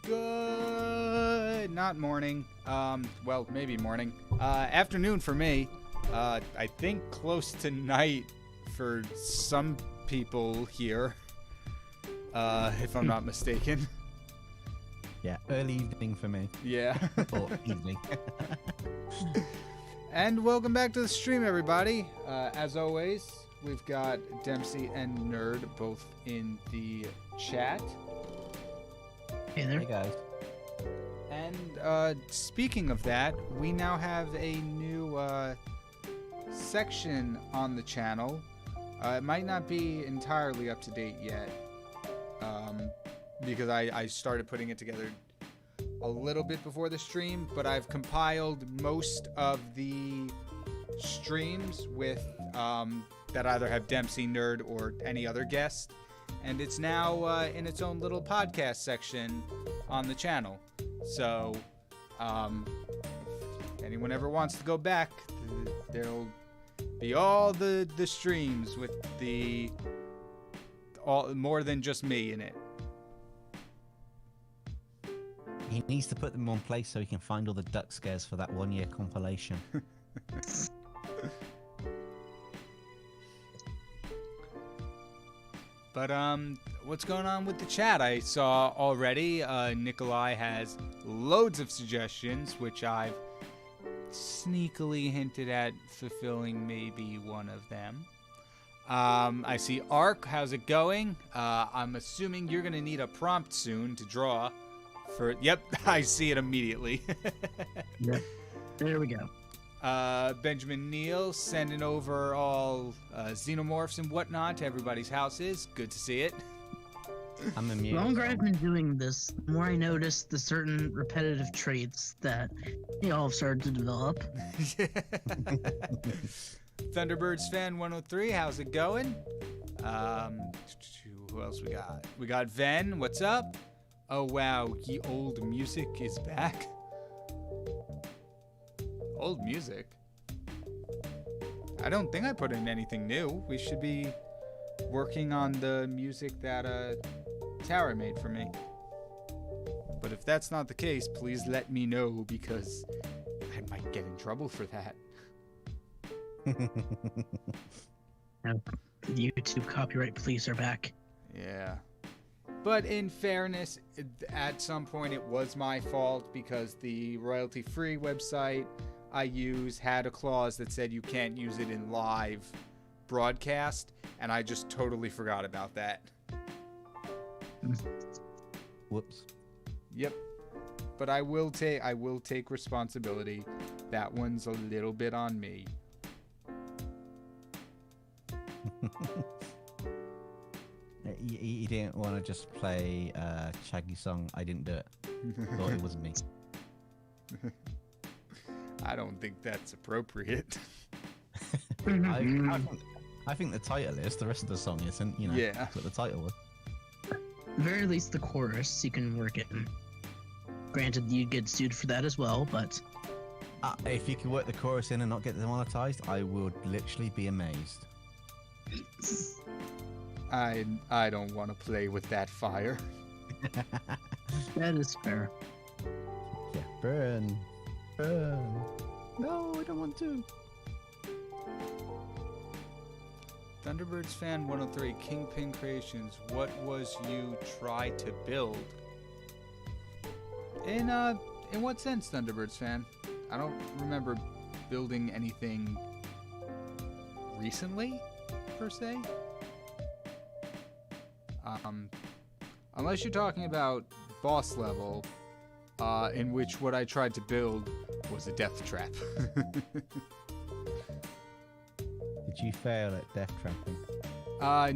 Good, not morning. Well, maybe morning. Afternoon for me. I think close to night for some people here. If I'm not mistaken. Yeah, early evening for me. Yeah. Or evening. And welcome back to the stream, everybody. As always, we've got Dempsey and Nerd both in the chat. Hey there. Hey guys. And speaking of that, we now have a new section on the channel. It might not be entirely up to date yet, because I started putting it together a little bit before the stream, but I've compiled most of the streams with that either have Dempsey, Nerd, or any other guest, and it's now in its own little podcast section on the channel. So if anyone ever wants to go back, there'll be all the streams with all more than just me in it. He needs to put them in one place so he can find all the duck scares for that 1 year compilation. But what's going on with the chat? I saw already Nikolai has loads of suggestions, which I've sneakily hinted at fulfilling maybe one of them. I see Ark, how's it going? I'm assuming you're gonna need a prompt soon to draw for, yep, I see it immediately. Yep. There we go. Benjamin Neal sending over all xenomorphs and whatnot to everybody's houses. Good to see it. I'm The amused. longer I've been doing this, the more I notice the certain repetitive traits that they all have started to develop. Thunderbirds fan 103, how's it going? Who else we got? We got Ven, what's up? Oh wow, ye old music is back. Old music? I don't think I put in anything new. We should be working on the music that Tara made for me. But if that's not the case, please let me know, because I might get in trouble for that. The YouTube copyright police are back. Yeah. But in fairness, at some point it was my fault, because the royalty-free website I use had a clause that said you can't use it in live broadcast, and I just totally forgot about that. Whoops. Yep. But I will take responsibility. That one's a little bit on me. You didn't want to just play Shaggy song, I didn't do it. Thought it wasn't me. I don't think that's appropriate. I think the title is, the rest of the song isn't, you know. Yeah. That's what the title was. At the very least, the chorus, you can work it in. Granted, you'd get sued for that as well, but... If you can work the chorus in and not get demonetized, I would literally be amazed. I don't want to play with that fire. That is fair. Yeah, burn. Burn. No, I don't want to. Thunderbirds fan 103, KyngPin Creations, what was you try to build? In what sense, Thunderbirds fan? I don't remember building anything recently, per se. Unless you're talking about boss level, in which what I tried to build was a death trap. Did you fail at death trapping?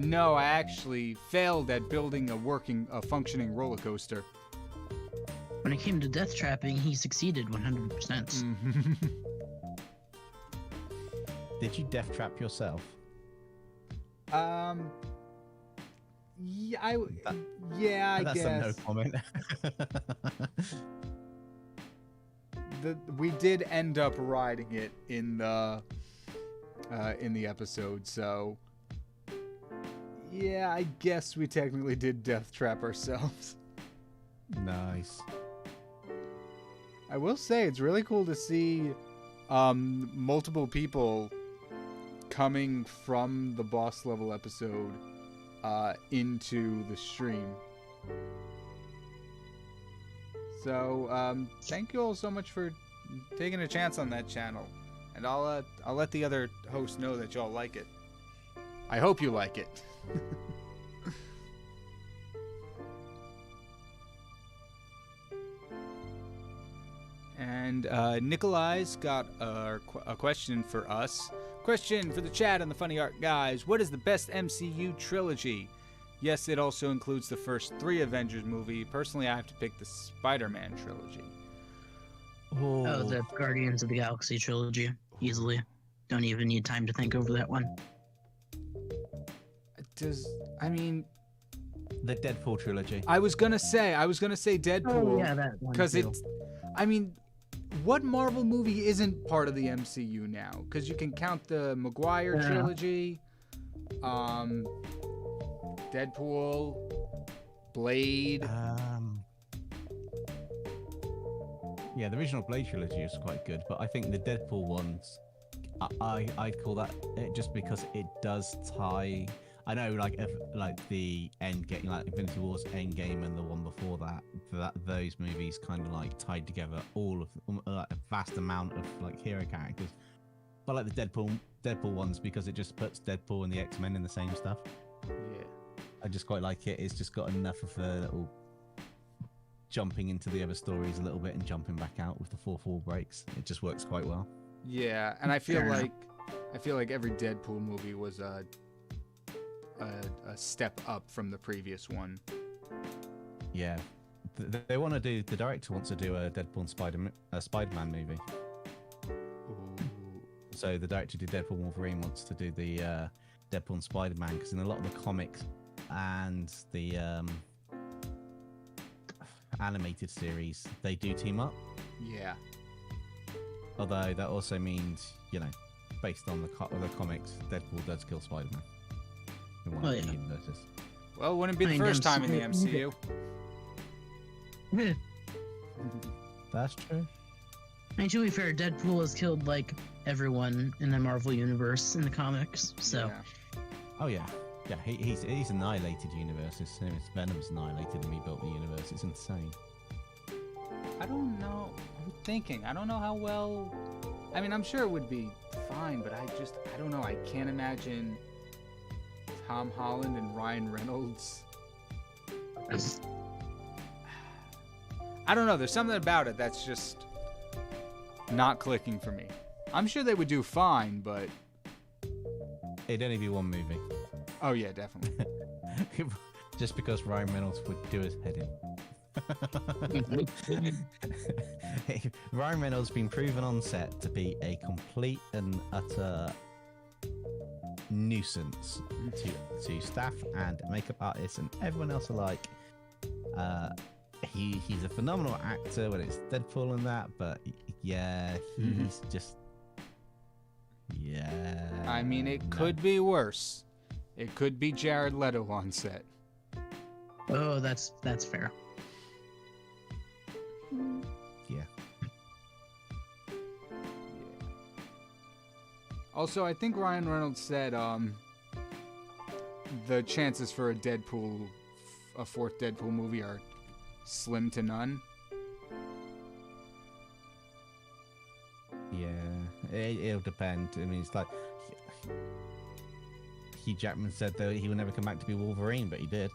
No, I actually failed at building a functioning roller coaster. When it came to death trapping, he succeeded 100%. Did you death trap yourself? Yeah, I That's guess. a no comment. We did end up riding it in the episode, so yeah, I guess we technically did death trap ourselves. Nice. I will say it's really cool to see multiple people coming from the boss level episode into the stream. So thank you all so much for taking a chance on that channel, and I'll let the other hosts know that y'all like it. I hope you like it. And Nikolai's got a question for us. Question for the chat and the funny art guys. What is the best MCU trilogy? Yes, it also includes the first 3 Avengers movie. Personally, I have to pick the Spider-Man trilogy. Oh, the Guardians of the Galaxy trilogy. Easily. Don't even need time to think over that one. I mean... The Deadpool trilogy. I was gonna say Deadpool. Oh, yeah, that one. Because too. it's... I mean... What Marvel movie isn't part of the MCU now? Because you can count the Maguire trilogy, Deadpool, Blade. Yeah, the original Blade trilogy is quite good, but I think the Deadpool ones, I'd call that it just because it does tie. I know, like the end game, like Infinity War's end game, and the one before that, those movies kind of like tied together all of a vast amount of like hero characters. But like the Deadpool ones, because it just puts Deadpool and the X-Men in the same stuff. Yeah, I just quite like it. It's just got enough of a little jumping into the other stories a little bit and jumping back out with the 4-4 breaks. It just works quite well. Yeah, and I feel like every Deadpool movie was a step up from the previous one. Yeah, they want to do. The director wants to do a Deadpool and Spider-Man movie. Ooh. So the director who did Deadpool and Wolverine wants to do the Deadpool and Spider-Man, because in a lot of the comics and the animated series, they do team up. Yeah. Although that also means, you know, based on the comics, Deadpool does kill Spider-Man. In one of the universes. Well, it wouldn't be the first time in the MCU. That's true. I mean, to be fair, Deadpool has killed like everyone in the Marvel universe in the comics. So. Yeah. Oh yeah, yeah. He's annihilated universes. Same as Venom's annihilated and rebuilt the universe. It's insane. I don't know. I'm thinking. I don't know how well. I mean, I'm sure it would be fine, but I don't know. I can't imagine Tom Holland and Ryan Reynolds. I don't know. There's something about it that's just not clicking for me. I'm sure they would do fine, but It'd only be one movie. oh yeah, definitely. Just because Ryan Reynolds would do his head in. Ryan Reynolds been proven on set to be a complete and utter nuisance to staff and makeup artists and everyone else alike. He's a phenomenal actor when it's Deadpool and that, but yeah, he's just I mean, it could be worse. It could be Jared Leto on set. Oh, that's fair. Yeah. Also, I think Ryan Reynolds said the chances for a fourth Deadpool movie are slim to none. Yeah, it'll depend. I mean, it's like Hugh Jackman said that he would never come back to be Wolverine, but he did.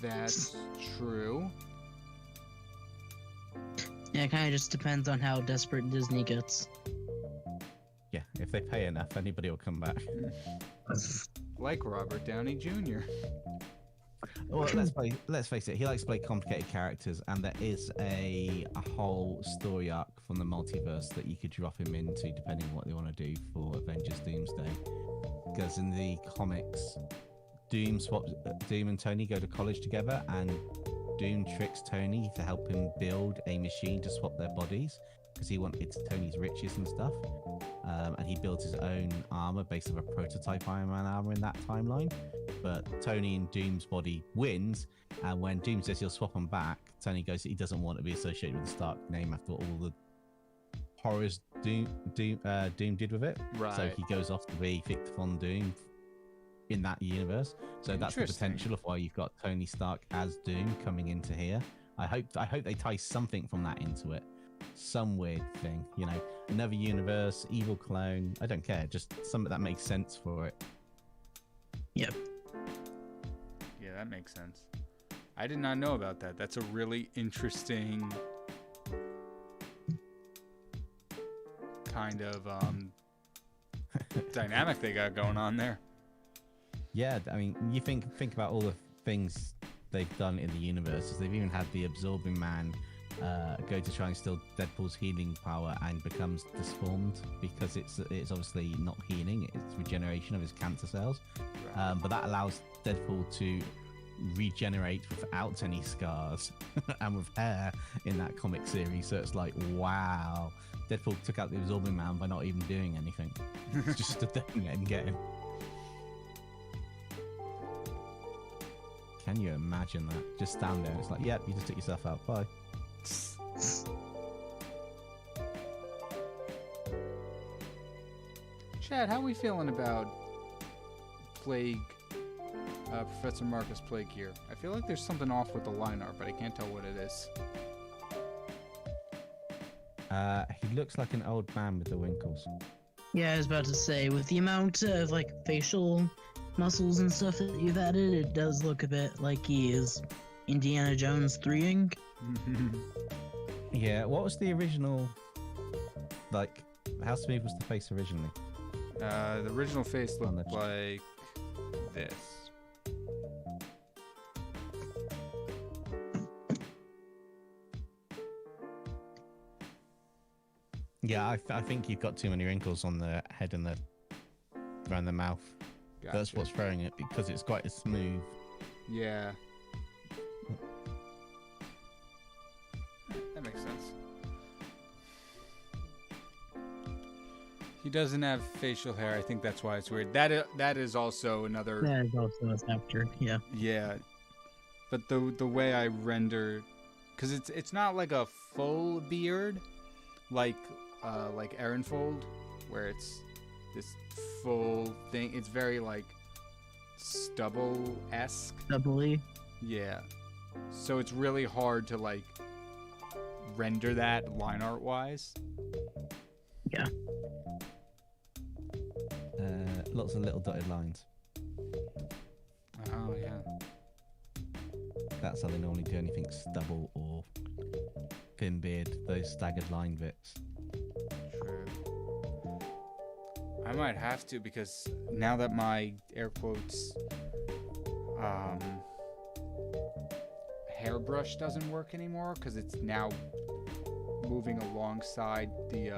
That's true. Yeah, it kind of just depends on how desperate Disney gets. Yeah, if they pay enough, anybody will come back. Like Robert Downey Jr. Well, let's face it, he likes to play complicated characters, and there is a whole story arc from the multiverse that you could drop him into, depending on what they want to do for Avengers Doomsday. Because in the comics, Doom and Tony go to college together, and Doom tricks Tony to help him build a machine to swap their bodies. because he wanted Tony's riches and stuff. And he built his own armor based on a prototype Iron Man armor in that timeline. But Tony in Doom's body wins, and when Doom says he'll swap him back, Tony goes he doesn't want to be associated with the Stark name after all the horrors Doom did with it. Right. So he goes off to be Victor Von Doom in that universe. So that's the potential of why you've got Tony Stark as Doom coming into here. I hope they tie something from that into it. Some weird thing, you know, another universe, evil clone. I don't care, just something that makes sense for it. Yep. Yeah, that makes sense. I did not know about that. That's a really interesting kind of dynamic they got going on there. Yeah, I mean, you think about all the things they've done in the universes. They've even had the Absorbing Man go to try and steal Deadpool's healing power and becomes disformed because it's obviously not healing, it's regeneration of his cancer cells. Right. But that allows Deadpool to regenerate without any scars and with hair in that comic series. So it's like, wow, Deadpool took out the Absorbing Man by not even doing anything. Just stood there and get him. Can you imagine that? Just stand there and it's like, yep, you just took yourself out, bye. Chad, how are we feeling about Plague, Professor Marcus Plague here? I feel like there's something off with the line art, but I can't tell what it is. He looks like an old man with the winkles. Yeah, I was about to say, with the amount of like facial muscles and stuff that you've added, it does look a bit like he is Indiana Jones 3ing. Yeah, what was the original, like, how smooth was the face originally? The original face On looked the- like this. Yeah, I think you've got too many wrinkles on the head and around the mouth. Gotcha. That's what's throwing it, because it's quite smooth. Yeah. That makes sense. He doesn't have facial hair. I think that's why it's weird. That is also another. That is also a factor, yeah. Yeah, but the way I render, because it's not like a full beard, like Aaronfold, where it's this full thing. It's very like stubble-esque. Doubly. Yeah, so it's really hard to like render that line art wise. Yeah. Lots of little dotted lines. Oh yeah. That's how they normally do anything stubble or thin beard, those staggered line bits. True. I might have to, because now that my air quotes hairbrush doesn't work anymore, because it's now moving alongside the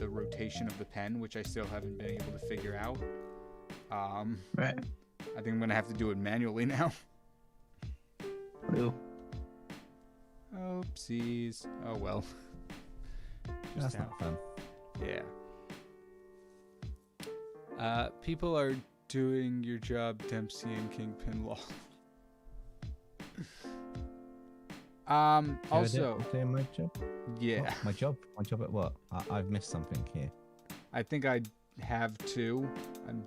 rotation of the pen, which I still haven't been able to figure out. Right. I think I'm gonna have to do it manually now. Ooh. Oopsies. Oh well. That's Just not fun. Yeah. People are doing your job, Dempsey and KyngPin Law. Also, doing my job. yeah, What? My job at what? I've missed something here. I think I have two. I'm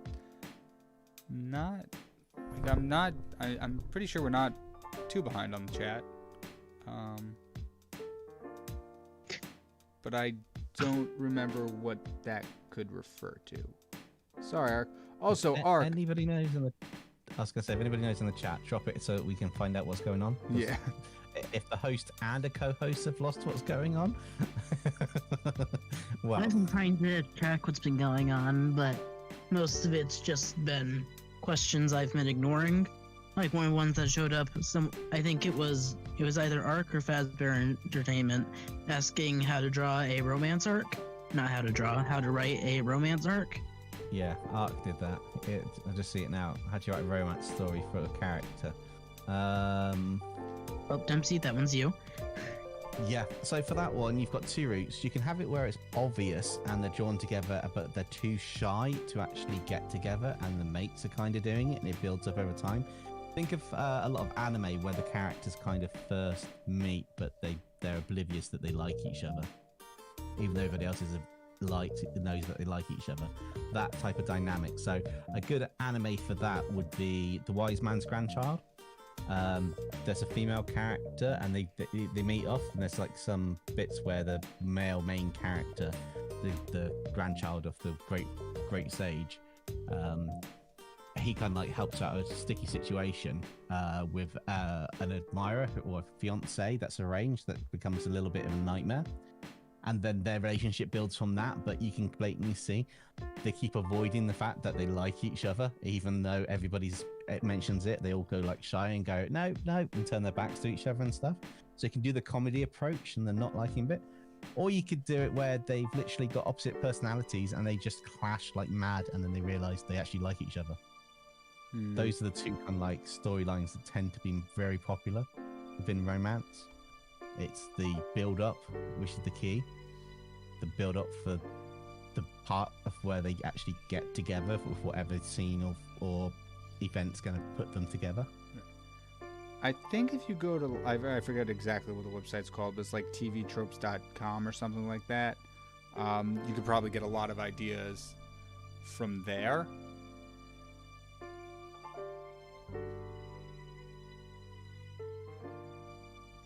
pretty sure we're not too behind on the chat. But I don't remember what that could refer to. Sorry, Ark. Also, Ark. Anybody knows in the? I was gonna say, if anybody knows in the chat, drop it so that we can find out what's going on. 'Cause Yeah. If the host and a co-host have lost what's going on, well, I've been trying to track what's been going on, but most of it's just been questions I've been ignoring. Like one of the ones that showed up, I think it was either Arc or Fazbear Entertainment asking how to draw a romance arc. Not how to draw, how to write a romance arc. yeah, Ark did that. I just see it now. How do you write a romance story for a character? Oh, Dempsey, that one's you. Yeah, so for that one, you've got two routes. You can have it where it's obvious and they're drawn together, but they're too shy to actually get together, and the mates are kind of doing it, and it builds up over time. Think of a lot of anime where the characters kind of first meet, but they're oblivious that they like each other, even though everybody else knows that they like each other. That type of dynamic. So a good anime for that would be The Wise Man's Grandchild. There's a female character and they meet off, and there's like some bits where the male main character, the grandchild of the great sage, he kind of like helps out a sticky situation with an admirer or a fiance that's arranged that becomes a little bit of a nightmare, and then their relationship builds from that. But you can blatantly see they keep avoiding the fact that they like each other, even though it mentions it. They all go like shy and go no, and turn their backs to each other and stuff. So you can do the comedy approach and the not liking bit, or you could do it where they've literally got opposite personalities and they just clash like mad, and then they realize they actually like each other. Those are the two kind of like storylines that tend to be very popular within romance. It's the build up, which is the key. The build up for the part of where they actually get together with whatever scene or event's going to put them together. I think if you go to, I forget exactly what the website's called, but it's like tvtropes.com or something like that. You could probably get a lot of ideas from there.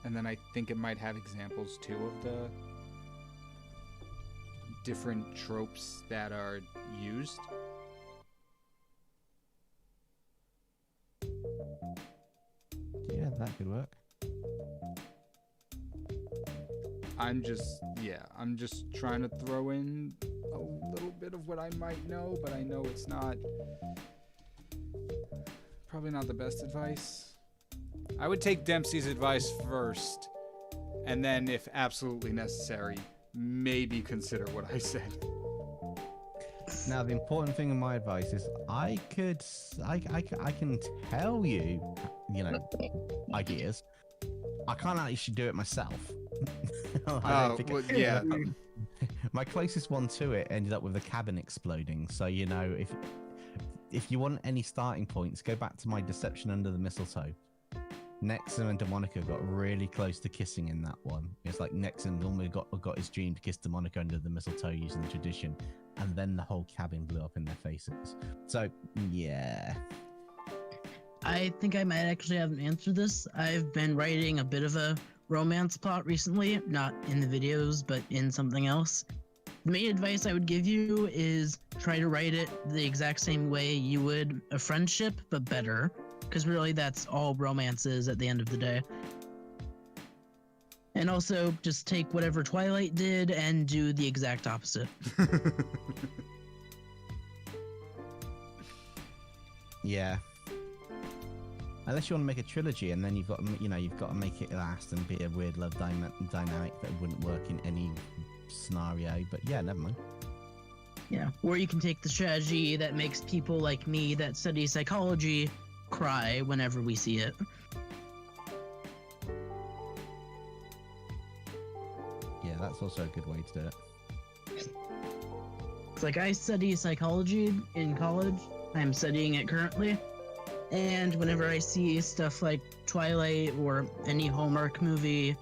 And then I think it might have examples too of the different tropes that are used. Yeah, that could work. I'm just trying to throw in a little bit of what I might know, but I know it's probably not the best advice. I would take Dempsey's advice first, and then if absolutely necessary, maybe consider what I said. Now, the important thing in my advice is I can tell you, ideas. I can't actually do it myself. Yeah. My closest one to it ended up with the cabin exploding. So, if you want any starting points, go back to my Deception Under the Mistletoe. Nexum and DeMonica got really close to kissing in that one. It's like Nexum normally got his dream to kiss DeMonica under the mistletoe using the tradition, and then the whole cabin blew up in their faces. So, yeah. I think I might actually have an answer to this. I've been writing a bit of a romance plot recently, not in the videos, but in something else. The main advice I would give you is try to write it the exact same way you would a friendship, but better. Because really, that's all romance is at the end of the day. And also, just take whatever Twilight did and do the exact opposite. Yeah. Unless you want to make a trilogy, and then you've got to make it last and be a weird love dynamic that wouldn't work in any scenario. But yeah, never mind. Yeah. Or you can take the strategy that makes people like me that study psychology cry whenever we see it. Yeah, that's also a good way to do it. It's like I study psychology in college. I'm studying it currently. And whenever I see stuff like Twilight or any Hallmark movie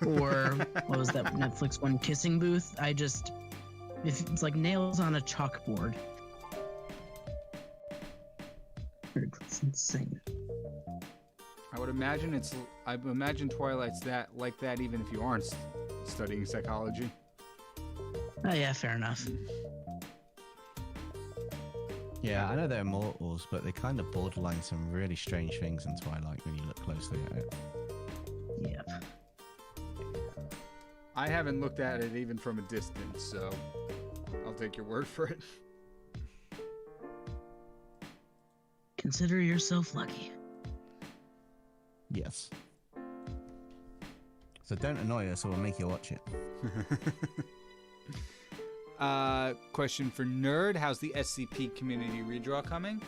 or what was that Netflix one, Kissing Booth, it's like nails on a chalkboard. It's insane. I would imagine Twilight's like that even if you aren't studying psychology. Oh yeah, fair enough. Yeah, I know they're immortals, but they kind of borderline some really strange things in Twilight when you look closely at it. Yep. I haven't looked at it even from a distance, so I'll take your word for it. Consider yourself lucky. Yes. So don't annoy us or we'll make you watch it. Question for Nerd. How's the SCP community redraw coming?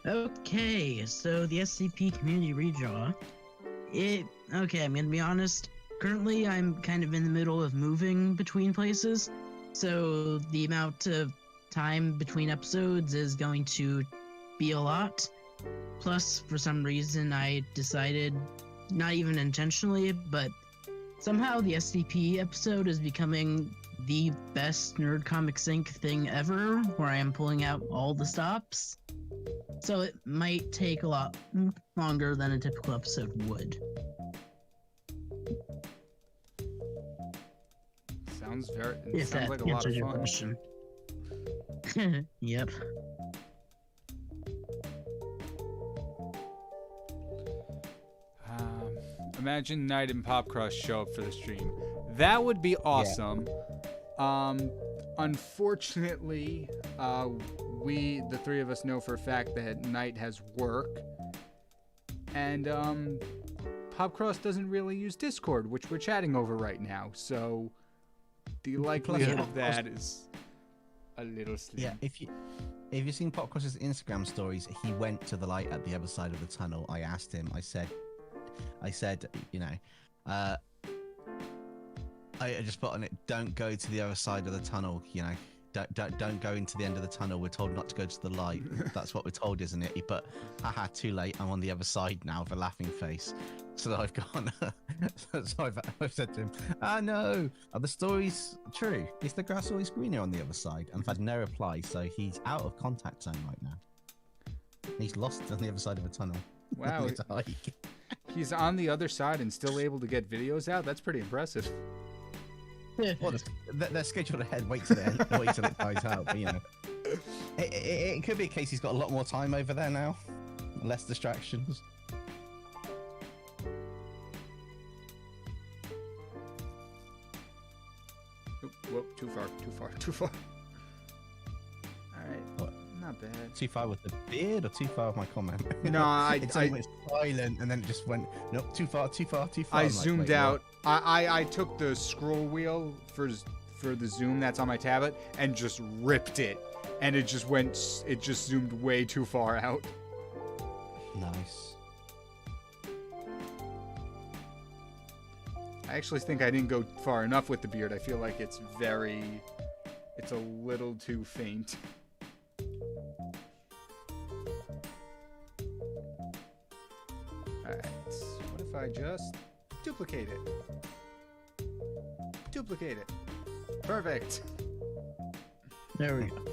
Okay, so the SCP community redraw, I'm gonna be honest, currently I'm kind of in the middle of moving between places, so the amount of time between episodes is going to be a lot. Plus, for some reason, I decided, not even intentionally, but somehow the SVP episode is becoming the best Nerd Comics Inc. thing ever, where I am pulling out all the stops. So it might take a lot longer than a typical episode would. Sounds If that like a lot of answers your fun. question. Yep. Imagine Knight and Popcross show up for the stream. That would be awesome. Unfortunately, the three of us know for a fact that Knight has work, and Popcross doesn't really use Discord, which we're chatting over right now. So the likelihood of that is a little slim. Yeah, if you've seen Popcross's Instagram stories, he went to the light at the other side of the tunnel. I asked him. I said, you know, I just put on it, don't go to the other side of the tunnel, you know, don't go into the end of the tunnel. We're told not to go to the light. That's what we're told, isn't it? He put, haha, too late. I'm on the other side now with a laughing face. So I've gone, so I've said to him, no, are the stories true? Is the grass always greener on the other side? And I've had no reply, so he's out of contact zone right now. He's lost on the other side of the tunnel. Wow. He's on the other side and still able to get videos out? That's pretty impressive. Well, they're scheduled ahead. Wait till it dies out. But, you know, it could be a case he's got a lot more time over there now, less distractions. Oop, whoa, too far. All right, What? not bad. Too far with the beard or too far with my comment? No, it's almost silent, and then it just went, nope, too far. I I'm zoomed like, wait, out. I took the scroll wheel for the zoom that's on my tablet and just ripped it, and it just zoomed way too far out. what? Nice. I actually think I didn't go far enough with the beard. I feel like it's a little too faint. Alright, what if I just duplicate it? Duplicate it. Perfect. There we go.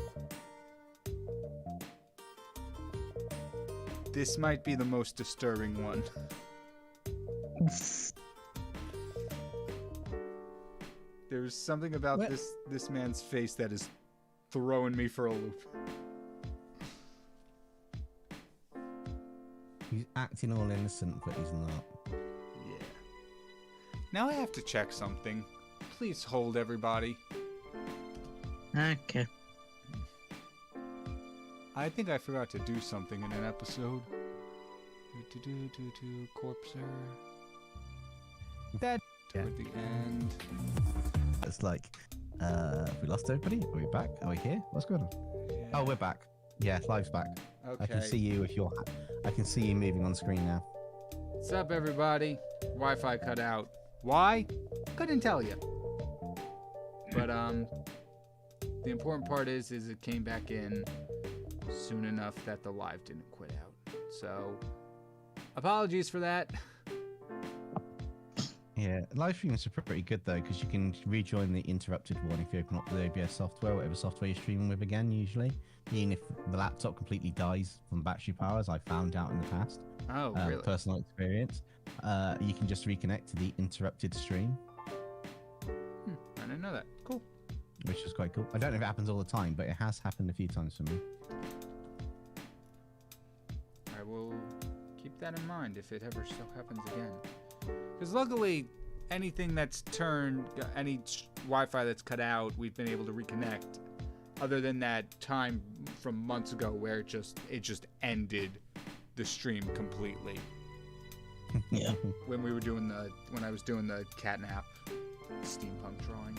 This might be the most disturbing one. There's something about What? this man's face that is throwing me for a loop. He's acting all innocent, but he's not. Yeah. Now I have to check something. Please hold, everybody. Okay. I think I forgot to do something in an episode. Corpser. That toward the end. It's like, have we lost everybody? Are we back? Are we here? What's going on? Yeah. Oh, we're back. Yeah, live's back. Okay. I can see you I can see you moving on screen now. What's up, everybody? Wi-Fi cut out. Why? Couldn't tell you. But the important part is it came back in soon enough that the live didn't quit out. So, apologies for that. Yeah, live streams are pretty good though, because you can rejoin the interrupted one if you open up the OBS software, whatever software you're streaming with again, usually. Even if the laptop completely dies from battery power, as I found out in the past. Oh, really? Personal experience. You can just reconnect to the interrupted stream, I didn't know that. Cool. which is quite cool. I don't know if it happens all the time, but it has happened a few times for me. I will keep that in mind if it ever still happens again. Because luckily, anything that's turned, any Wi-Fi that's cut out, we've been able to reconnect. Other than that time from months ago where it just ended the stream completely. Yeah. When I was doing the catnap steampunk drawing.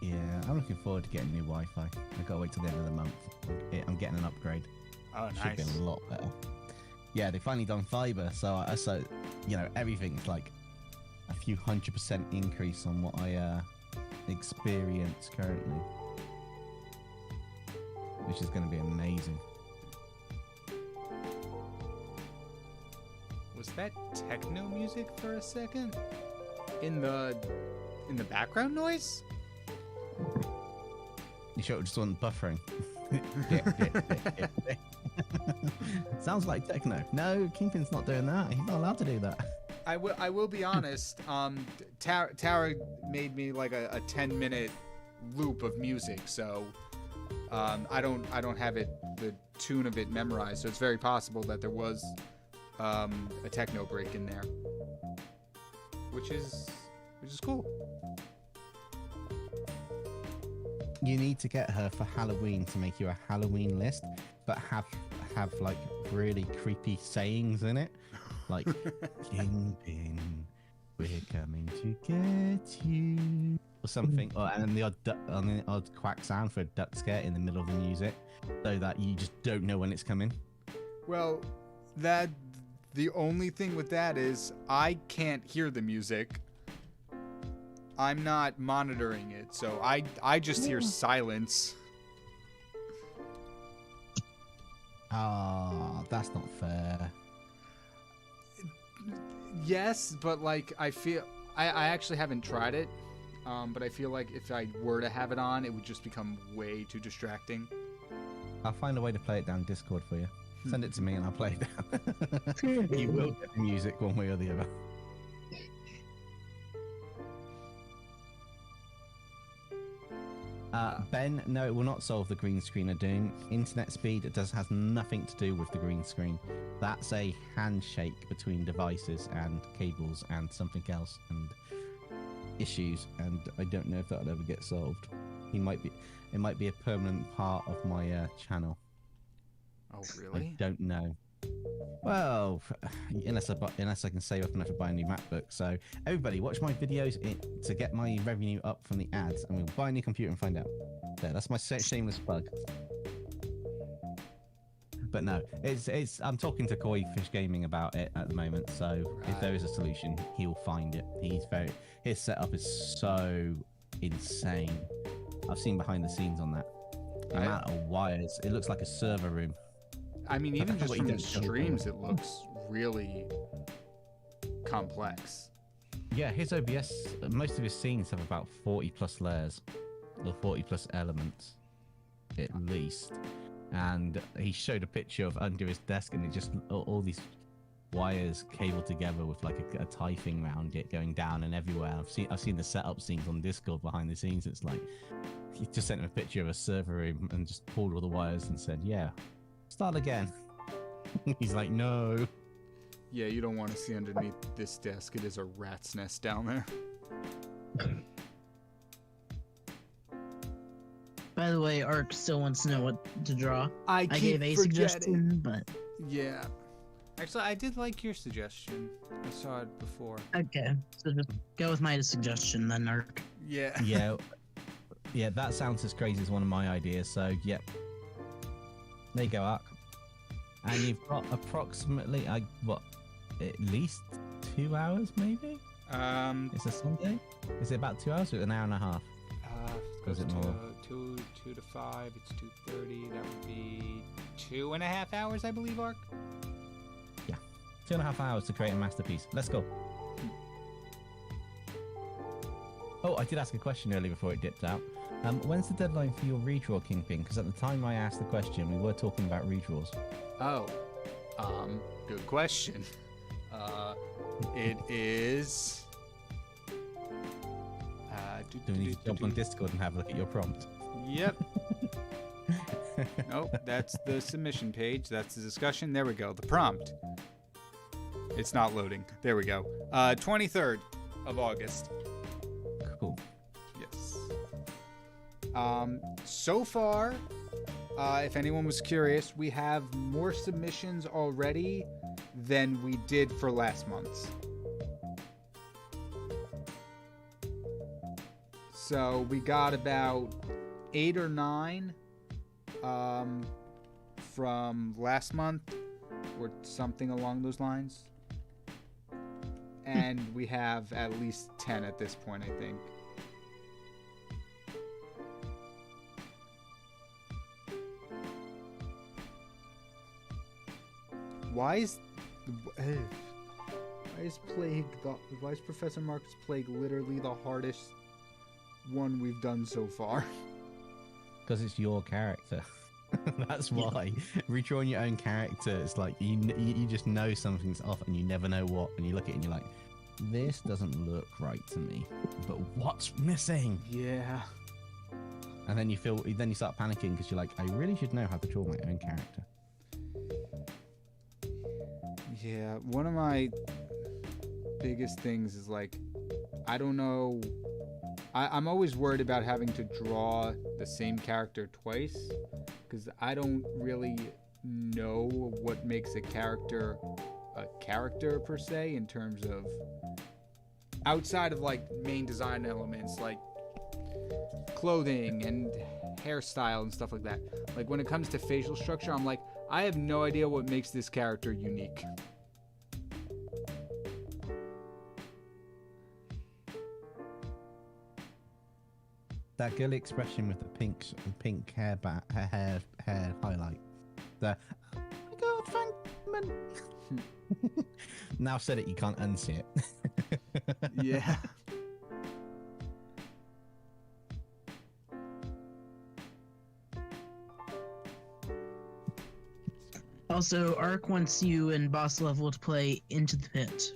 Yeah, I'm looking forward to getting new Wi-Fi. I've got to wait till the end of the month. I'm getting an upgrade. Oh, Should be nice. a lot better. Yeah, they finally done fiber, so you know, everything's like a few 100% increase on what I experience currently, which is going to be amazing. Was that techno music for a second? In the background noise? You sure it just wasn't buffering? Sounds like techno. No, KyngPin's not doing that. He's not allowed to do that. I will be honest. Tara made me like a 10-minute loop of music, so I don't have the tune of it memorized. So it's very possible that there was a techno break in there, which is cool. You need to get her for Halloween to make you a Halloween list, but have like really creepy sayings in it, like KyngPin, we're coming to get you, or something, and then the odd quack sound for a duck scare in the middle of the music, so that you just don't know when it's coming. Well, the only thing with that is I can't hear the music. I'm not monitoring it, so I just hear silence. Ah, that's not fair. Yes, but like I actually haven't tried it, but I feel like if I were to have it on, it would just become way too distracting. I'll find a way to play it down Discord for you. Send it to me and I'll play it down. You will get the music one way or the other. Ben, no, it will not solve the green screen of doom. Internet speed has nothing to do with the green screen. That's a handshake between devices and cables and something else and issues, and I don't know if that'll ever get solved. It might be a permanent part of my channel. Oh, really? I don't know. Well, unless I can save up enough to buy a new MacBook. So everybody, watch my videos to get my revenue up from the ads, and we'll buy a new computer and find out. There, that's my shameless plug. But no, it's. I'm talking to Koi Fish Gaming about it at the moment. So if there is a solution, he'll find it. His setup is so insane. I've seen behind the scenes on that. The amount of wires. It looks like a server room. I mean, even just from the streams, it looks really complex. Yeah, his OBS, most of his scenes have about 40 plus layers, or 40 plus elements, at least. And he showed a picture of under his desk, and it just all these wires cabled together with like a tie thing around it going down and everywhere. I've seen the setup scenes on Discord behind the scenes. It's like he just sent him a picture of a server room and just pulled all the wires and said, "Yeah, start again." He's like, "No." Yeah, you don't want to see underneath this desk. It is a rat's nest down there. By the way, Ark still wants to know what to draw. I gave a suggestion, but yeah. Actually, I did like your suggestion. I saw it before. okay. So just go with my suggestion then, Ark. Yeah. Yeah, that sounds as crazy as one of my ideas. So, yep. There you go, Ark. And you've got approximately, at least 2 hours, maybe? It's a Sunday? Is it about 2 hours or an hour and a half? Or is it more? 2 to 5, it's 2:30. That would be 2.5 hours, I believe, Ark? Yeah. 2.5 hours to create a masterpiece. Let's go. Oh, I did ask a question earlier before it dipped out. When's the deadline for your redraw, KyngPin? Because at the time I asked the question, we were talking about redraws. Oh, good question. It is. Do we need to jump on Discord and have a look at your prompt? Yep. Nope, that's the submission page. That's the discussion. There we go. The prompt. It's not loading. There we go. 23rd of August. Cool. Yes. So far, if anyone was curious, we have more submissions already than we did for last month's. So we got about 8 or 9 from last month or something along those lines. and we have at least 10 at this point, I think. Why is Professor Marcus Plague literally the hardest one we've done so far? Because it's your character. That's why. Redrawing your own character, it's like you just know something's off and you never know what. And you look at it and you're like, this doesn't look right to me. But what's missing? Yeah. And then you start panicking because you're like, I really should know how to draw my own character. Yeah, one of my biggest things is like, I don't know. I'm always worried about having to draw the same character twice because I don't really know what makes a character per se in terms of outside of like main design elements like clothing and hairstyle and stuff like that. Like when it comes to facial structure, I'm like, I have no idea what makes this character unique. That girly expression with the pink hair highlight. The oh my god, Frankman. Now said it, you can't unsee it. Yeah. Also, Ark wants you and boss level to play Into the Pit, which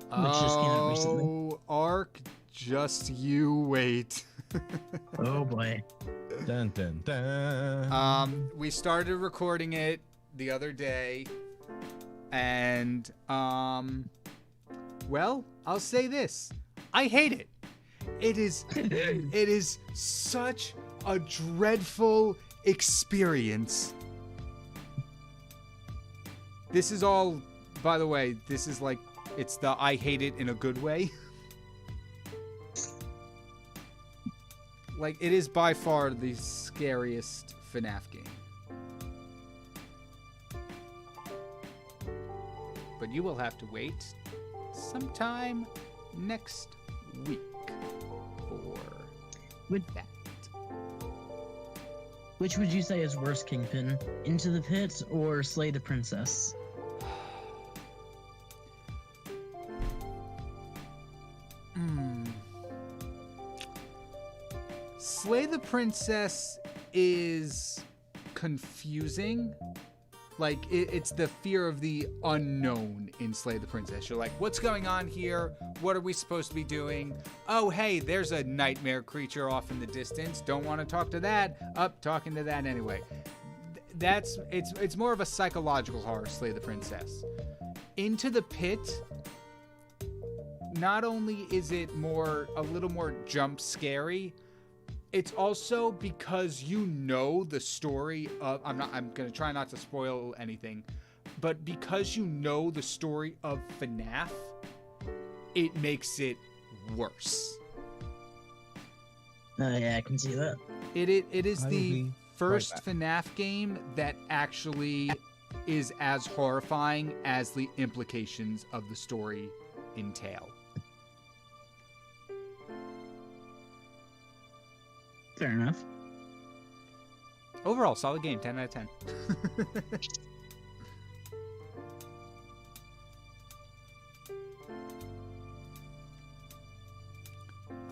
just came out recently. Oh, Ark, just you wait. Oh boy. Dun dun dun. We started recording it the other day, and well, I'll say this: I hate it. It is such a dreadful experience. This is all, by the way, this is like, it's the I hate it in a good way. Like, it is by far the scariest FNAF game. But you will have to wait sometime next week for that. Which would you say is worse, KyngPin? Into the Pit or Slay the Princess? Slay the Princess is confusing. Like, it's the fear of the unknown in Slay the Princess. You're like, what's going on here? What are we supposed to be doing? Oh, hey, there's a nightmare creature off in the distance. Don't want to talk to that. Talking to that anyway. It's more of a psychological horror, Slay the Princess. Into the Pit, not only is it a little more jump scary, it's also because you know the story of, I'm gonna try not to spoil anything, but because you know the story of FNAF, it makes it worse. Yeah, I can see that. It is the first FNAF game that actually is as horrifying as the implications of the story entail. Fair enough. Overall, solid game, 10 out of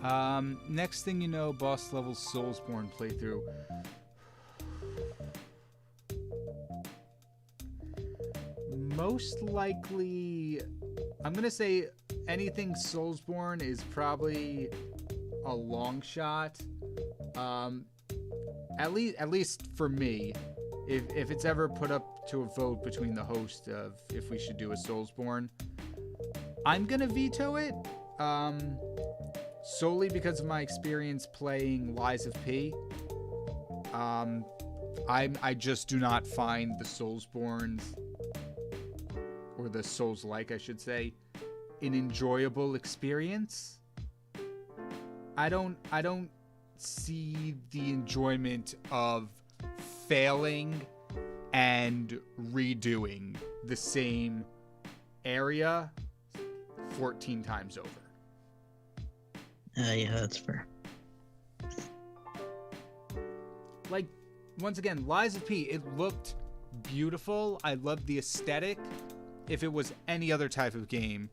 10. Next thing you know, boss level Soulsborne playthrough. Most likely, I'm gonna say anything Soulsborne is probably a long shot. At least for me, if it's ever put up to a vote between the host of if we should do a Soulsborne, I'm gonna veto it. Solely because of my experience playing Lies of P. I just do not find the Soulsbornes, or the Souls-like, I should say, an enjoyable experience. I don't see the enjoyment of failing and redoing the same area 14 times over. Yeah, that's fair. Like, once again, Lies of P, it looked beautiful. I loved the aesthetic. If it was any other type of game,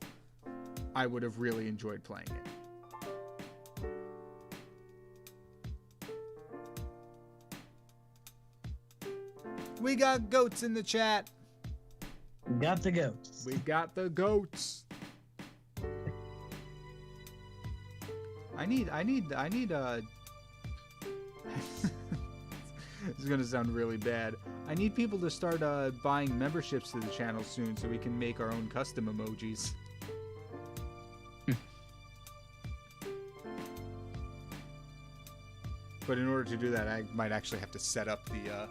I would have really enjoyed playing it. We got goats in the chat. Got the goats. We got the goats. I need this is gonna sound really bad. I need people to start buying memberships to the channel soon so we can make our own custom emojis. But in order to do that, I might actually have to set up the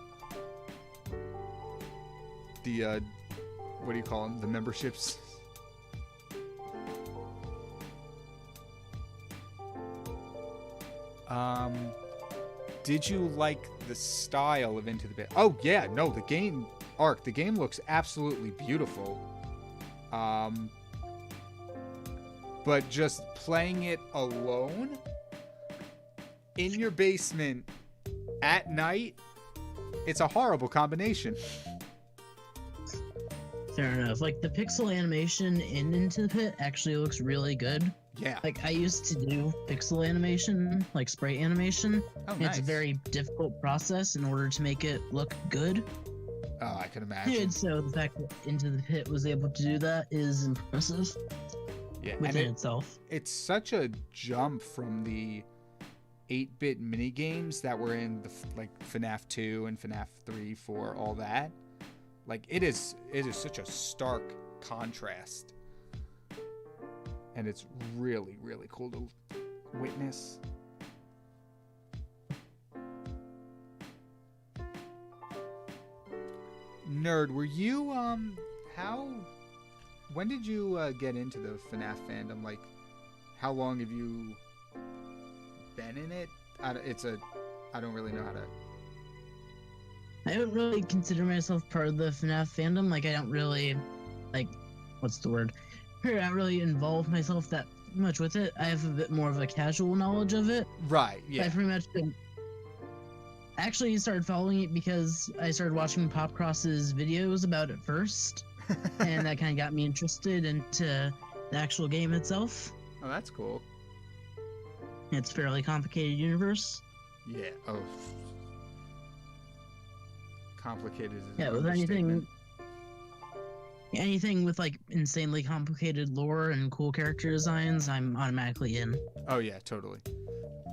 what do you call them? The memberships. Did you like the style of Into the Pit? Oh yeah, no, the game looks absolutely beautiful. But just playing it alone in your basement at night, it's a horrible combination. Fair enough. Like, the pixel animation in Into the Pit actually looks really good. Yeah. Like, I used to do pixel animation, like spray animation. Oh, and nice. It's a very difficult process in order to make it look good. Oh, I can imagine. And so the fact that Into the Pit was able to do that is impressive Yeah, within itself. It's such a jump from the 8-bit mini games that were in the like FNAF 2 and FNAF 3, 4, all that. Like, it is such a stark contrast. And it's really, really cool to witness. Nerd, were you, when did you get into the FNAF fandom? Like, how long have you been in it? I don't really know how to... I don't really consider myself part of the FNAF fandom. Like, I don't really, like, what's the word? I don't really involve myself that much with it. I have a bit more of a casual knowledge of it. Right, yeah. I pretty much actually started following it because I started watching Popcross's videos about it first, and that kind of got me interested into the actual game itself. Oh, that's cool. It's a fairly complicated universe. Yeah. Oh. Complicated is Yeah, an with understatement. anything with like insanely complicated lore and cool character designs, I'm automatically in. Oh yeah, totally.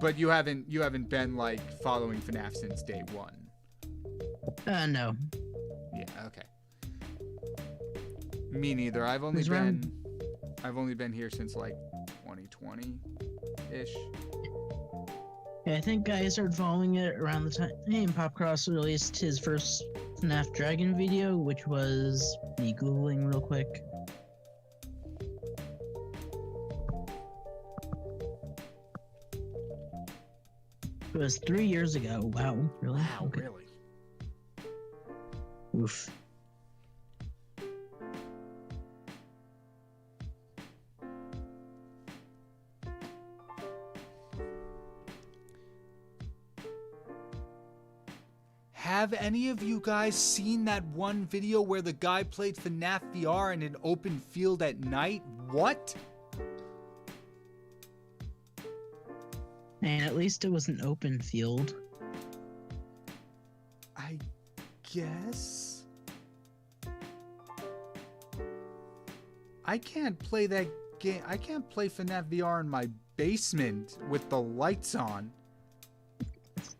But you haven't been like following FNAF since day one. No. Yeah, okay. Me neither. I've only been here since like 2020-ish. Yeah, I think I started following it around the time Popcross released his first FNAF Dragon video, which was me Googling real quick. It was 3 years ago. Wow, really? Wow, Okay. really? Oof. Have any of you guys seen that one video where the guy played FNAF VR in an open field at night? What? And at least it was an open field. I guess. I can't play that game. I can't play FNAF VR in my basement with the lights on.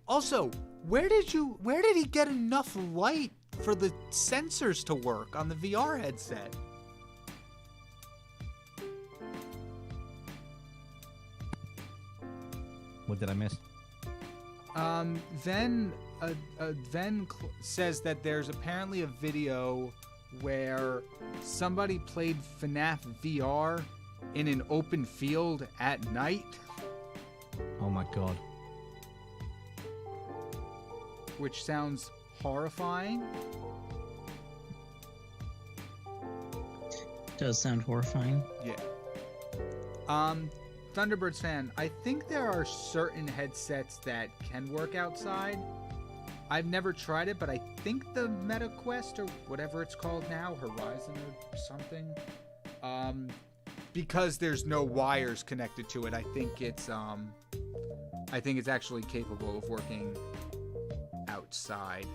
Also, where did he get enough light for the sensors to work on the VR headset? What did I miss? Then says that there's apparently a video where somebody played FNAF VR in an open field at night. Oh my god. Which sounds horrifying. Does sound horrifying. Yeah. Thunderbirds fan, I think there are certain headsets that can work outside. I've never tried it, but I think the MetaQuest or whatever it's called now, Horizon or something, because there's no wires connected to it, I think it's actually capable of working outside.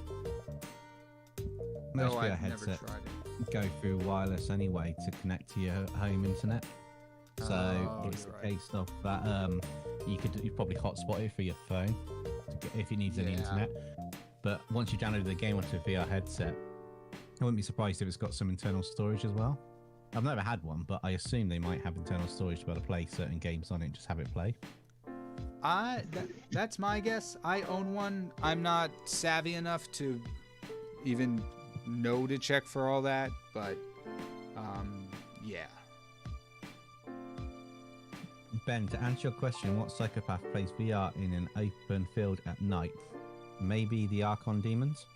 Most No, of your I've never headset tried it. go through wireless anyway to connect to your home internet. So Oh, it's you're a right. case of that you probably hotspot it for your phone if it needs any Yeah. internet. But once you download the game onto a VR headset, I wouldn't be surprised if it's got some internal storage as well. I've never had one, but I assume they might have internal storage to be able to play certain games on it and just have it play. That's my guess. I own one. I'm not savvy enough to even know to check for all that, but yeah. Ben, to answer your question, what psychopath plays VR in an open field at night? Maybe the Archon demons?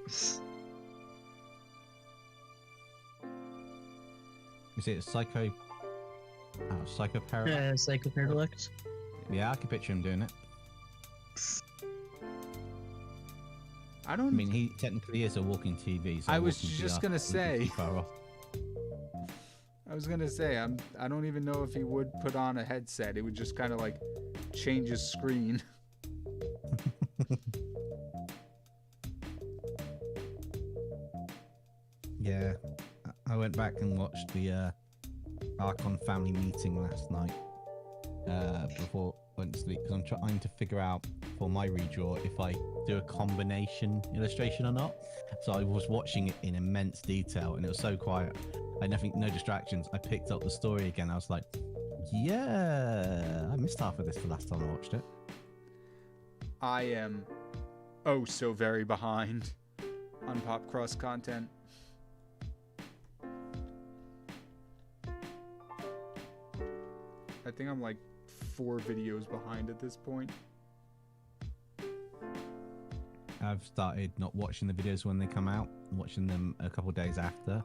Is it psychoparadox? Psychoparadox. Yeah, I can picture him doing it. I I don't. mean, he technically is a walking TV. So I was walking just VR gonna wouldn't be say. too far off. I was gonna say I don't even know if he would put on a headset. It would just kind of like change his screen. Yeah, I went back and watched the Archon family meeting last night before I went to sleep because I'm trying to figure out for my redraw if I do a combination illustration or not. So I was watching it in immense detail and it was so quiet. I had nothing, no distractions. I picked up the story again. I was like, yeah, I missed half of this the last time I watched it. I am oh so very behind on pop cross content. I think I'm like 4 videos behind at this point. I've started not watching the videos when they come out, watching them a couple of days after,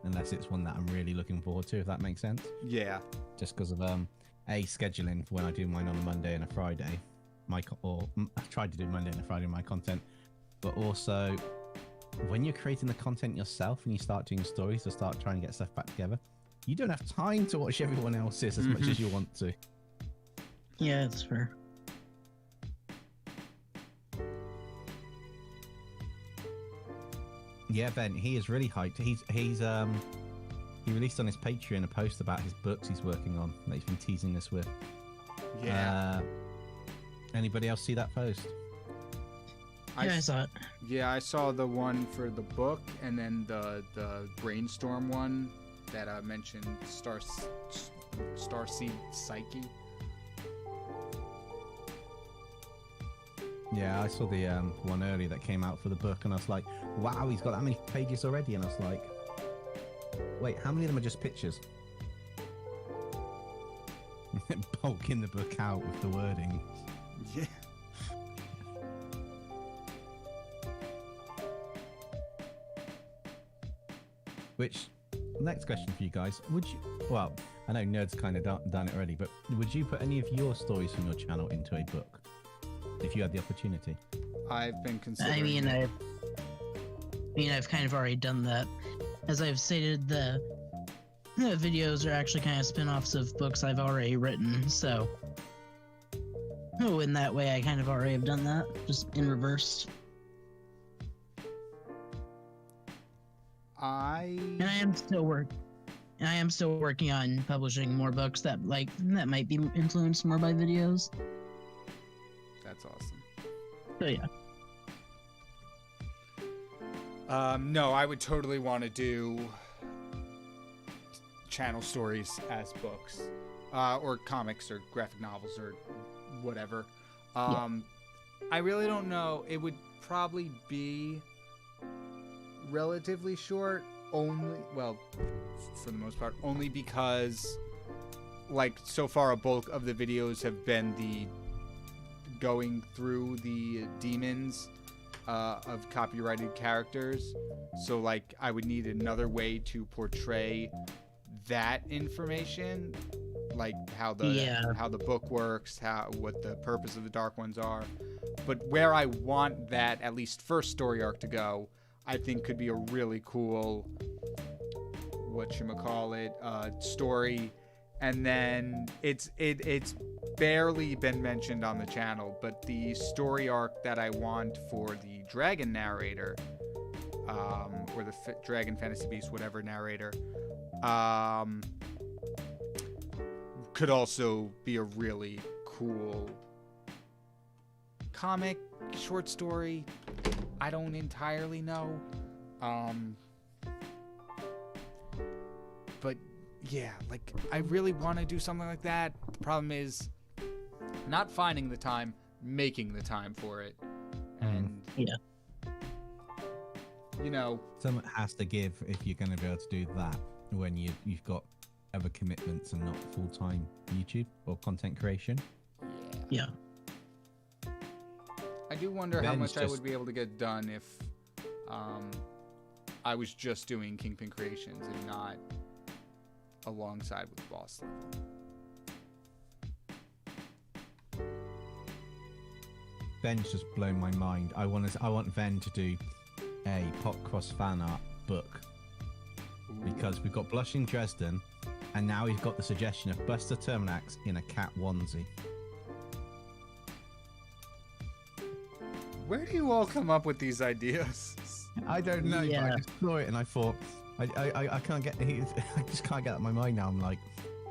unless it's one that I'm really looking forward to, if that makes sense. Yeah. Just because of scheduling for when I do mine on a Monday and a Friday. I tried to do Monday and a Friday my content, but also when you're creating the content yourself and you start doing stories to start trying to get stuff back together, you don't have time to watch everyone else's as much as you want to. Yeah, it's fair. Yeah, Ben, he is really hyped. He released on his Patreon a post about his books he's working on that he's been teasing us with. Yeah. Anybody else see that post? Yeah, I saw it. Yeah, I saw the one for the book and then the brainstorm one that mentioned Starseed Psyche. Yeah, I saw the one earlier that came out for the book, and I was like, wow, he's got that many pages already. And I was like, wait, how many of them are just pictures? Bulking the book out with the wording. Yeah. Which, next question for you guys. Would you, well, I know Nerd's kind of done it already, but would you put any of your stories from your channel into a book? If you had the opportunity? I've been considering. I mean, I've kind of already done that. As I've stated, the videos are actually kind of spin-offs of books I've already written, so in that way I kind of already have done that, just in reverse. And I am still working on publishing more books that might be influenced more by videos. That's awesome. So yeah. No, I would totally want to do channel stories as books, or comics, or graphic novels, or whatever. I really don't know. It would probably be relatively short, for the most part, only because, so far a bulk of the videos have been the going through the demons of copyrighted characters. So, I would need another way to portray that information like how the book works, what the purpose of the Dark Ones are. But where I want that at least first story arc to go, I think could be a really cool story. And then it's barely been mentioned on the channel, but the story arc that I want for the dragon narrator, or the dragon fantasy beast, whatever narrator, could also be a really cool comic, short story. I don't entirely know. But yeah, like, I really want to do something like that. The problem is not finding the time, making the time for it. And yeah, you know, someone has to give if you're going to be able to do that when you've got other commitments and not full-time YouTube or content creation. yeah. I do wonder how much I would be able to get done if I was just doing KyngPin Creations and not alongside with Boss Level. Ben's just blown my mind. I want Ven to do a Pop Cross fan art book. Because we've got Blushing Dresden, and now we've got the suggestion of Buster Terminax in a cat onesie. Where do you all come up with these ideas? I don't know, Yeah. but I just saw it and I thought, I can't get, I just can't get it out of my mind now. I'm like,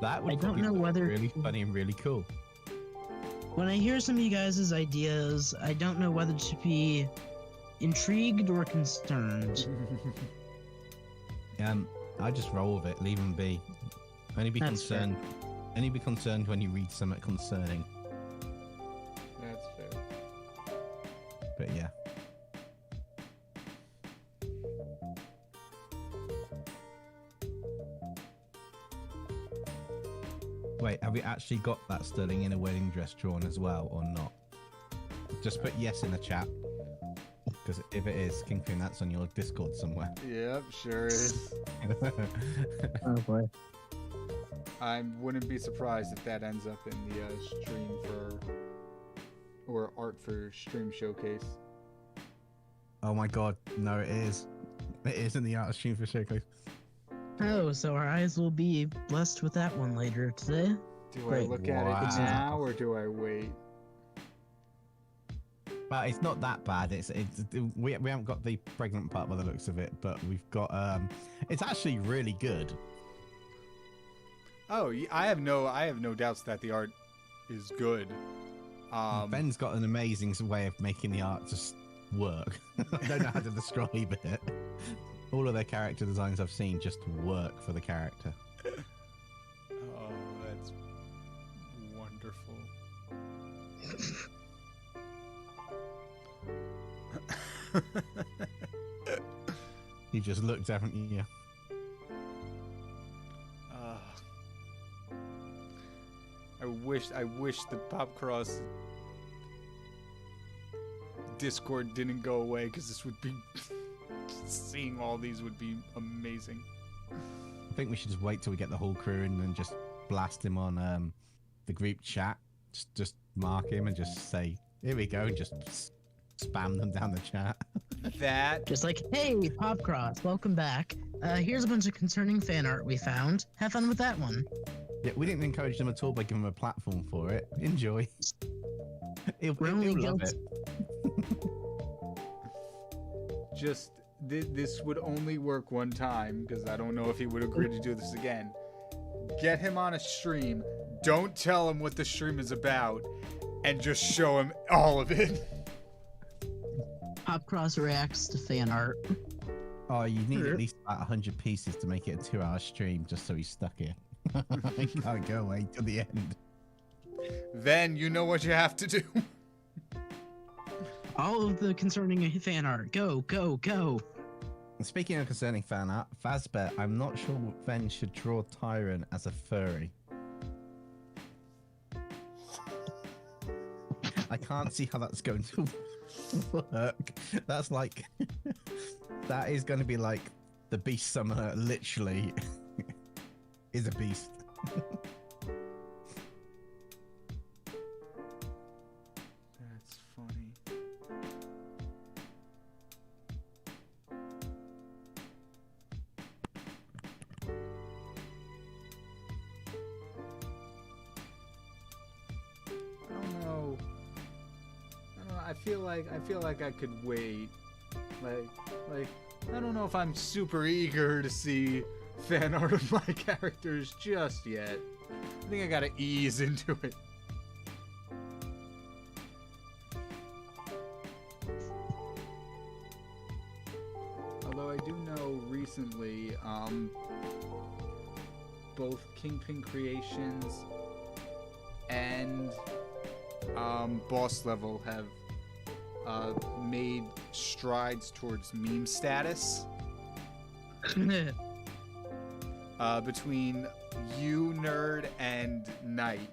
that would I don't probably know look whether- really funny and really cool. When I hear some of you guys' ideas, I don't know whether to be intrigued or concerned. I just roll with it, leave him be. Only be That's fair. concerned. Only be concerned when you read something concerning. That's fair. But yeah. Wait, have we actually got that Sterling in a wedding dress drawn as well, or not? Just put yes in the chat. Because if it is, KyngPin, that's on your Discord somewhere. Yep, sure is. Oh boy. I wouldn't be surprised if that ends up in the stream or art for stream showcase. Oh my god, no, it is. It is in the art stream for Showcase. Oh, so our eyes will be blessed with that one later today. Do Great. I look at it Wow. now or do I wait? But it's not that bad. We haven't got the pregnant part by the looks of it, but we've got it's actually really good. Oh, I have no doubts that the art is good. Ben's got an amazing way of making the art just work. I don't know how to describe it. All of their character designs I've seen just work for the character. Oh, that's wonderful. He just looked, haven't you? I wish the Pop Cross Discord didn't go away, because this would be seeing all these would be amazing. I think we should just wait till we get the whole crew in and just blast him on the group chat. Just mark him and just say, here we go, and just spam them down the chat. That Just like, hey, Popcross, welcome back. Here's a bunch of concerning fan art we found. Have fun with that one. Yeah, we didn't encourage them at all by giving them a platform for it. Enjoy. He'll only love guilty. it. just this would only work one time, because I don't know if he would agree to do this again. Get him on a stream. Don't tell him what the stream is about, and just show him all of it. Popcross reacts to fan art. Oh, you need at least about 100 pieces to make it a 2-hour stream just so he's stuck here. I can't go away till the end. Then you know what you have to do. All of the concerning fan art. Go, go, go. Speaking of concerning fan art, Fazbear, I'm not sure Ven should draw Tyron as a furry. I can't see how that's going to work. That's like, that is going to be like the beast summoner literally is a beast. I feel like I could wait. Like I don't know if I'm super eager to see fan art of my characters just yet. I think I gotta ease into it. Although I do know recently, both KyngPin Creations and Boss Level have made strides towards meme status. Between you, Nerd, and Knight.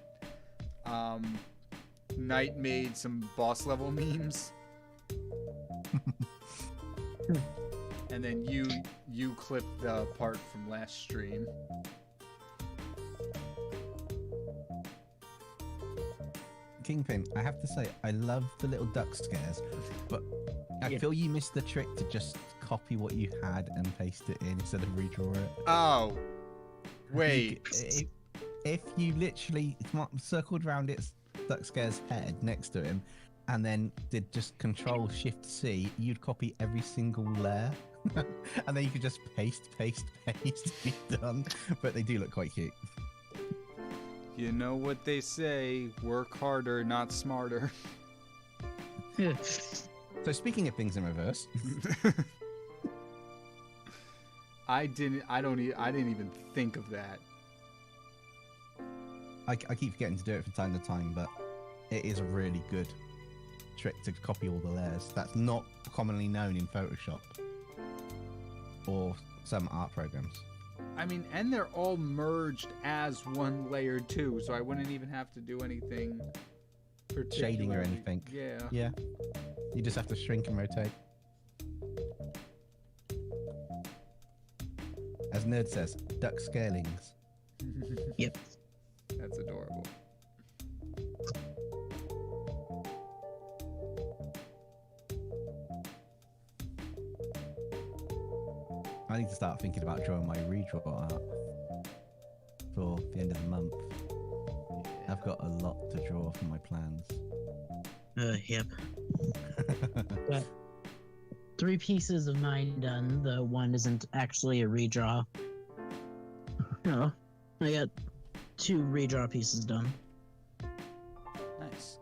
Knight made some Boss Level memes. And then you clipped the part from last stream. KyngPin, I have to say, I love the little duck scares, but I feel you missed the trick to just copy what you had and paste it in instead of redraw it. Oh, wait. If you literally circled around its duck scare's head next to him, and then did just Control-Shift-C, you'd copy every single layer, and then you could just paste, be done. But they do look quite cute. You know what they say, work harder, not smarter. So speaking of things in reverse, I didn't even think of that. I keep forgetting to do it from time to time, but it is a really good trick to copy all the layers. That's not commonly known in Photoshop or some art programs. I mean, and they're all merged as one layer too, so I wouldn't even have to do anything particularly. Shading or anything. Yeah. Yeah. You just have to shrink and rotate. As Nerd says, duck scalings. Yep. That's adorable. I need to start thinking about drawing my redraw art for the end of the month. I've got a lot to draw for my plans. Yep. Got 3 pieces of mine done. The one isn't actually a redraw. No, I got 2 redraw pieces done. Nice.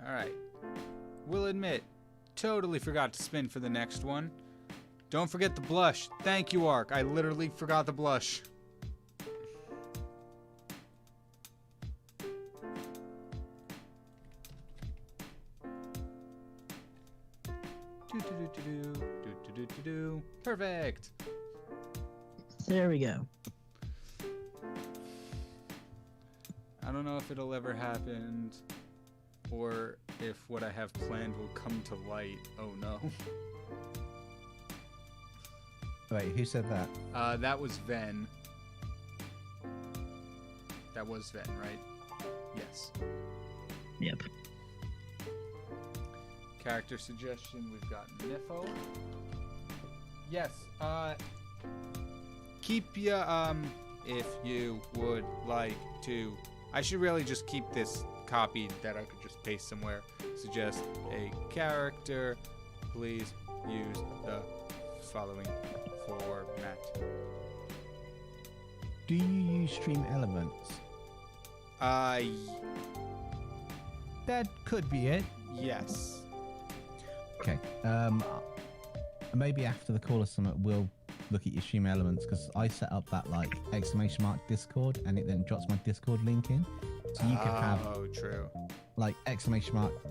Alright. Will admit, totally forgot to spin for the next one. Don't forget the blush. Thank you, Ark. I literally forgot the blush. Perfect. There we go. I don't know if it'll ever happen, or if what I have planned will come to light. Oh no. Wait, who said that? That was Ven. That was Ven, right? Yes. Yep. Character suggestion, we've got Nifo. Yes, keep ya, if you would like to. I should really just keep this copied that I could just paste somewhere. Suggest a character. Please use the following format. Do you use Stream Elements? That could be it. Yes. Okay. Maybe after the call or something, we'll look at your Stream Elements, because I set up that like ! Discord, and it then drops my Discord link in, so you could have true. like !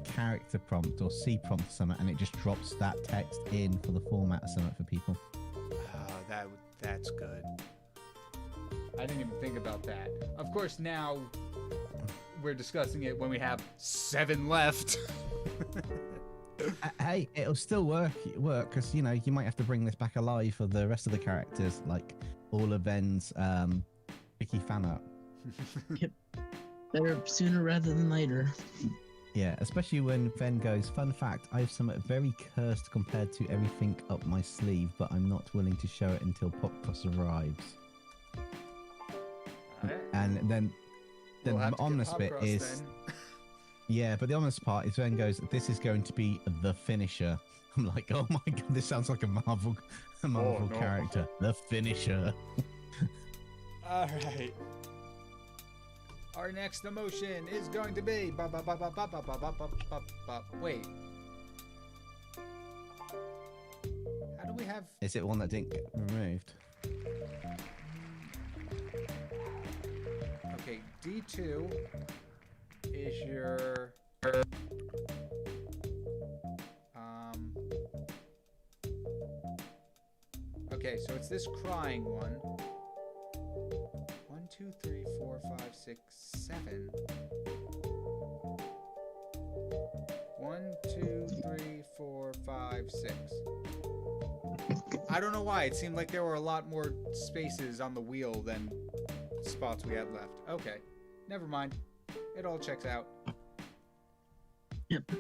character prompt or C prompt or something, and it just drops that text in for the format or something for people. That's good. I didn't even think about that. Of course, now we're discussing it when we have 7 left. Hey, it'll still work because you know you might have to bring this back alive for the rest of the characters, like all of Ven's Vicky fan art. Yep. Better sooner rather than later. Yeah, especially when Ven goes, fun fact, I have something very cursed compared to everything up my sleeve, but I'm not willing to show it until Popcross arrives. Alright. And then We'll have the to get ominous bit Hopcross is then. yeah, but the ominous part is when goes, "This is going to be the finisher." I'm like, oh my god, this sounds like a Marvel no. character. The finisher. All right. Our next emotion is going to be wait. How do we have? Is it one that didn't get removed? Okay, D2 is your okay, so it's this crying one. 1, 2, 3, 4, 5, 6, 7. 1, 2, 3, 4, 5, 6. I don't know why. It seemed like there were a lot more spaces on the wheel than spots we had left. Okay. Never mind. It all checks out. Yep.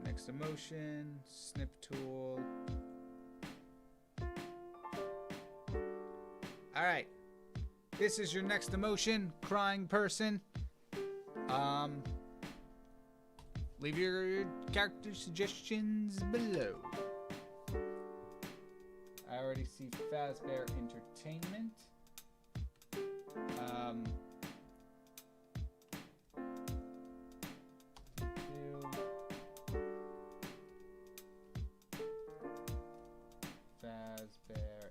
Next emotion. Snip tool. Alright. This is your next emotion, crying person. Leave your character suggestions below. I already see Fazbear Entertainment. Fazbear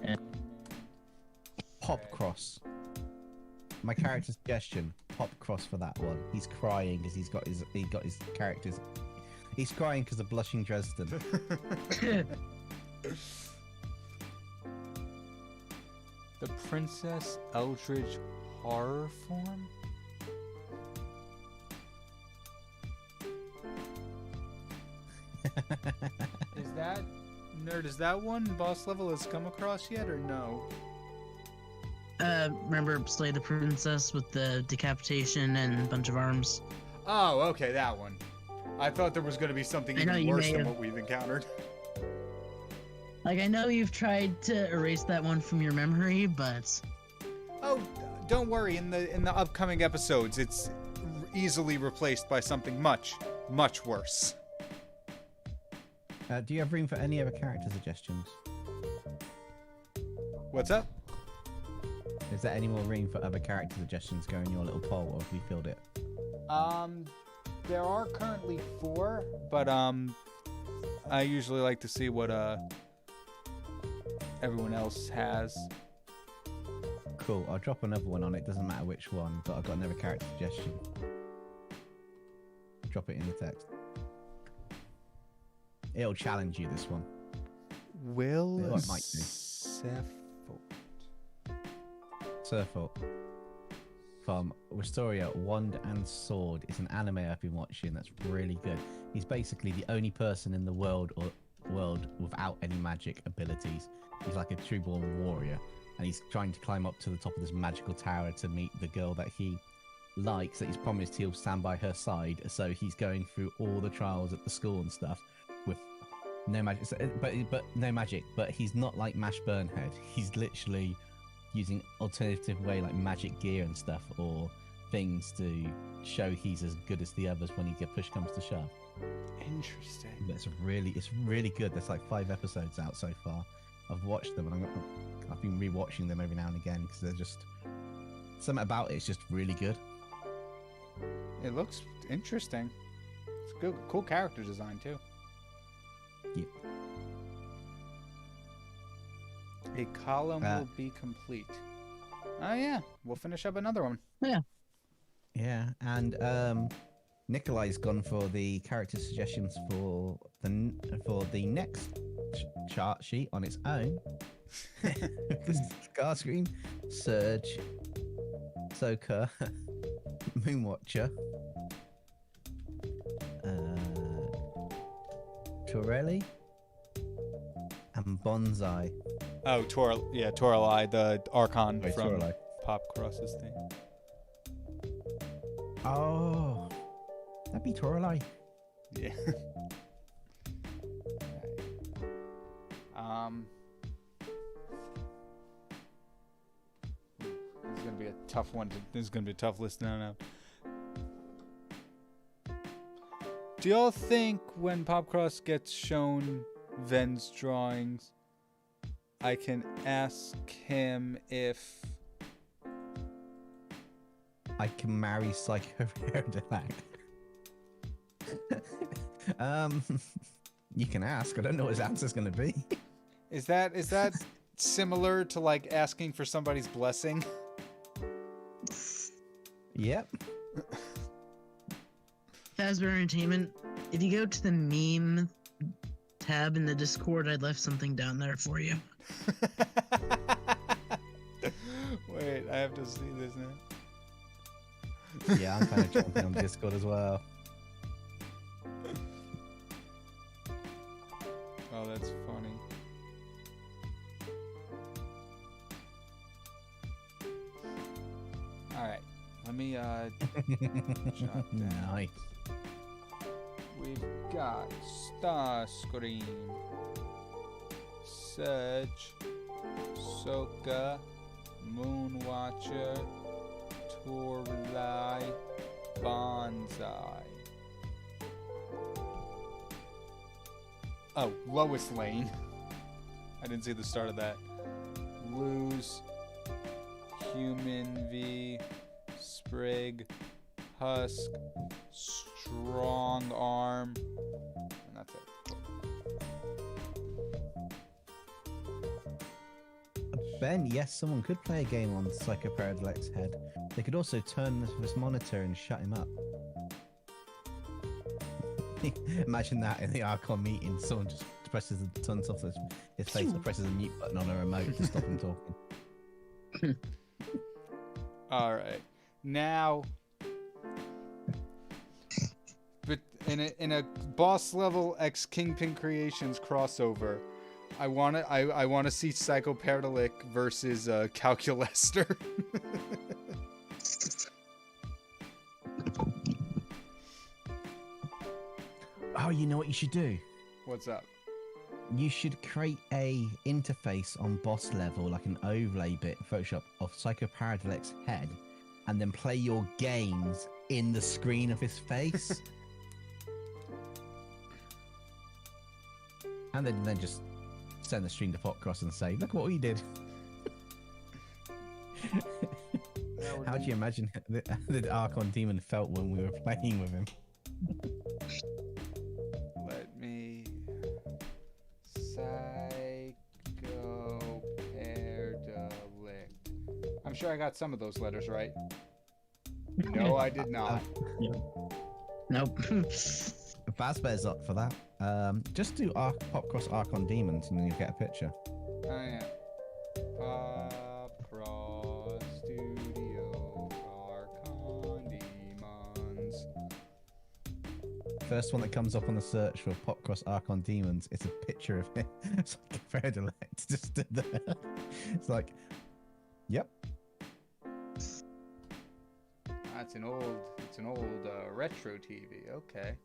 Entertainment. Pop cross. My character suggestion: pop cross for that one. He's crying because he got his characters. He's crying because of blushing Dresden. The Princess Eldridge horror form? Is that nerd? Is that one boss level has come across yet or no? Remember Slay the Princess with the decapitation and a bunch of arms? Oh, okay, that one. I thought there was going to be something even worse than what we've encountered. Like, I know you've tried to erase that one from your memory, but... Oh, don't worry. In the upcoming episodes, it's easily replaced by something much, much worse. Do you have room for any other character suggestions? What's up? Is there any more room for other character suggestions going in your little poll, or have you filled it? There are currently 4, but I usually like to see what everyone else has. Cool, I'll drop another one on it, doesn't matter which one, but I've got another character suggestion. Drop it in the text. It'll challenge you, this one. Will It might be. Surfort from Wisteria Wand and Sword. It's an anime I've been watching that's really good. He's basically the only person in the world without any magic abilities. He's like a true-born warrior, and he's trying to climb up to the top of this magical tower to meet the girl that he likes, that he's promised he'll stand by her side. So he's going through all the trials at the school and stuff with no magic, but no magic. But he's not like Mash Burnhead. He's literally using alternative way, like magic gear and stuff, or things to show he's as good as the others when push comes to shove. Interesting. But it's really good. There's like 5 episodes out so far. I've watched them, and I've been rewatching them every now and again because they're just something about it. It's just really good. It looks interesting. It's good, cool character design too. Yeah. A column will be complete. Oh yeah, we'll finish up another one. Yeah, and Nikolai's gone for the character suggestions for the next chart sheet on its own. Starscream, Surge, Soka, Moonwatcher, Torelli, and Bonsai. Oh, Torelli, the Archon Wait, from Torelli. Pop Cross's thing. Oh, that'd be Torelli. Yeah. Right. Is gonna be a tough one. This is gonna be a tough list. No. Do y'all think when Popcross gets shown Ven's drawings, I can ask him if I can marry Psycho Paradelac? You can ask. I don't know what his answer's going to be. Is that similar to like asking for somebody's blessing? Yep. Fazbear Entertainment, if you go to the meme tab in the Discord, I left something down there for you. Wait, I have to see this now. Yeah, I'm kind of jumping on Discord as well. Oh, that's funny. Alright, let me jot down. Nice. We've got Starscream, Surge, Soka, Moonwatcher, Torlai, Bonsai. Oh, Lois Lane. I didn't see the start of that. Lose, Human V, Sprig, Husk, Strong Arm, and that's it. Ben, yes, someone could play a game on Psycho Paradelac's head. They could also turn this monitor and shut him up. Imagine that in the Archon meeting, someone just presses the turns off his face or presses a mute button on a remote to stop him talking. Alright. Now, but in a boss level X KyngPin Creations crossover, I wanna see Psycho Paradelic versus Calculester. Oh, you know what you should do? What's up? You should create a interface on boss level, like an overlay bit in Photoshop of Psycho Paradelic's head, and then play your games in the screen of his face. And then just send the stream to Popcross and say, look what we did. How do you imagine the Archon Demon felt when we were playing with him? Let me... Psycho Paradelic. I'm sure I got some of those letters right. No, I did not. Nope. Fazbear's up for that. Just do Popcross Archon Demons and then you'll get a picture. Oh, yeah. Popcross Studio Archon Demons. First one that comes up on the search for Popcross Archon Demons, it's a picture of him. It's like a Paradelic just stood there. It's like, yep. It's an old retro TV. Okay.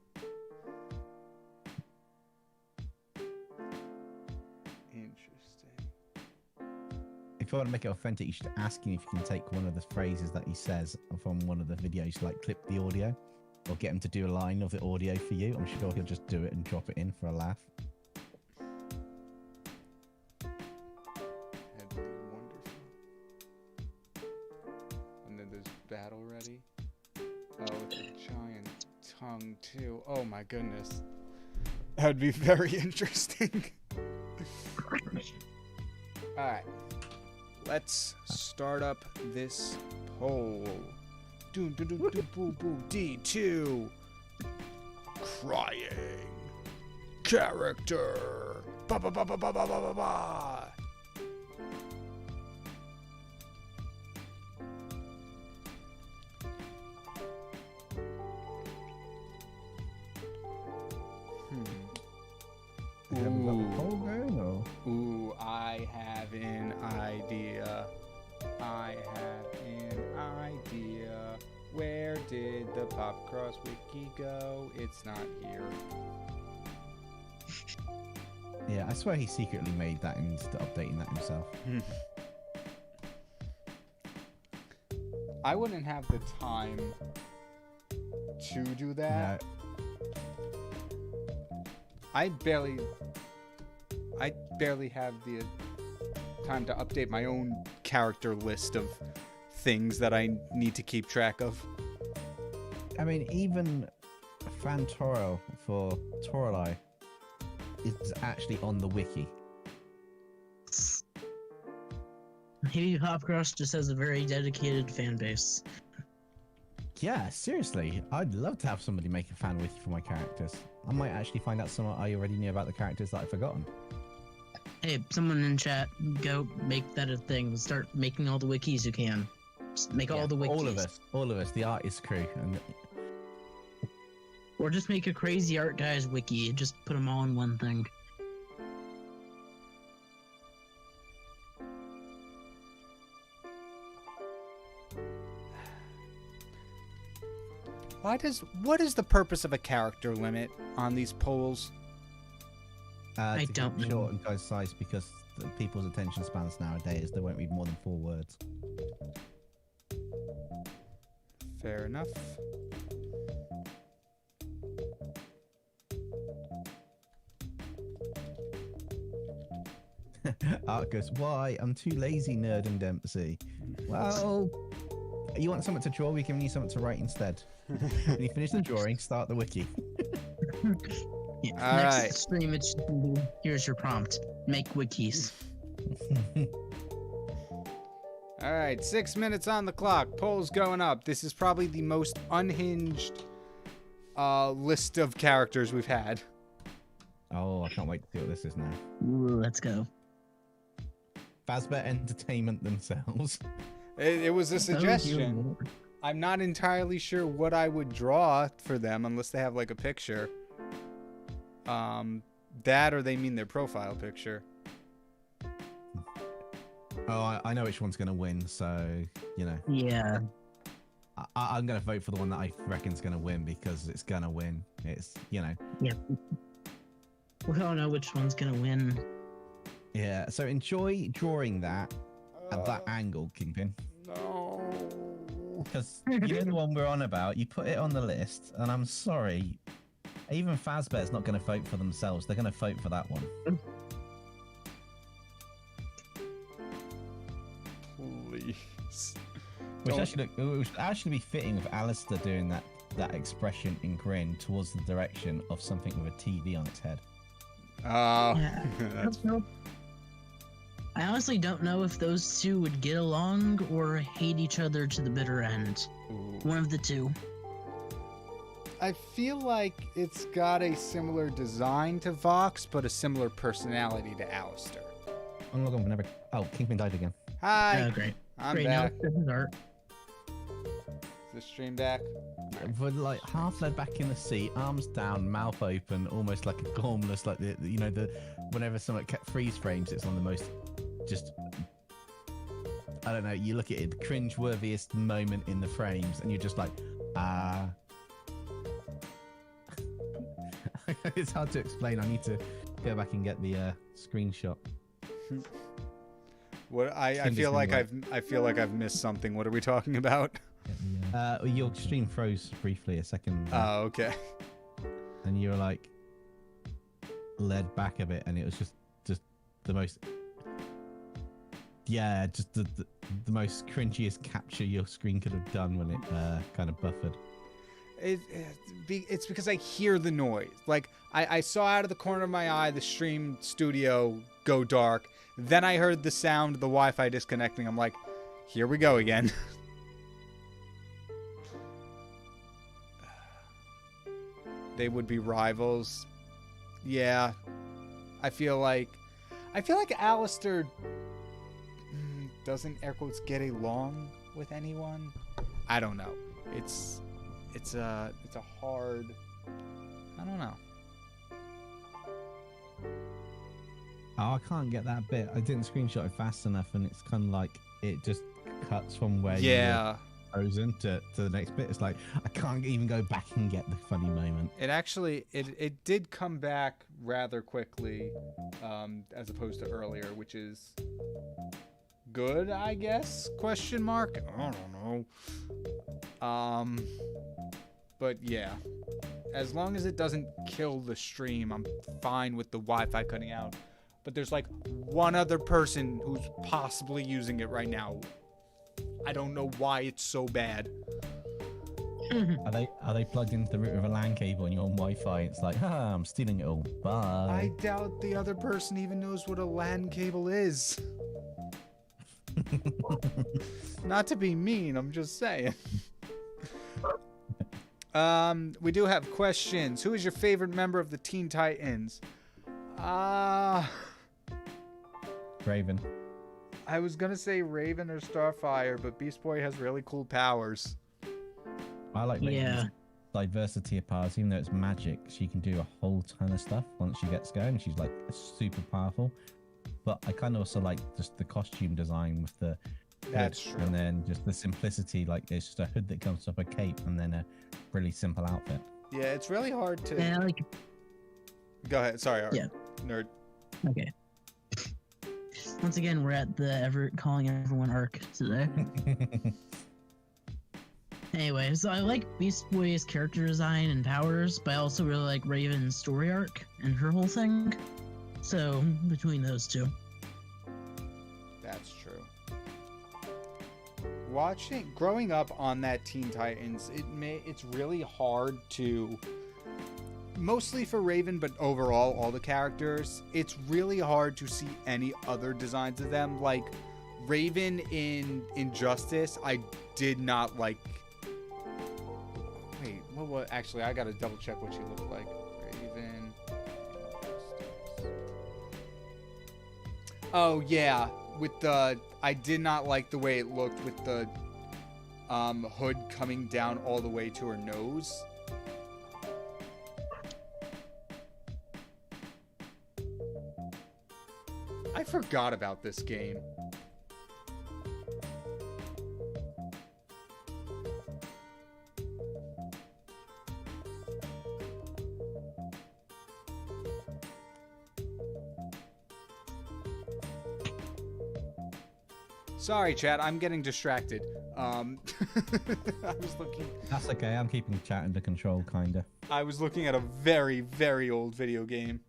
Interesting. If you want to make it authentic, you should ask him if you can take one of the phrases that he says from one of the videos, like clip the audio, or get him to do a line of the audio for you. I'm sure he'll just do it and drop it in for a laugh. That'd be wonderful. And then there's Battle Ready. Oh, with a giant tongue too. Oh my goodness. That'd be very interesting. Alright. Let's start up this poll. D2. Crying. Character. Ba ba ba ba ba ba ba ba ba. Ooh, I have an idea. Where did the Popcross wiki go? It's not here. Yeah, I swear he secretly made that and is updating that himself. I wouldn't have the time to do that. I barely have the time to update my own character list of things that I need to keep track of. I mean, even Fantorel for Toralei is actually on the wiki. Maybe Hopcross just has a very dedicated fan base. Yeah, seriously, I'd love to have somebody make a fan wiki for my characters. I might actually find out something I already knew about the characters that I've forgotten. Hey, someone in chat, go make that a thing. Start making all the wikis you can. Just make all the wikis. All of us, the artist crew. And Or just make a crazy art guys wiki and just put them all in one thing. What is the purpose of a character limit on these polls? I to don't keep know. short and concise because people's attention spans nowadays, they won't read more than 4 words. Fair enough. Arcus, why? I'm too lazy, Nerd and Dempsey. Well, you want something to draw? We can give you something to write instead. When you finish the drawing, start the wiki. Yeah, All next right. stream, it's just gonna be, here's your prompt. Make wikis. All right, 6 minutes on the clock. Polls going up. This is probably the most unhinged list of characters we've had. Oh, I can't wait to see what this is now. Ooh, let's go. Fazbear Entertainment themselves. It was a Oh, dear suggestion. Lord. I'm not entirely sure what I would draw for them unless they have like a picture. That or they mean their profile picture. Oh, I know which one's going to win, so, you know. Yeah. I'm going to vote for the one that I reckon's going to win because it's going to win. It's, you know. Yeah. We don't know which one's gonna win. Yeah, so enjoy drawing that at that angle, Kingpin. No. Because you know the one we're on about, you put it on the list, and I'm sorry, even Fazbear's not going to vote for themselves. They're going to vote for that one. Please. Which Don't- would actually be fitting with Alistair doing that expression in grin towards the direction of something with a TV on its head. Oh, Yeah. that's I honestly don't know if those two would get along or hate each other to the bitter end. ooh. One of the two. I feel like it's got a similar design to Vox, but a similar personality to Alistair. I'm not going whenever. Oh, Kingpin died again. Hi, Oh, great. I'm Great, back. now it's his art. Is the stream back? With like half led back in the seat, arms down, mouth open, almost like a gormless, like the you know the whenever someone freeze frames, it's one of the most just I don't know. You look at it, the cringe-worthiest moment in the frames, and you're just like, ah. It's hard to explain. I need to go back and get the screenshot. What I Tim feel is like gonna I feel like I've missed something. What are we talking about? Your stream froze briefly a second, Oh, okay. and you were like led back a bit, and it was just the most, yeah, just the most cringiest capture your screen could have done when it kind of buffered. It's because I hear the noise. Like I saw out of the corner of my eye the stream studio go dark. Then I heard the sound of the Wi-Fi disconnecting. I'm like, here we go again. They would be rivals. Yeah. I feel like Alistair doesn't air quotes get along with anyone. I don't know. It's a hard, I don't know. Oh, I can't get that bit. I didn't screenshot it fast enough, and it's kind of like it just cuts from where you were frozen to the next bit. It's like I can't even go back and get the funny moment. It actually it did come back rather quickly, as opposed to earlier, which is good, I guess? Question mark. I don't know. know. But yeah, as long as it doesn't kill the stream, I'm fine with the Wi-Fi cutting out. But there's like one other person who's possibly using it right now. I don't know why it's so bad. Are they plugged into the root of a LAN cable and you're on Wi-Fi? It's like, ha, I'm stealing it all. Bye. I doubt the other person even knows what a LAN cable is. Not to be mean, I'm just saying. We do have questions. Who is your favorite member of the Teen Titans? Raven. I was gonna say Raven or Starfire, but Beast Boy has really cool powers. I like Raven's diversity of powers. Even though it's magic, she can do a whole ton of stuff once she gets going. She's like super powerful. But I kind of also like just the costume design with the That's hood, true. and then just the simplicity. Like it's just a hood that comes up a cape and then a really simple outfit. Yeah, it's really hard to. Yeah, like, Go ahead. Sorry, Art. Yeah. Nerd. okay. Once again, we're at the calling everyone arc today. Anyway, so I like Beast Boy's character design and powers, but I also really like Raven's story arc and her whole thing. So, between those two. That's true. Growing up on that Teen Titans, it's really hard to, mostly for Raven, but overall all the characters, it's really hard to see any other designs of them. Like Raven in Injustice, I did not like. Wait, what? Actually, I gotta double check what she looked like. Raven. Oh yeah, with the I did not like the way it looked with the hood coming down all the way to her nose. I forgot about this game. Sorry, chat. I'm getting distracted. I was looking. That's okay. I'm keeping chat under control, kinda. I was looking at a very, very old video game.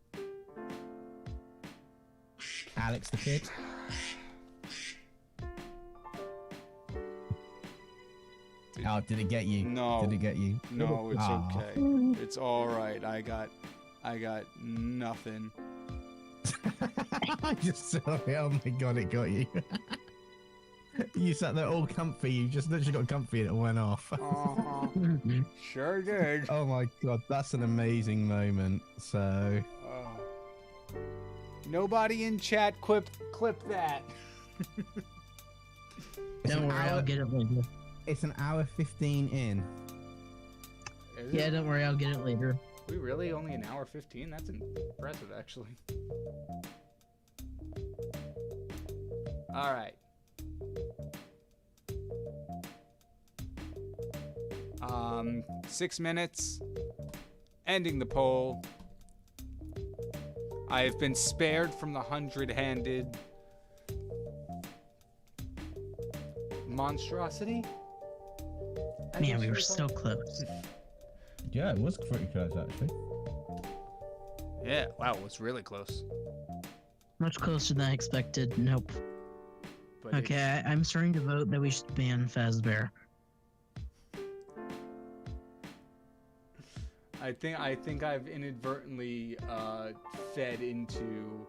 Alex the Kid. Oh, did it get you? No. Did it get you? No, it's Aw. okay. It's all right. I got nothing. I just saw it. Oh my god, it got you. You sat there all comfy. You just literally got comfy and it went off. Uh-huh. Sure did. Oh my god, that's an amazing moment. So. Nobody in chat clip that. Don't worry, I'll get it later. It's an hour 15 in. Is Yeah, it? don't worry, I'll get it later. We really only an hour 15? That's impressive, actually. All right. 6 minutes. Ending the poll. I have been spared from the 100-handed monstrosity. I Man, guess we you were would so call close. Yeah, it was pretty close actually. it. Yeah, wow, it was really close. Much closer than I expected. Nope. But Okay, I'm starting to vote that we should ban Fazbear. I think I've inadvertently fed into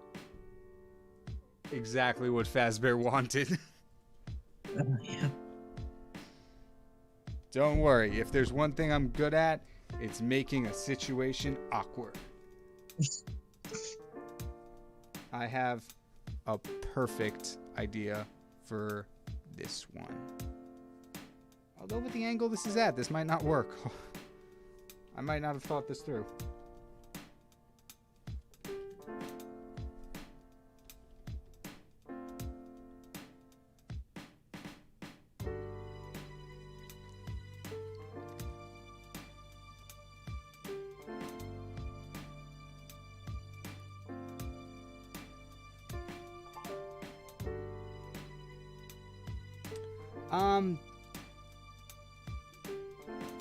exactly what Fazbear wanted. Yeah. Don't worry, if there's one thing I'm good at, it's making a situation awkward. I have a perfect idea for this one. Although with the angle this is at, this might not work. I might not have thought this through.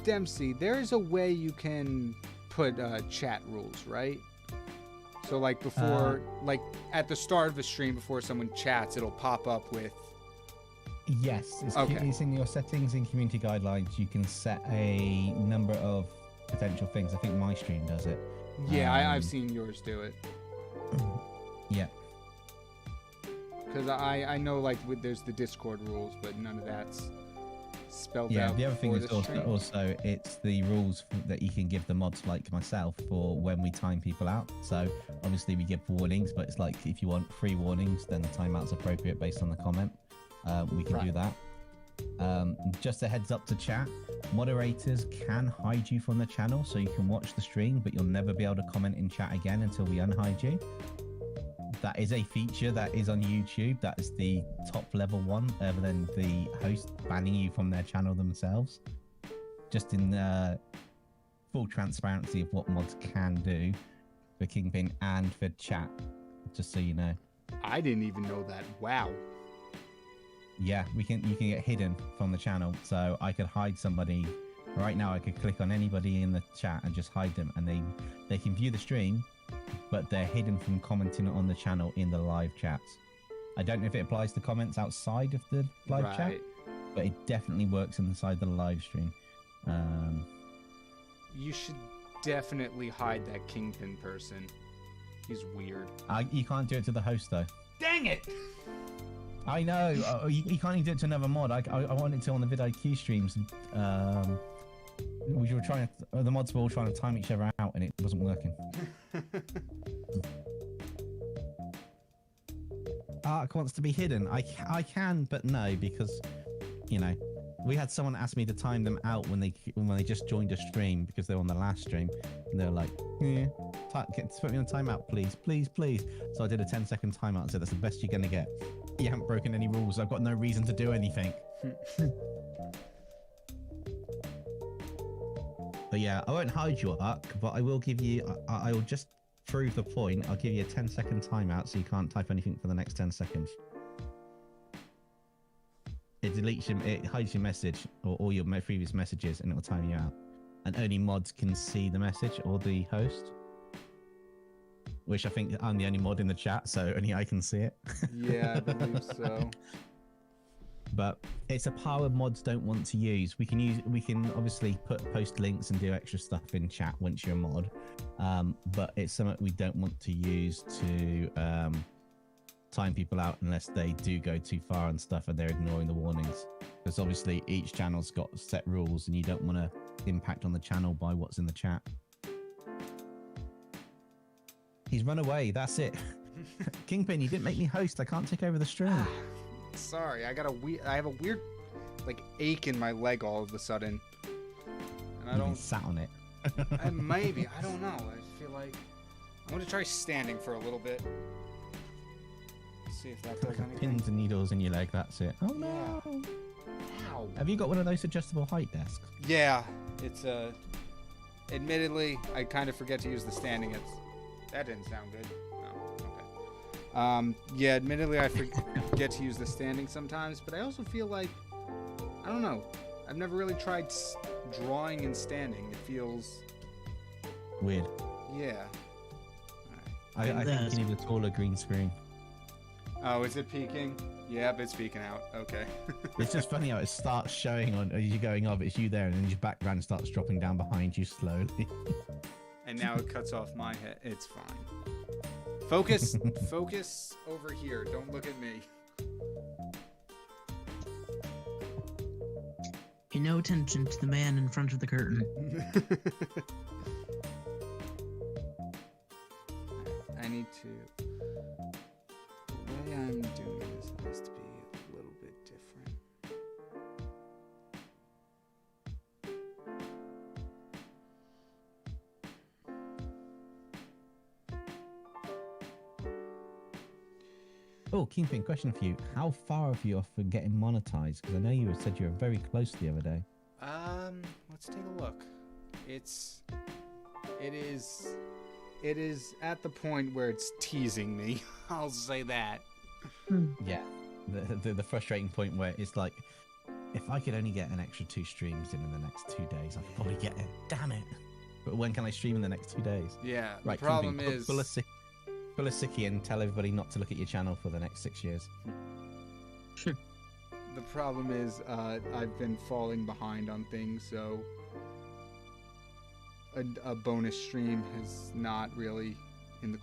Dempsey, there is a way you can put chat rules, right? So like before, like at the start of a stream, before someone chats, it'll pop up with. Yes, Okay. it's in your settings in community guidelines. You can set a number of potential things. I think my stream does it. Yeah, I've seen yours do it. Yeah. Because I know like there's the Discord rules, but none of that's spelled out. Yeah, the other thing for is the stream. also it's the rules that you can give the mods like myself for when we time people out. So obviously we give warnings, but it's like if you want 3 warnings, then the timeout's appropriate based on the comment. We can do that. Just a heads up to chat, moderators can hide you from the channel, so you can watch the stream, but you'll never be able to comment in chat again until we unhide you. That is a feature that is on YouTube. That is the top level one, other than the host banning you from their channel themselves. Just in full transparency of what mods can do for KyngPin and for chat, just so you know. I didn't even know that. Wow. Yeah, you can get hidden from the channel. So I could hide somebody right now. I could click on anybody in the chat and just hide them, and they can view the stream, but they're hidden from commenting on the channel in the live chats. I don't know if it applies to comments outside of the live chat, but it definitely works inside the live stream. You should definitely hide that KyngPin person. He's weird. You can't do it to the host though. Dang it! I know. You can't even do it to another mod. I wanted to on the vidIQ streams. We were trying to, the mods were all trying to time each other out, and it wasn't working. Ark wants to be hidden. I can, but no, because you know, we had someone ask me to time them out when they just joined a stream because they were on the last stream, and they were like, "Yeah, put me on timeout, please, please, please." So I did a 10-second timeout. So that's the best you're gonna get. You haven't broken any rules. I've got no reason to do anything. But yeah, I won't hide your Ark, but I will give you. I will just prove the point. I'll give you a 10-second timeout, so you can't type anything for the next 10 seconds. It deletes it hides your message or all your previous messages, and it will time you out. And only mods can see the message or the host. Which I think I'm the only mod in the chat, so only I can see it. Yeah, I believe so. But it's a power mods don't want to use. We can obviously post links and do extra stuff in chat once you're a mod. But it's something we don't want to use to time people out unless they do go too far and stuff and they're ignoring the warnings. Because obviously each channel's got set rules and you don't want to impact on the channel by what's in the chat. He's run away, that's it. KyngPin, you didn't make me host. I can't take over the stream. Sorry, I have a weird like ache in my leg all of a sudden. And I don't sat on it. Maybe, I don't know. I feel like I'm gonna try standing for a little bit. See if that does anything. Pins and needles in your leg, that's it. Oh no. Ow. Have you got one of those adjustable height desks? Yeah, it's admittedly I kind of forget to use the standing. That didn't sound good. Oh, okay. Yeah, admittedly I forget to use the standing sometimes, but I also feel like, I don't know, I've never really tried drawing and standing. It feels weird. Yeah. I think you need a taller green screen. Oh, is it peeking? Yep, it's peeking out. Okay. It's just funny how it starts showing on as you're going off. It's you there, and then your background starts dropping down behind you slowly. And now it cuts off my head. It's fine. Focus over here. Don't look at me. Pay no attention to the man in front of the curtain. I need to. The way I'm doing this has to be a little bit different. Oh, KyngPin, question for you. How far are you off for getting monetized? Because I know you said you were very close the other day. Let's take a look. It is at the point where it's teasing me. I'll say that. Yeah. The frustrating point where it's like, If I could only get an extra 2 streams in the next 2 days, I could probably get it. Damn it! But when can I stream in the next 2 days? Yeah, Right, the problem KyngPin, is... pull a sickie and tell everybody not to look at your channel for the next 6 years. The problem is, I've been falling behind on things, so a bonus stream is not really in the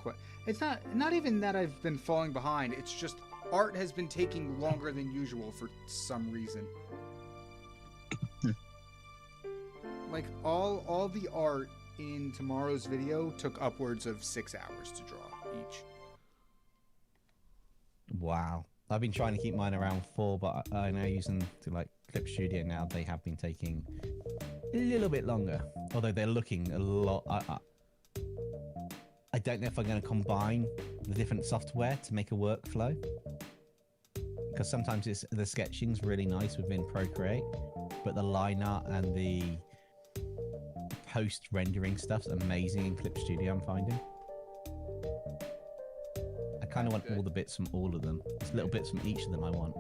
It's not even that I've been falling behind. It's just art has been taking longer than usual for some reason. Like all the art in tomorrow's video took upwards of 6 hours to draw each. Wow. I've been trying to keep mine around 4, but I know using to like Clip Studio now, they have been taking a little bit longer. Although they're looking a lot. I don't know if I'm going to combine the different software to make a workflow. Because sometimes the sketching's really nice within Procreate, but the line art and the post rendering stuff's amazing in Clip Studio, I'm finding. I kind of want all the bits from all of them. There's little bits from each of them I want.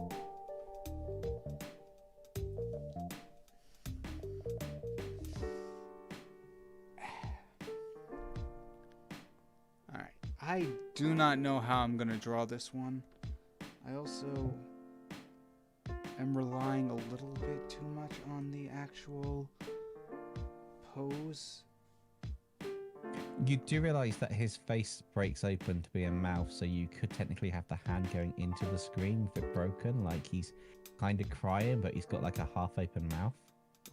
Alright, I do not know how I'm going to draw this one. I also am relying a little bit too much on the actual pose. You do realise that his face breaks open to be a mouth, so you could technically have the hand going into the screen with it broken. Like he's kind of crying, but he's got like a half-open mouth.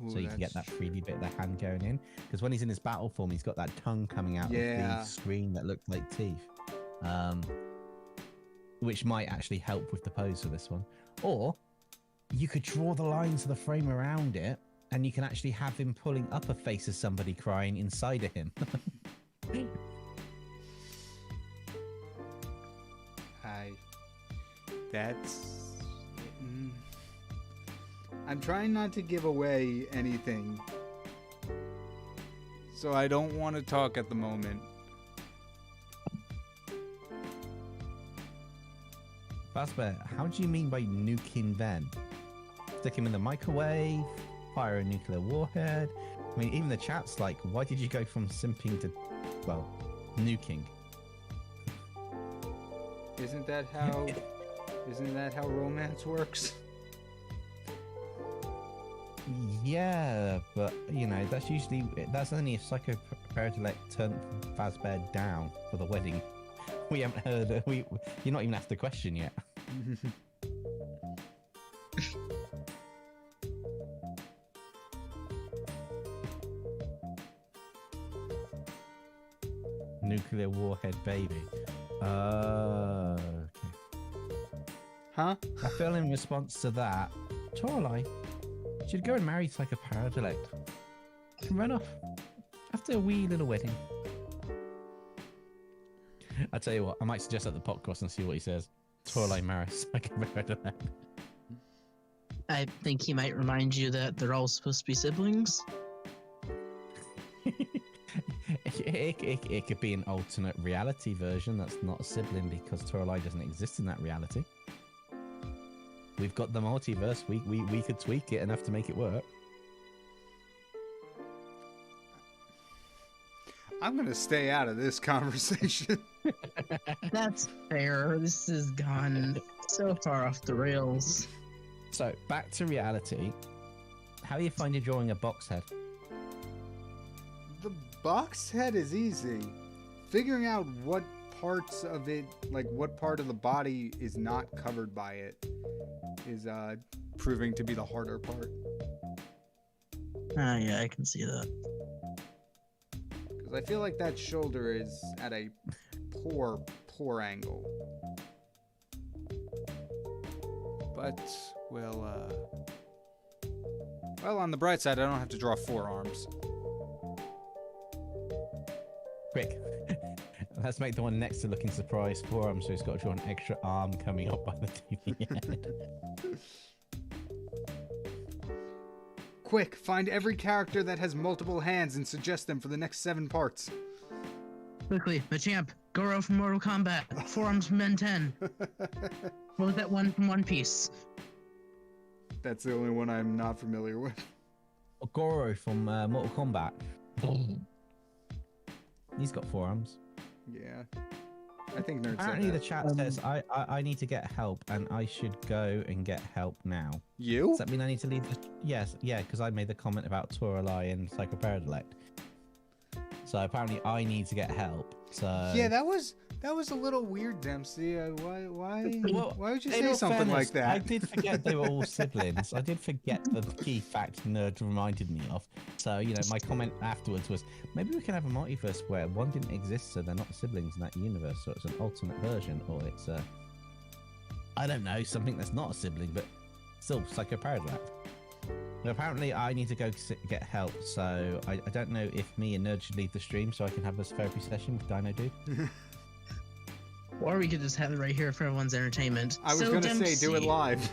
Ooh, so you can get that 3D bit of the hand going in. Because when he's in his battle form, he's got that tongue coming out of the screen that looks like teeth. Which might actually help with the pose for this one. Or you could draw the lines of the frame around it, and you can actually have him pulling up a face of somebody crying inside of him. I'm trying not to give away anything, so I don't want to talk at the moment. Fazbear, how do you mean by nuking then? Stick him in the microwave? Fire a nuclear warhead? I mean, even the chat's like, why did you go from simping to, well, nuking? Isn't that how romance works? Yeah, but you know, that's only if Psychoparadilect turned Fazbear down for the wedding. We haven't heard. You're not even asked the question yet. Nuclear warhead baby. Okay. Huh? I feel in response to that, Toralei should go and marry Psychoparadilect. Run off after a wee little wedding. I tell you what, I might suggest at the podcast and see what he says. Toralei marries Psychoparadilect. I think he might remind you that they're all supposed to be siblings. It could be an alternate reality version that's not a sibling because Toralei doesn't exist in that reality. We've got the multiverse. We could tweak it enough to make it work. I'm gonna stay out of this conversation. That's fair. This has gone so far off the rails. So back to reality. How do you find you drawing a box head? The box head is easy. Figuring out what parts of it, like what part of the body is not covered by it, is proving to be the harder part. Yeah, I can see that. Because I feel like that shoulder is at a poor angle. But well, on the bright side, I don't have to draw 4 arms. Quick. Let's make the one next to looking surprised forearm, so he's got to draw an extra arm coming up by the TV head. Quick, find every character that has multiple hands and suggest them for the next 7 parts. Quickly, Machamp, Goro from Mortal Kombat, forearms from Ben 10. What was that one from One Piece? That's the only one I'm not familiar with. Goro from Mortal Kombat. He's got forearms. Yeah. I think Nerd Apparently said the that. chat says I need to get help and I should go and get help now. You? Does that mean I need to leave the... Yes, yeah, because I made the comment about Toralei and Psychoparadilect. So apparently I need to get help. So Yeah, that was a little weird, Dempsey. Why Well, would you in say all something fairness, like that? I did forget they were all siblings. I did forget the key fact Nerd reminded me of. So, you know, my comment afterwards was, maybe we can have a multiverse where one didn't exist, so they're not siblings in that universe, so it's an alternate version, or it's a... I don't know, something that's not a sibling, but still Psychoparadilect. But apparently I need to go get help, so I don't know if me and Nerd should leave the stream so I can have this therapy session with Dino Dude. Or we could just have it right here for everyone's entertainment. I was going to say, do it live.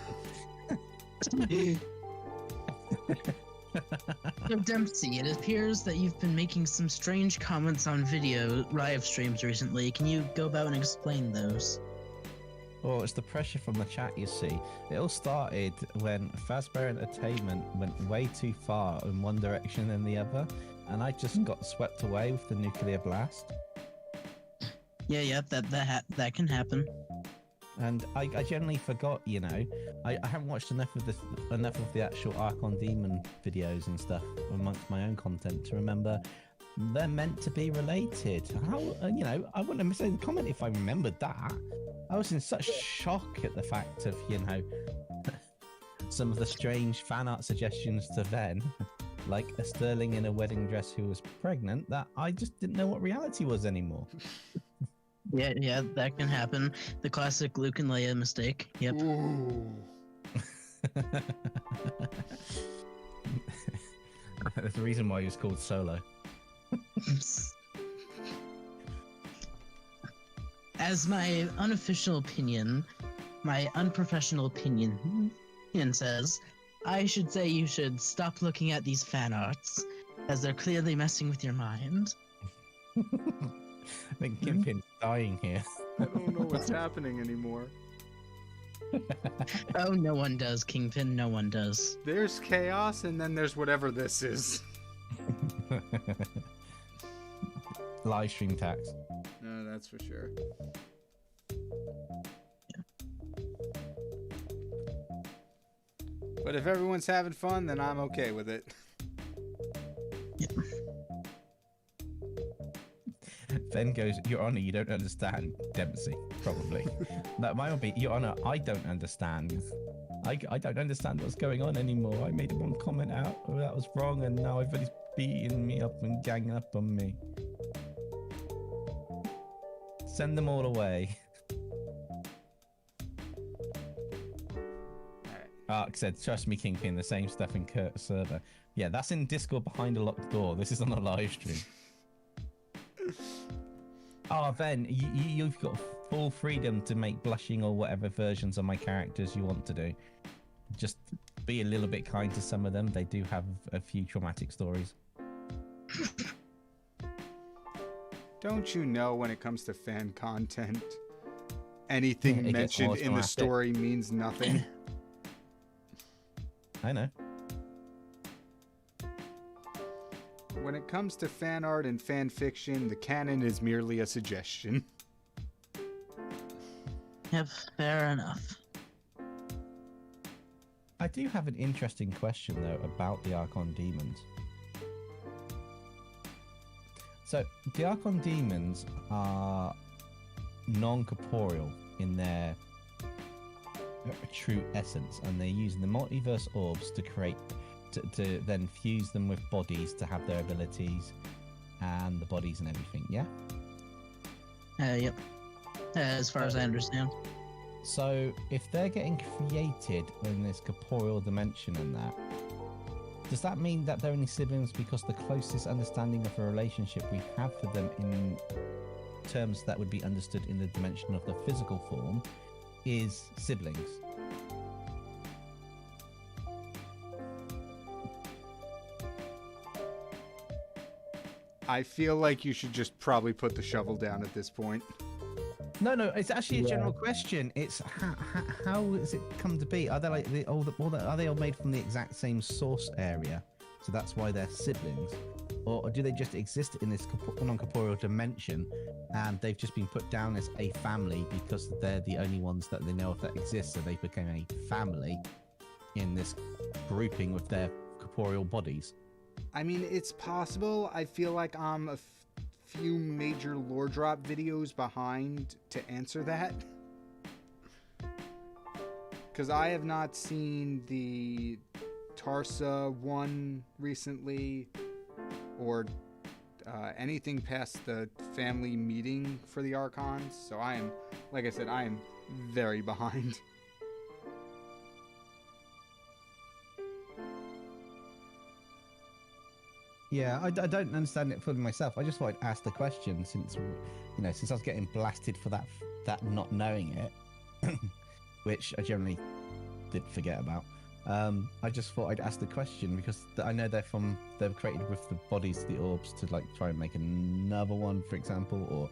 So Dempsey, it appears that you've been making some strange comments on video live streams recently. Can you go about and explain those? Well, it's the pressure from the chat, you see. It all started when Fazbear Entertainment went way too far in one direction than the other, and I just got swept away with the nuclear blast. Yeah, that can happen. And I generally forgot, you know. I haven't watched enough of the actual Archon Demon videos and stuff amongst my own content to remember they're meant to be related. How, you know, I wouldn't have missed any comment if I remembered that. I was in such shock at the fact of, you know, some of the strange fan art suggestions to Ven, like a Sterling in a wedding dress who was pregnant, that I just didn't know what reality was anymore. Yeah, that can happen. The classic Luke and Leia mistake. Yep. Ooh. That's the reason why he was called Solo. As my unofficial opinion, my unprofessional opinion says, I should say you should stop looking at these fan arts, as they're clearly messing with your mind. I think KyngPin's dying here. I don't know what's happening anymore. Oh, no one does, KyngPin, no one does. There's chaos, and then there's whatever this is. Live stream tax. No, that's for sure. But if everyone's having fun, then I'm okay with it. Ben goes, Your Honor, you don't understand, Dempsey, probably. That might be, Your Honor, I don't understand. I don't understand what's going on anymore. I made one comment out, oh, that was wrong, and now everybody's beating me up and ganging up on me. Send them all away. Ark said, trust me, KyngPin, the same stuff in Kurt's server. Yeah, that's in Discord behind a locked door. This is on a live stream. Oh, Ben, you've got full freedom to make blushing or whatever versions of my characters you want to do. Just be a little bit kind to some of them. They do have a few traumatic stories. Don't you know when it comes to fan content, anything It gets mentioned more in the dramatic. story means nothing? I know. When it comes to fan art and fan fiction, the canon is merely a suggestion. Yep, fair enough. I do have an interesting question, though, about the Archon Demons. So, the Archon Demons are non-corporeal in their true essence, and they're using the multiverse orbs to create, to then fuse them with bodies to have their abilities and the bodies and everything, yeah? Yep. As far as I understand. So, if they're getting created in this corporeal dimension and that, does that mean that they're only siblings because the closest understanding of a relationship we have for them in terms that would be understood in the dimension of the physical form is siblings? I feel like you should just probably put the shovel down at this point. No, it's actually a general question. It's how has it come to be? Are they like are they all made from the exact same source area? So that's why they're siblings, or do they just exist in this non-corporeal dimension, and they've just been put down as a family because they're the only ones that they know of that exist? So they became a family in this grouping with their corporeal bodies. I mean, it's possible. I feel like I'm a few major lore drop videos behind to answer that. Because I have not seen the Tarsa one recently, or anything past the family meeting for the Archons. So I am, like I said, I am very behind. Yeah, I don't understand it fully myself. I just thought I'd ask the question since I was getting blasted for that not knowing it, which I generally did forget about. I just thought I'd ask the question because I know they're created with the bodies of the orbs to like try and make another one, for example, or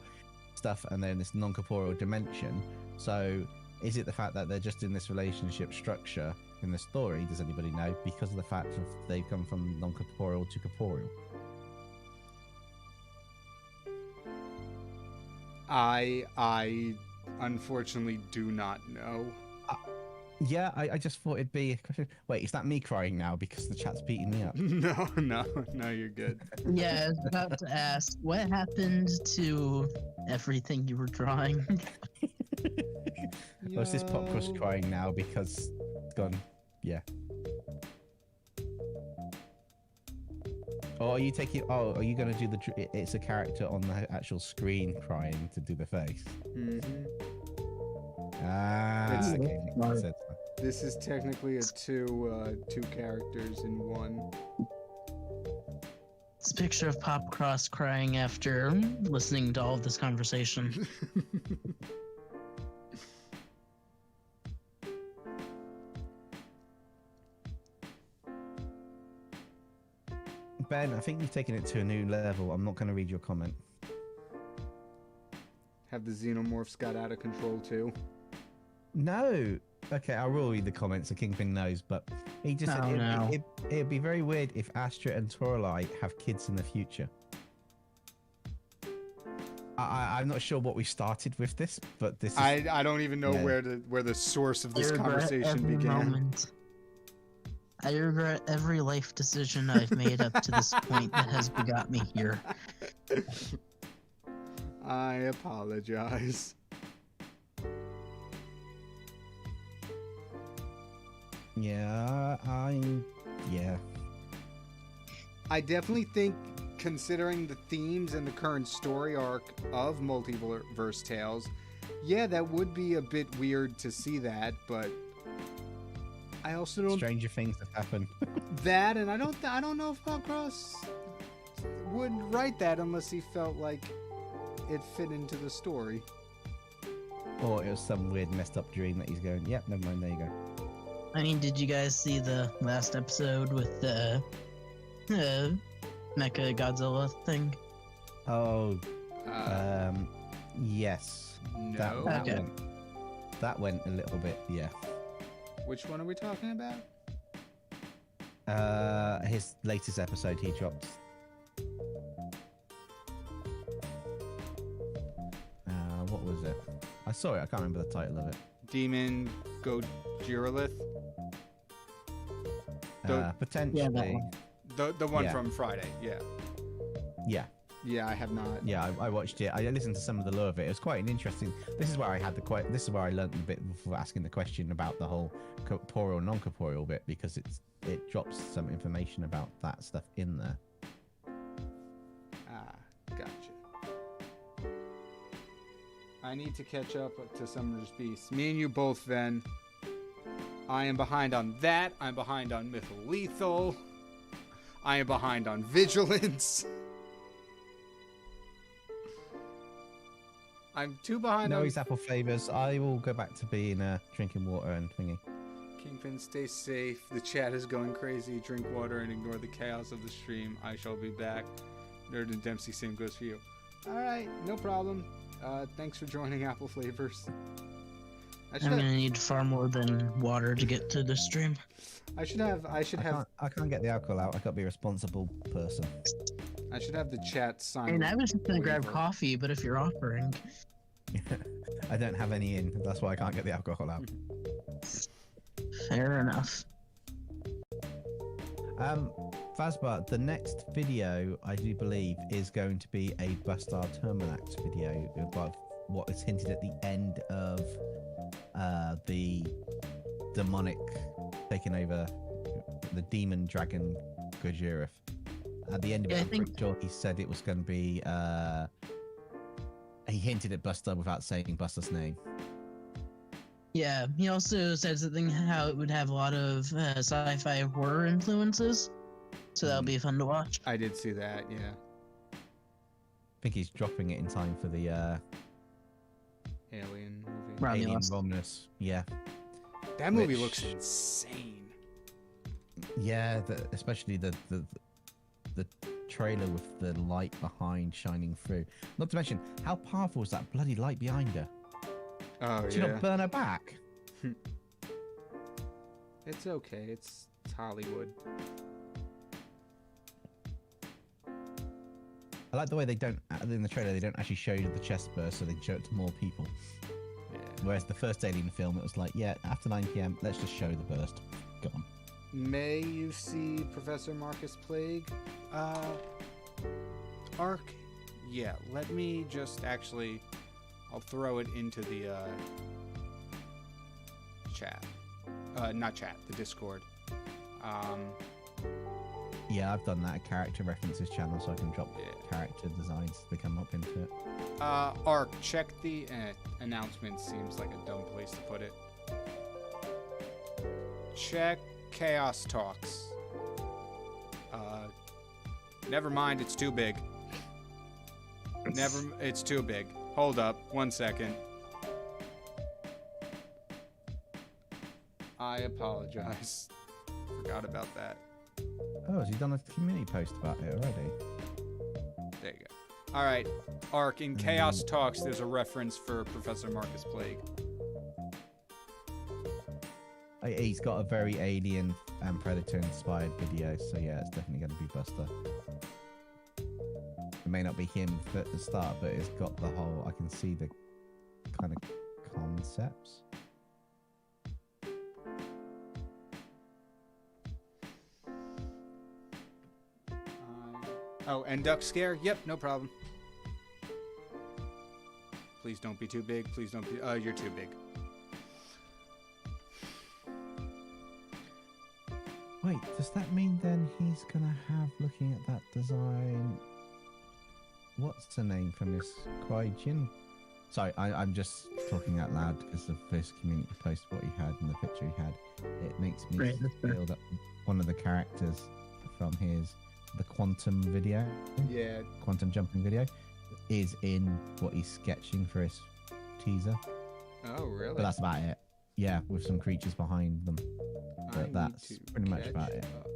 stuff, and they're in this non-corporeal dimension. So is it the fact that they're just in this relationship structure in the story, does anybody know, because of the fact that they've come from non-corporeal to corporeal? I unfortunately do not know. Yeah, I just thought it'd be a question. Wait, is that me crying now because the chat's beating me up? No, you're good. Yeah, I was about to ask, what happened to everything you were drawing? Or is this pop crust crying now because it's gone? Yeah. Or are you taking? Oh, are you going to do the? It's a character on the actual screen crying to do the face. Mm-hmm. Okay. This is technically a two characters in one. It's a picture of Pop Cross crying after listening to all of this conversation. Ben, I think you've taken it to a new level. I'm not going to read your comment. Have the xenomorphs got out of control too? No. Okay, I will read the comments so KyngPin knows, but he just said it'd be very weird if Astra and Toralei have kids in the future. I'm not sure what we started with this, but this is... I don't even know where the source of this conversation began. I regret every life decision I've made up to this point that has begot me here. I apologize. Yeah. I definitely think, considering the themes and the current story arc of Multiverse Tales, yeah, that would be a bit weird to see that, but I also don't... Stranger things have happened. That, and I don't know if Bob Cross would write that unless he felt like it fit into the story. Or it was some weird messed up dream that he's going, yep, never mind, there you go. I mean, did you guys see the last episode with the Mecha Godzilla thing? Oh, yes. No. That went a little bit, yeah. Which one are we talking about? His latest episode he dropped. What was it? I saw it, I can't remember the title of it. Demon Gojiralith? Potentially. Yeah, the one from Friday, yeah. Yeah. Yeah, I have not. Yeah, I watched it. I listened to some of the lore of it. It was quite an interesting. This is where I learned a bit before asking the question about the whole corporeal non-corporeal bit, because it drops some information about that stuff in there. Ah, gotcha. I need to catch up to Summer's Beast. Me and you both, then. I am behind on that. I'm behind on Mytholethal. I am behind on Vigilance. I'm too behind on... No, apple flavors. I will go back to being drinking water and thingy. KyngPin, stay safe. The chat is going crazy. Drink water and ignore the chaos of the stream. I shall be back. Nerd and Dempsey, same goes for you. Alright, no problem. Thanks for joining Apple Flavors. I I'm gonna need far more than water to get to the stream. I should have. I can't get the alcohol out. I gotta be a responsible person. I should have the chat sign. And I was just gonna grab waiver. coffee, but if you're offering, I don't have any in. That's why I can't get the alcohol out. fair enough. Fazbar, the next video, I do believe, is going to be a Bustar Terminax video about what is hinted at the end of the demonic taking over the demon dragon Gojirith. At the end of it, I'm pretty sure he said it was going to be. He hinted at Buster without saying Buster's name. Yeah, he also said something how it would have a lot of sci-fi horror influences, so that'll be fun to watch. I did see that. Yeah. I think he's dropping it in time for the Alien movie. Alien Romulus. Romulus. Yeah. That movie Which- looks insane. Yeah, especially the trailer with the light behind shining through. Not to mention, how powerful is that bloody light behind her? Oh Did you not burn her back? It's okay. It's Hollywood. I like the way they don't, in the trailer, they don't actually show you the chest burst, so they show it to more people. Yeah. Whereas the first Alien film, it was like, yeah, after 9 PM, let's just show the burst. Go on. May you see Professor Marcus Plague arc? Yeah, let me just actually... I'll throw it into the chat. Not chat, the Discord. Yeah, I've done that. A character references channel, so I can drop Yeah. character designs to come up into it. Arc, check the announcement. Seems like a dumb place to put it. Check Chaos Talks. Never mind, it's too big. It's too big. Hold up, 1 second. I apologize. Forgot about that. Oh, has he done a community post about it already? There you go. All right, Arc, in Chaos Talks, there's a reference for Professor Marcus Plague. He's got a very Alien and Predator inspired video, so yeah, it's definitely going to be Buster. It may not be him at the start, but it's got the whole. I can see the kind of concepts. Oh, and Duck Scare? Yep, no problem. Please don't be too big. Please don't be. You're too big. Wait, does that mean then he's gonna have, looking at that design, what's the name from this Kwai-Jin? Sorry, I'm just talking out loud because the first community post what he had and the picture he had, it makes me Right, that's fair. feel that one of the characters from the quantum video, Yeah. quantum jumping video, is in what he's sketching for his teaser. Oh, really? But that's about it. Yeah, with some creatures behind them. I But need that's to pretty much catch about it. up.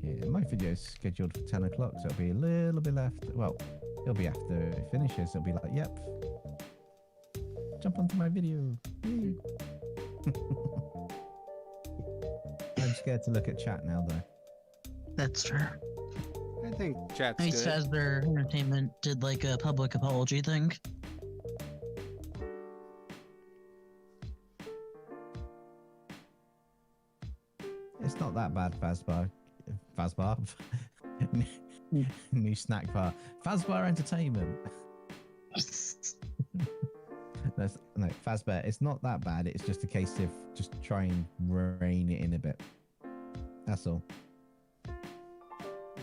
Yeah, my video is scheduled for 10 o'clock, so it'll be a little bit left. Well, it'll be after it finishes. It'll be like, yep, jump onto my video. Yay. I'm scared to look at chat now, though. That's fair. I think chat's Nice good. Fazbear Entertainment did like a public apology thing. It's not that bad, Fazbar. Fazbar? New snack bar. Fazbar Entertainment. No, Fazbear, it's not that bad. It's just a case of just try and rein it in a bit. That's all.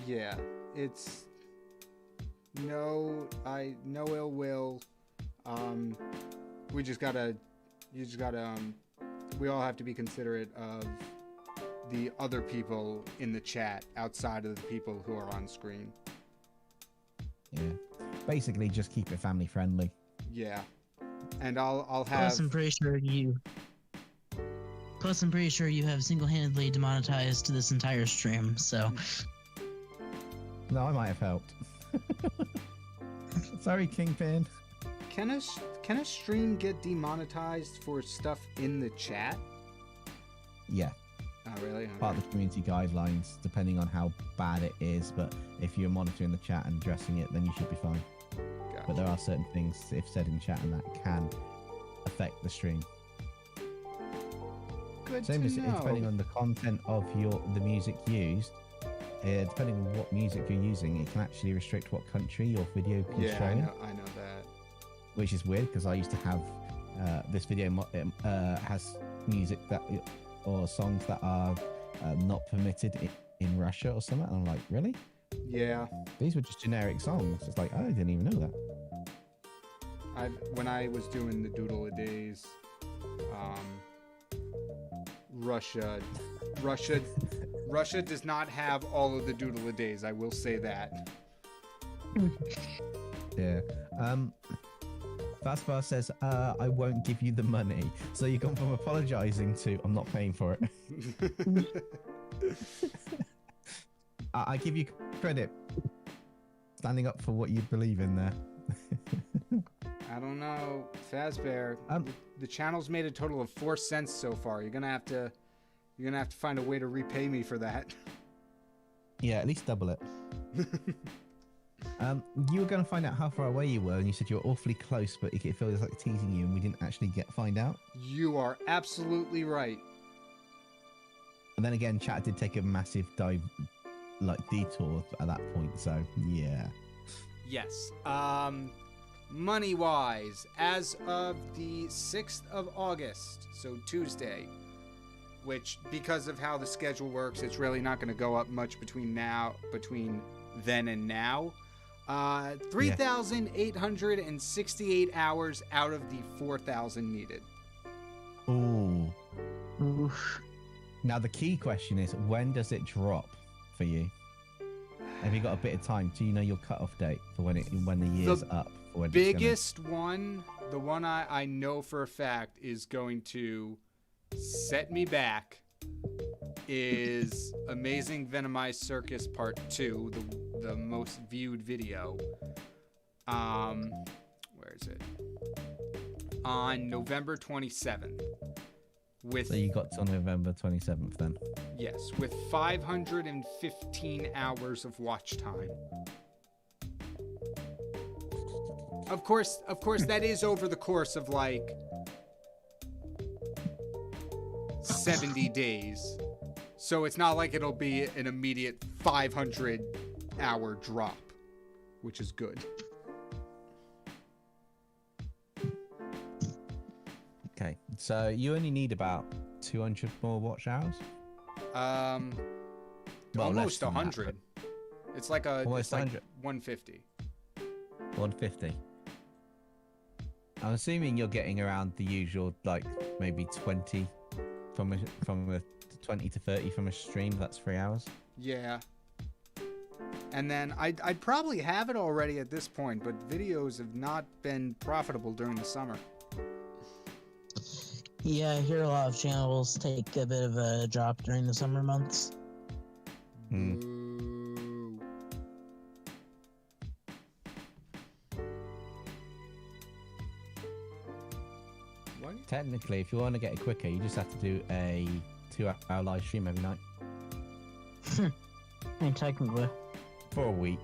Yeah, it's no ill will. We all have to be considerate of the other people in the chat outside of the people who are on screen. Yeah. Basically, just keep it family friendly. Yeah, and I'll Plus, have. I'm pretty sure you Plus, I'm pretty sure you have single-handedly demonetized this entire stream, so... No, I might have helped. Sorry, KyngPin. Can a stream get demonetized for stuff in the chat? Yeah, Oh, really? Okay. part of the community guidelines, depending on how bad it is. But if you're monitoring the chat and addressing it, then you should be fine. Gotcha. But there are certain things, if said in chat, and that can affect the stream. Good Same to as know. depending on the content of the music used. Depending on what music you're using, it can actually restrict what country your video can show Yeah, in. I know that. Which is weird because I used to have this video has music that or songs that are not permitted in Russia or something. And I'm like, really? Yeah. These were just generic songs. It's like, I didn't even know that. When I was doing the Doodle a Days, Russia does not have all of the Doodle a Days. I will say that. Yeah. Fastbar says, I won't give you the money. So you've gone from apologizing to, I'm not paying for it. I give you credit. Standing up for what you believe in there. I don't know, Fazbear. The channel's made a total of 4 cents so far. You're gonna have to find a way to repay me for that. Yeah, at least double it. You were going to find out how far away you were, and you said you were awfully close, but it feels like teasing you, and we didn't actually find out. You are absolutely right. And then again, chat did take a massive detour at that point. So yeah. Yes. Money-wise, as of the 6th of August, so Tuesday, which because of how the schedule works, it's really not going to go up much between then and now. 3,868 hours out of the 4,000 needed. Ooh. Oof. Now the key question is, when does it drop for you? Have you got a bit of time? Do you know your cutoff date for when the year's up? For when Biggest one, the one I know for a fact is going to set me back, is Amazing Venomized Circus Part 2, the most viewed video. Where is it? On November 27th. So you got till November 27th then? Yes, with 515 hours of watch time. Of course, that is over the course of like 70 days. So it's not like it'll be an immediate 500-hour drop, which is good. Okay, so you only need about 200 more watch hours? Almost 100. It's like Almost 100. 150. 150. I'm assuming you're getting around the usual, like maybe 20 from a 20 to 30 from a stream. That's 3 hours. Yeah. And then I'd probably have it already at this point, but videos have not been profitable during the summer. Yeah, I hear a lot of channels take a bit of a drop during the summer months. Boo. What? Technically, if you want to get it quicker, you just have to do a 2-hour live stream every night And technically. for a week.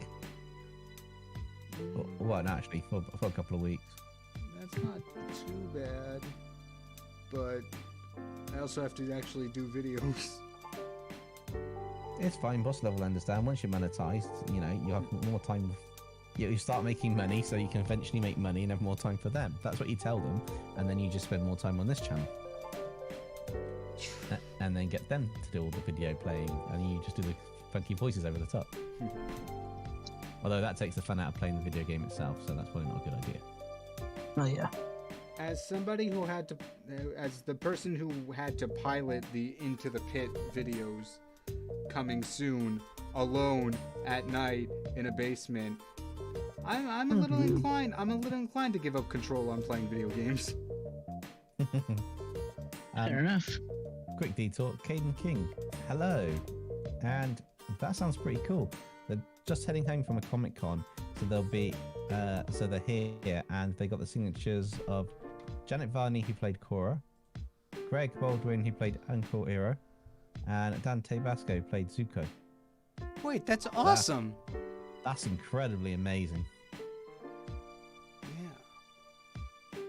Well, no, actually, for a couple of weeks. That's not too bad. But I also have to actually do videos. It's fine. Boss level understand. Once you're monetized, you know, you have more time. You start making money, so you can eventually make money and have more time for them. That's what you tell them, and then you just spend more time on this channel, and then get them to do all the video playing, and you just do the funky voices over the top. Although that takes the fun out of playing the video game itself, so that's probably not a good idea. Oh yeah. As somebody who had to, as the person who had to pilot the Into the Pit videos coming soon, alone at night in a basement, I'm a little inclined. I'm a little inclined to give up control on playing video games. Fair enough. quick detour. Caden King, hello. And that sounds pretty cool. They're just heading home from a Comic Con, so they'll be, so they're here, and they got the signatures of Janet Varney, who played Cora, Greg Baldwin, who played Uncle Iro, and Dante Basco, who played Zuko. Wait, that's awesome. That's incredibly amazing. Yeah.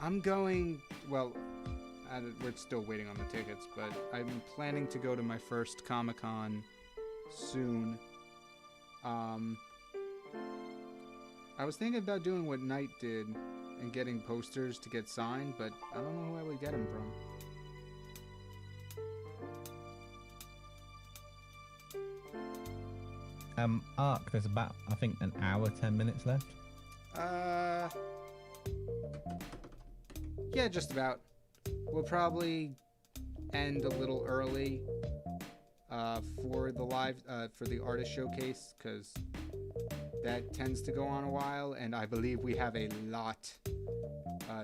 I'm going, well, we're still waiting on the tickets, but I'm planning to go to my first Comic-Con soon. I was thinking about doing what Knight did and getting posters to get signed, but I don't know who I would get them from. Arc, there's about, I think, an hour, 10 minutes left. Yeah, just about. We'll probably end a little early for the artist showcase, because that tends to go on a while, and I believe we have a lot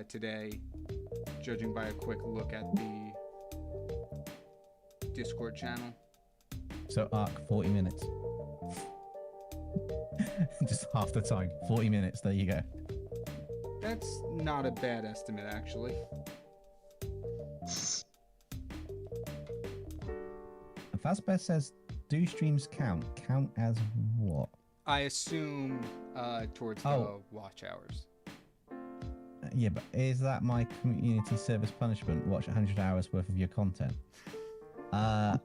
today, judging by a quick look at the Discord channel. So Arc, 40 minutes. Just half the time, 40 minutes, there you go. That's not a bad estimate, actually. Fazbear says, do streams count? Count as what? I assume towards the watch hours. Yeah, but is that my community service punishment? Watch 100 hours worth of your content? Yep.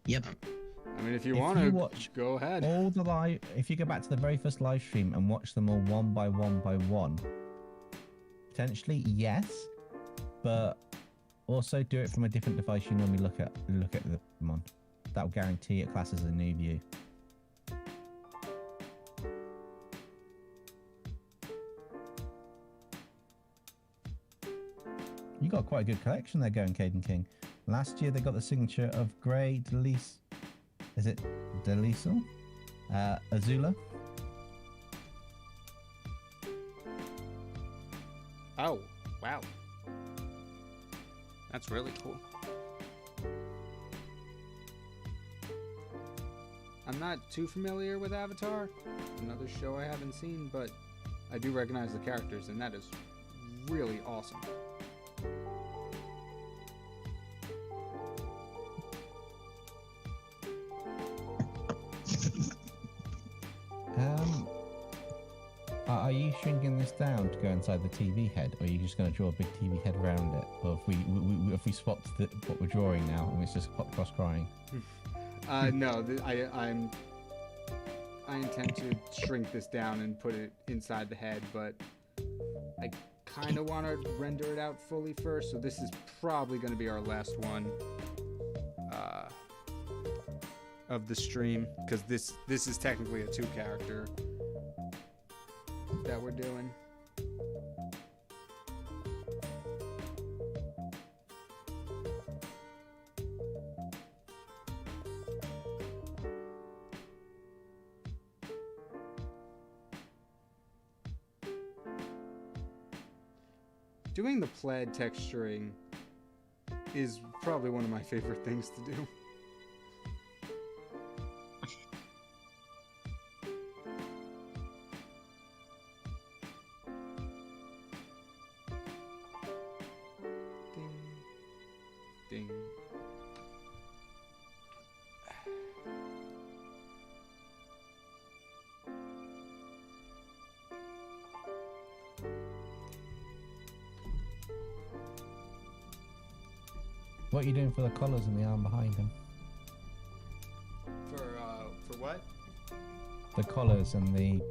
I mean, if you want to, go ahead. All the live, if you go back to the very first live stream and watch them all one by one, potentially yes, but also do it from a different device you normally look at them on. That will guarantee it classes as a new view. You got quite a good collection there going, Caden King. Last year they got the signature of Grey Delis. Is it Delisle? Azula. Oh, wow. That's really cool. I'm not too familiar with Avatar, another show I haven't seen, but I do recognize the characters, and that is really awesome. Are you shrinking this down to go inside the TV head, or are you just going to draw a big TV head around it? Or if we spot what we're drawing now, and it's just cross-crying? No, I intend to shrink this down and put it inside the head, but I kind of want to render it out fully first, so this is probably going to be our last one of the stream, because this is technically a 2-character that we're doing. Doing the plaid texturing is probably one of my favorite things to do. Ding. What are you doing for the collars and the arm behind him? For what? The collars and the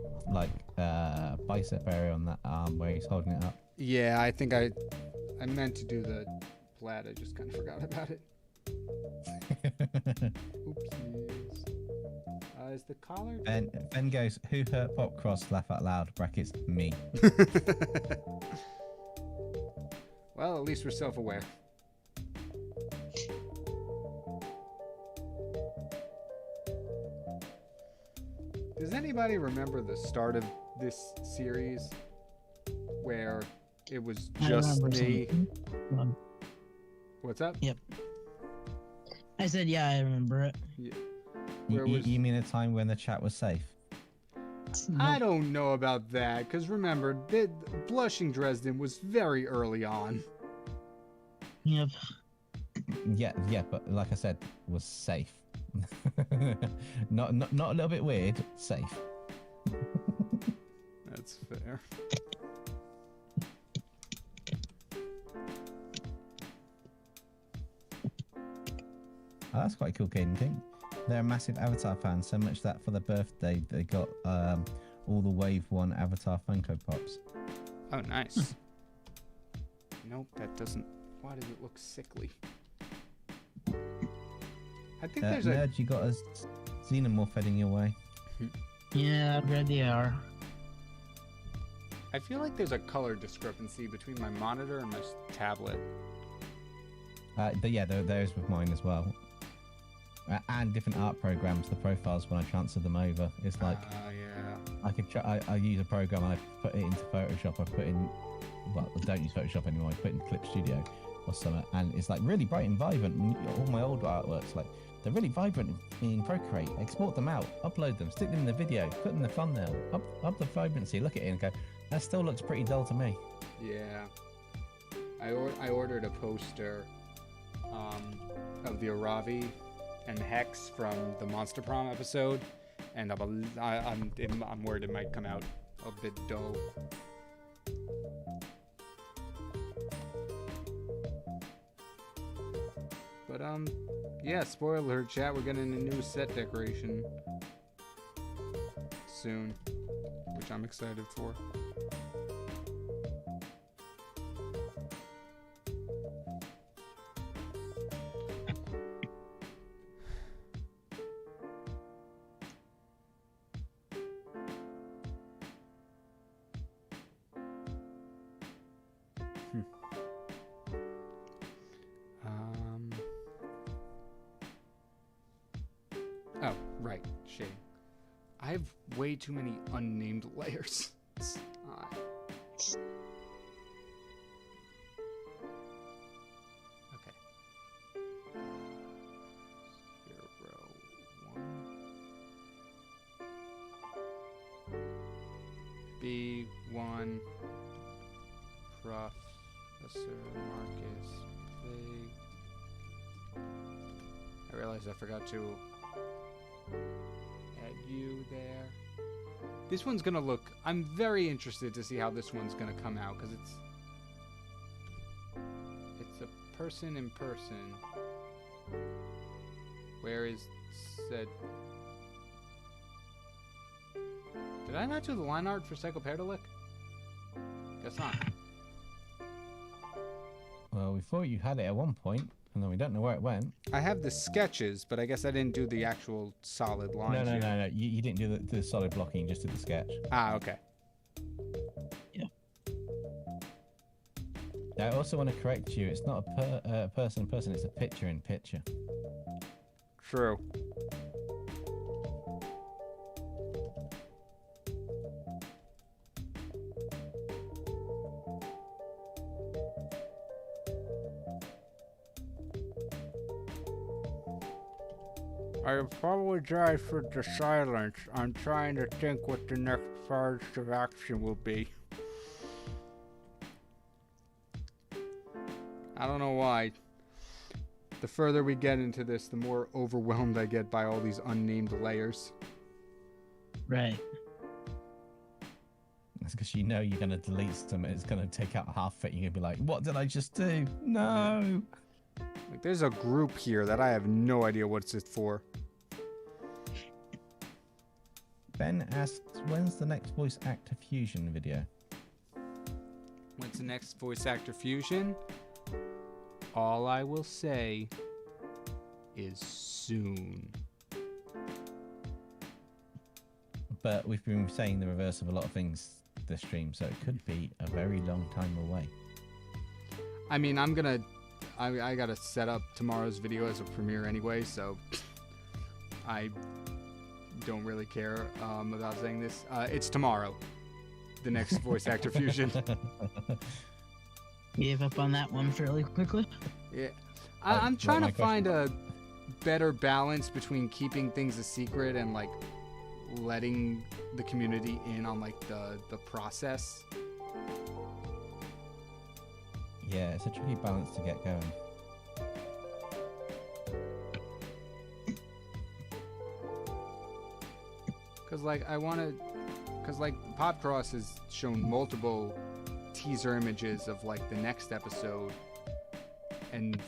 bicep area on that arm where he's holding it up. Yeah, I think I meant to do the plaid. I just kind of forgot about it. Oopsies. Is the collar? Ben goes, who hurt Pop Cross? Laugh out loud. Brackets me. Well, at least we're self-aware. Does anybody remember the start of this series where it was just me? What's up? Yep. I said, yeah, I remember it. Yeah. You mean a time when the chat was safe? I don't know about that, because remember, Blushing Dresden was very early on. Yep. Yeah, but like I said, was safe. not a little bit weird, safe. That's fair. Oh, that's quite cool, Caden King. They're a massive Avatar fan, so much that for their birthday they got all the Wave 1 Avatar Funko Pops. Oh, nice. Nope, that doesn't... Why does it look sickly? I think there's a... Nerd, you got a Xenomorph heading your way. Yeah, red they are. I feel like there's a color discrepancy between my monitor and my tablet. But yeah, there's with mine as well. And different art programs, the profiles when I transfer them over, it's like yeah. I use a program and I put it into Photoshop. I put in, well, I don't use Photoshop anymore. I put in Clip Studio or something, and it's like really bright and vibrant. And all my old artworks, like they're really vibrant in Procreate. Export them out, upload them, stick them in the video, put them in the thumbnail, up the vibrancy. Look at it and go, that still looks pretty dull to me. Yeah. I ordered a poster of the Aravi and Hex from the Monster Prom episode, and I'm worried it might come out a bit dull. But yeah, spoiler alert, chat, we're getting a new set decoration soon, which I'm excited for. Oh, right, shading. I have way too many unnamed layers. Okay. 0, 1. B1. Professor Marcus Plague. I realized I forgot to add you there. This one's gonna look... I'm very interested to see how this one's gonna come out, because it's a person in person. Where is said... Did I not do the line art for Psychoperdalic? Guess not. Well, we thought you had it at one point, and then we don't know where it went. I have the sketches, but I guess I didn't do the actual solid lines. No. You didn't do the solid blocking, you just did the sketch. Ah, okay. Yeah. I also want to correct you. It's not a person in person, it's a picture in picture. True. I apologize for the silence. I'm trying to think what the next charge of action will be. I don't know why. The further we get into this, the more overwhelmed I get by all these unnamed layers. Right. That's because you know you're going to delete some, it's going to take out half of it, you're going to be like, what did I just do? No! Like, there's a group here that I have no idea what it's for. Ben asks, when's the next voice actor fusion video? When's the next voice actor fusion? All I will say is soon. But we've been saying the reverse of a lot of things this stream, so it could be a very long time away. I mean, I gotta set up tomorrow's video as a premiere anyway, so I don't really care about saying this. It's tomorrow, the next voice actor fusion. gave up on that one fairly quickly. Yeah. I'm trying my to find a better balance between keeping things a secret and like letting the community in on like the process. Yeah, it's a tricky balance to get going. Cause like Popcross has shown multiple teaser images of like the next episode, and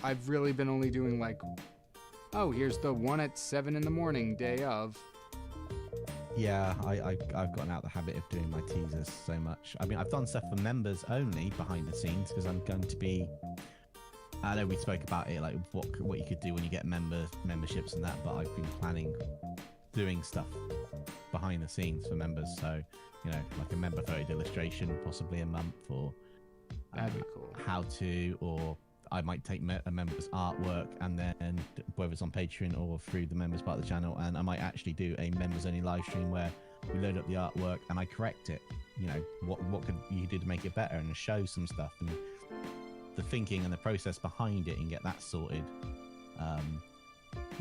I've really been only doing like, oh, here's the one at 7 in the morning day of. Yeah, I've gotten out the habit of doing my teasers so much. I mean, I've done stuff for members only behind the scenes because I'm going to be. I know we spoke about it, like what you could do when you get memberships and that, but I've been planning doing stuff behind the scenes for members. So, you know, like a member photo illustration, possibly a month, or That'd be cool. how to, or I might take a member's artwork and then whether it's on Patreon or through the members part of the channel, and I might actually do a members only live stream where we load up the artwork and I correct it. You know, what could you do to make it better, and show some stuff and the thinking and the process behind it and get that sorted.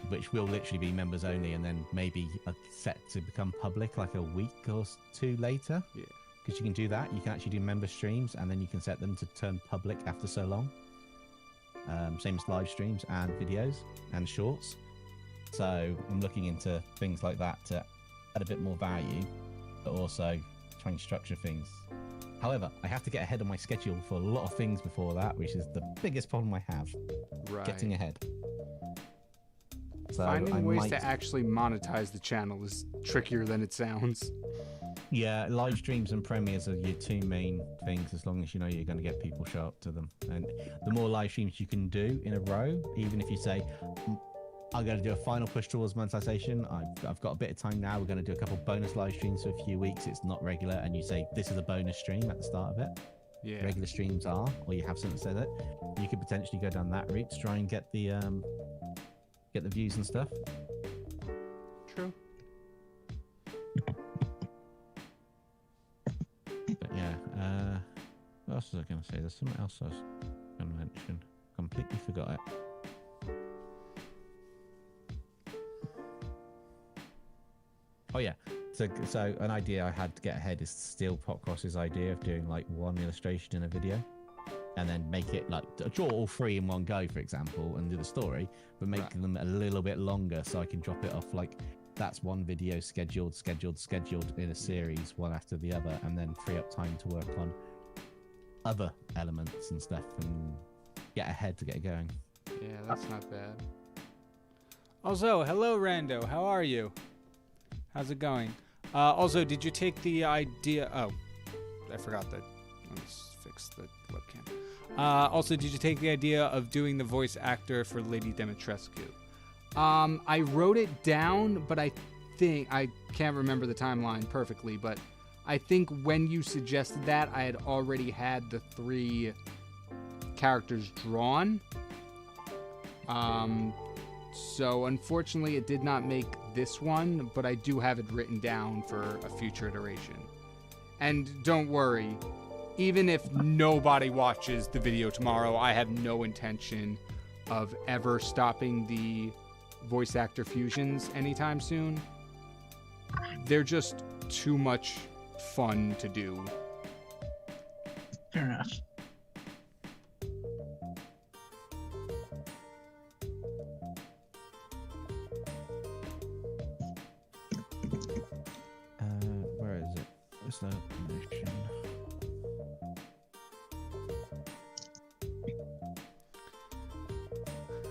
Which will literally be members only, and then maybe set to become public like a week or two later. Yeah. Because you can do that. You can actually do member streams, and then you can set them to turn public after so long. Same as live streams and videos and shorts. So I'm looking into things like that to add a bit more value, but also try and structure things. However, I have to get ahead of my schedule for a lot of things before that, which is the biggest problem I have. Right. Getting ahead. So Finding ways to actually monetize the channel is trickier than it sounds. Yeah, live streams and premieres are your two main things, as long as you know you're going to get people show up to them. And the more live streams you can do in a row, even if you say, I'm going to do a final push towards monetization, I've got a bit of time now, we're going to do a couple bonus live streams for a few weeks, it's not regular, and you say, this is a bonus stream at the start of it. Yeah. Regular streams are, or you have something said it, you could potentially go down that route to try and get the views and stuff. True. But yeah, what else was I going to say? There's something else I was going to mention. Completely forgot it. Oh yeah, so an idea I had to get ahead is steal Popcross's idea of doing like one illustration in a video, and then make it like draw all three in one go, for example, and do the story, but make them a little bit longer so I can drop it off like that's one video scheduled in a series, one after the other, and then free up time to work on other elements and stuff and get ahead to get going. Yeah, that's not bad. Also, hello Rando, how are you? How's it going? Also, did you take the idea? Oh, I forgot that. Let's fix the webcam. Also, did you take the idea of doing the voice actor for Lady Dimitrescu? I wrote it down, but I can't remember the timeline perfectly, but I think when you suggested that, I had already had the 3 characters drawn. So unfortunately it did not make this one, but I do have it written down for a future iteration. And don't worry, even if nobody watches the video tomorrow, I have no intention of ever stopping the voice actor fusions anytime soon. They're just too much fun to do. Fair enough. Where is it? Where's the motion?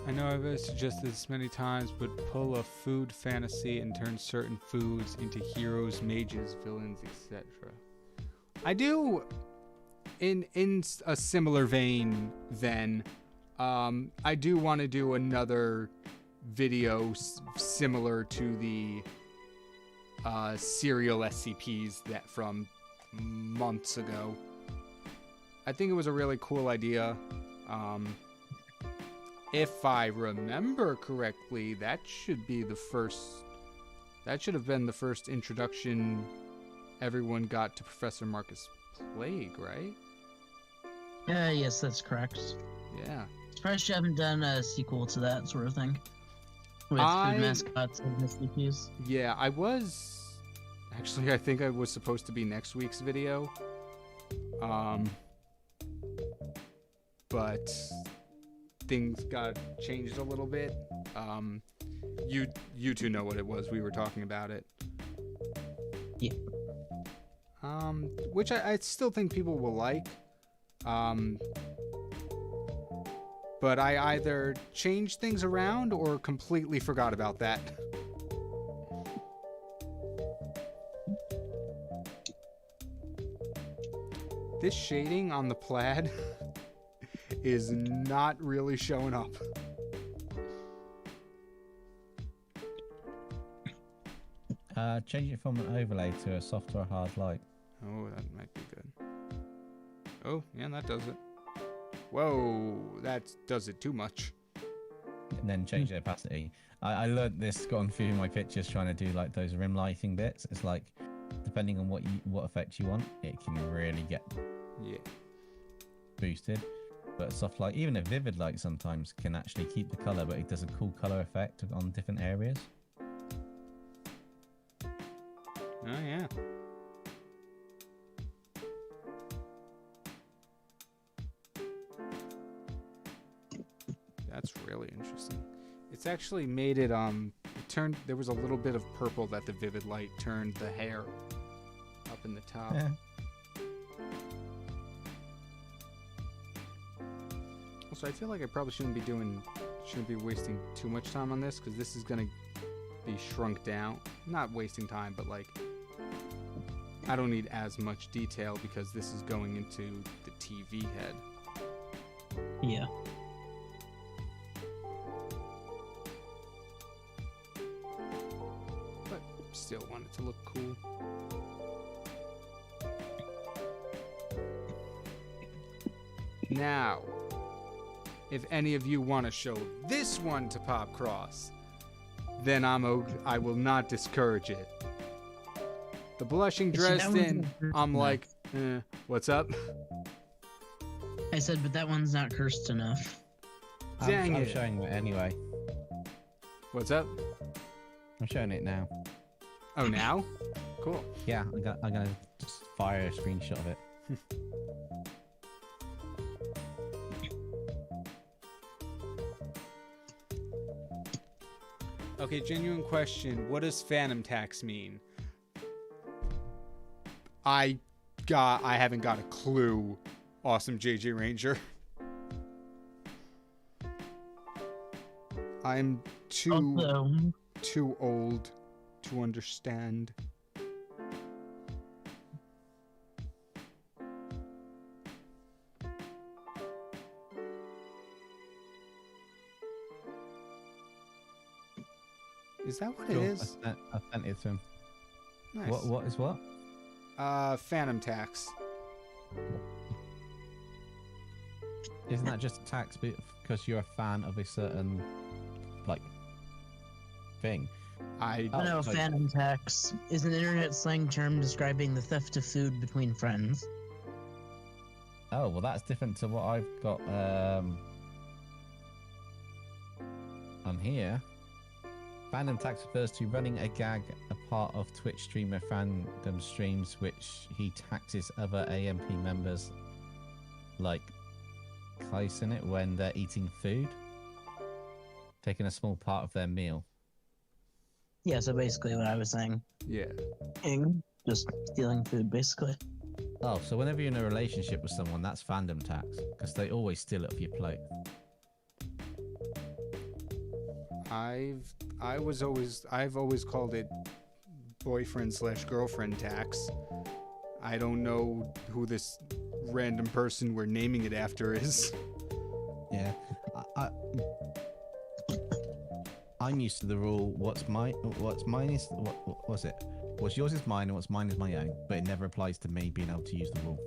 I know I've suggested this many times, but pull a food fantasy and turn certain foods into heroes, mages, villains, etc. I do, in a similar vein, then, I do want to do another video similar to the serial SCPs that from months ago. I think it was a really cool idea. If I remember correctly, that should have been the first introduction everyone got to Professor Marcus Plague, right? Yes, that's correct. Yeah. Surprised you haven't done a sequel to that sort of thing. With food mascots and SCPs. Yeah, I was... Actually, I think I was supposed to be next week's video. But things got changed a little bit. You two know what it was. We were talking about it. Yeah. Which I still think people will like. But I either changed things around or completely forgot about that. This shading on the plaid is not really showing up. Change it from an overlay to a soft or hard light. Oh, that might be good. Oh, yeah, that does it. Whoa, that does it too much. And then change the opacity. I learned this going through my pictures trying to do like those rim lighting bits. It's like, depending on what effect you want, it can really get boosted. But soft light, even a vivid light sometimes can actually keep the color, but it does a cool color effect on different areas. Oh, yeah. That's really interesting. It's actually made it, there was a little bit of purple that the vivid light turned the hair up in the top. Yeah. Also, I feel like I probably shouldn't be wasting too much time on this, because this is going to be shrunk down. Not wasting time, but like, I don't need as much detail because this is going into the TV head. Yeah. But still want it to look cool. Now, if any of you want to show this one to Pop Cross, then I will not discourage it. The blushing Dresden, I'm like, what's up? I said, but that one's not cursed enough. Dang I'm it. showing it anyway. What's up? I'm showing it now. Oh, now? Cool. Yeah, I'm gonna just fire a screenshot of it. Okay, genuine question. What does phantom tax mean? I haven't got a clue. Awesome JJ Ranger. I'm too old to understand. Is that what it is? I sent it to him. Nice. What is what? Phantom tax. Isn't that just a tax because you're a fan of a certain, like, thing? I know phantom tax is an internet slang term describing the theft of food between friends. Oh, well, that's different to what I've got on here. Fandom tax refers to running a gag, a part of Twitch streamer fandom streams, which he taxes other AMP members, like Kyson it, when they're eating food, taking a small part of their meal. Yeah, so basically what I was saying. Yeah. Just stealing food, basically. Oh, so whenever you're in a relationship with someone, that's fandom tax, because they always steal it off your plate. I've always called it boyfriend/girlfriend tax. I don't know who this random person we're naming it after is. Yeah, I'm used to the rule. What's mine is what was it? What's yours is mine, and what's mine is my own. But it never applies to me being able to use the rule.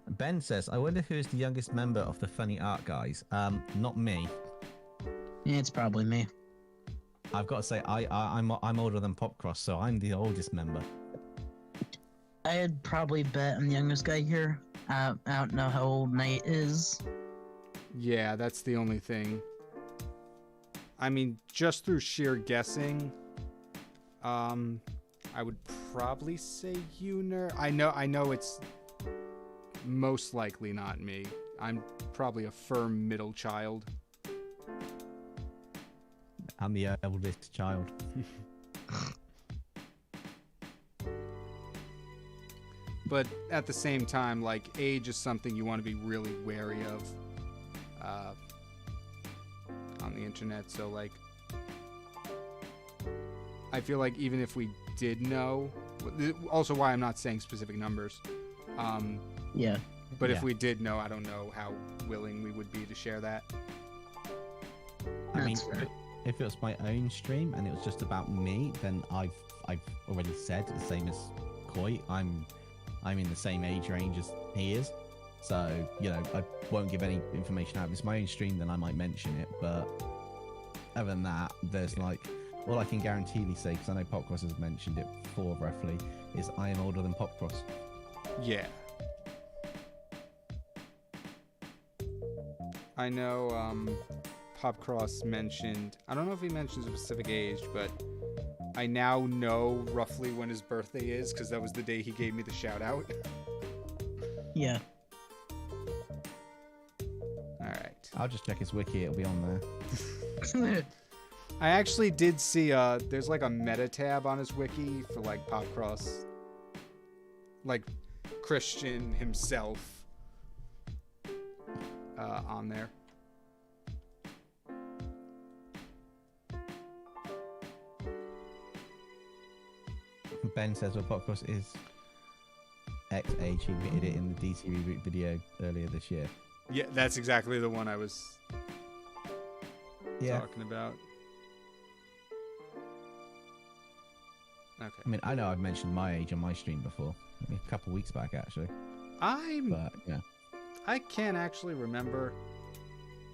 Ben says, I wonder who is the youngest member of the Funny Art Guys. Not me. Yeah, it's probably me. I've got to say, I'm older than Popcross, so I'm the oldest member. I'd probably bet I'm the youngest guy here. I don't know how old Knight is. Yeah, that's the only thing. I mean, just through sheer guessing, I would probably say you, I know it's most likely not me. I'm probably a firm middle child. I'm the eldest child. But at the same time, like, age is something you want to be really wary of on the internet. So, like, I feel like even if we did know, also why I'm not saying specific numbers. Yeah. But Yeah. if we did know, I don't know how willing we would be to share that. I mean, That's fair. if it was my own stream and it was just about me, then I've already said the same as Koi. I'm in the same age range as he is, so you know I won't give any information out. If it's my own stream, then I might mention it. But other than that, there's like all I can guaranteedly say, because I know Popcross has mentioned it before roughly, is I am older than Popcross. Yeah. I know Popcross mentioned, I don't know if he mentioned a specific age, but I now know roughly when his birthday is because that was the day he gave me the shout out. Yeah. Alright. I'll just check his wiki; it'll be on there. I actually did see there's like a meta tab on his wiki for like Popcross. Like Christian himself on there. Ben says, well, Popcross is X age. He admitted it in the DC reboot video earlier this year. Yeah, that's exactly the one I was Yeah. talking about. Okay. I mean, I know I've mentioned my age on my stream before. I mean, a couple weeks back, actually. But, yeah. I can't actually remember,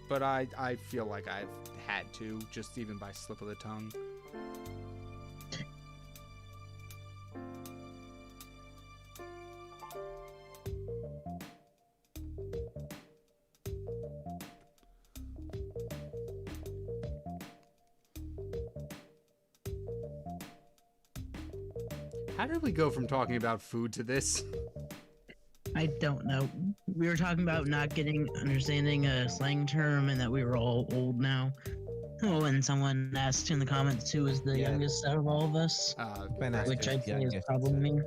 but I feel like I've had to, just even by slip of the tongue. How did we go from talking about food to this? I don't know. We were talking about not understanding a slang term and that we were all old now. Oh, and someone asked in the comments who is the Yeah. youngest out of all of us, Ben asked which if I'd say is youngest, probably me.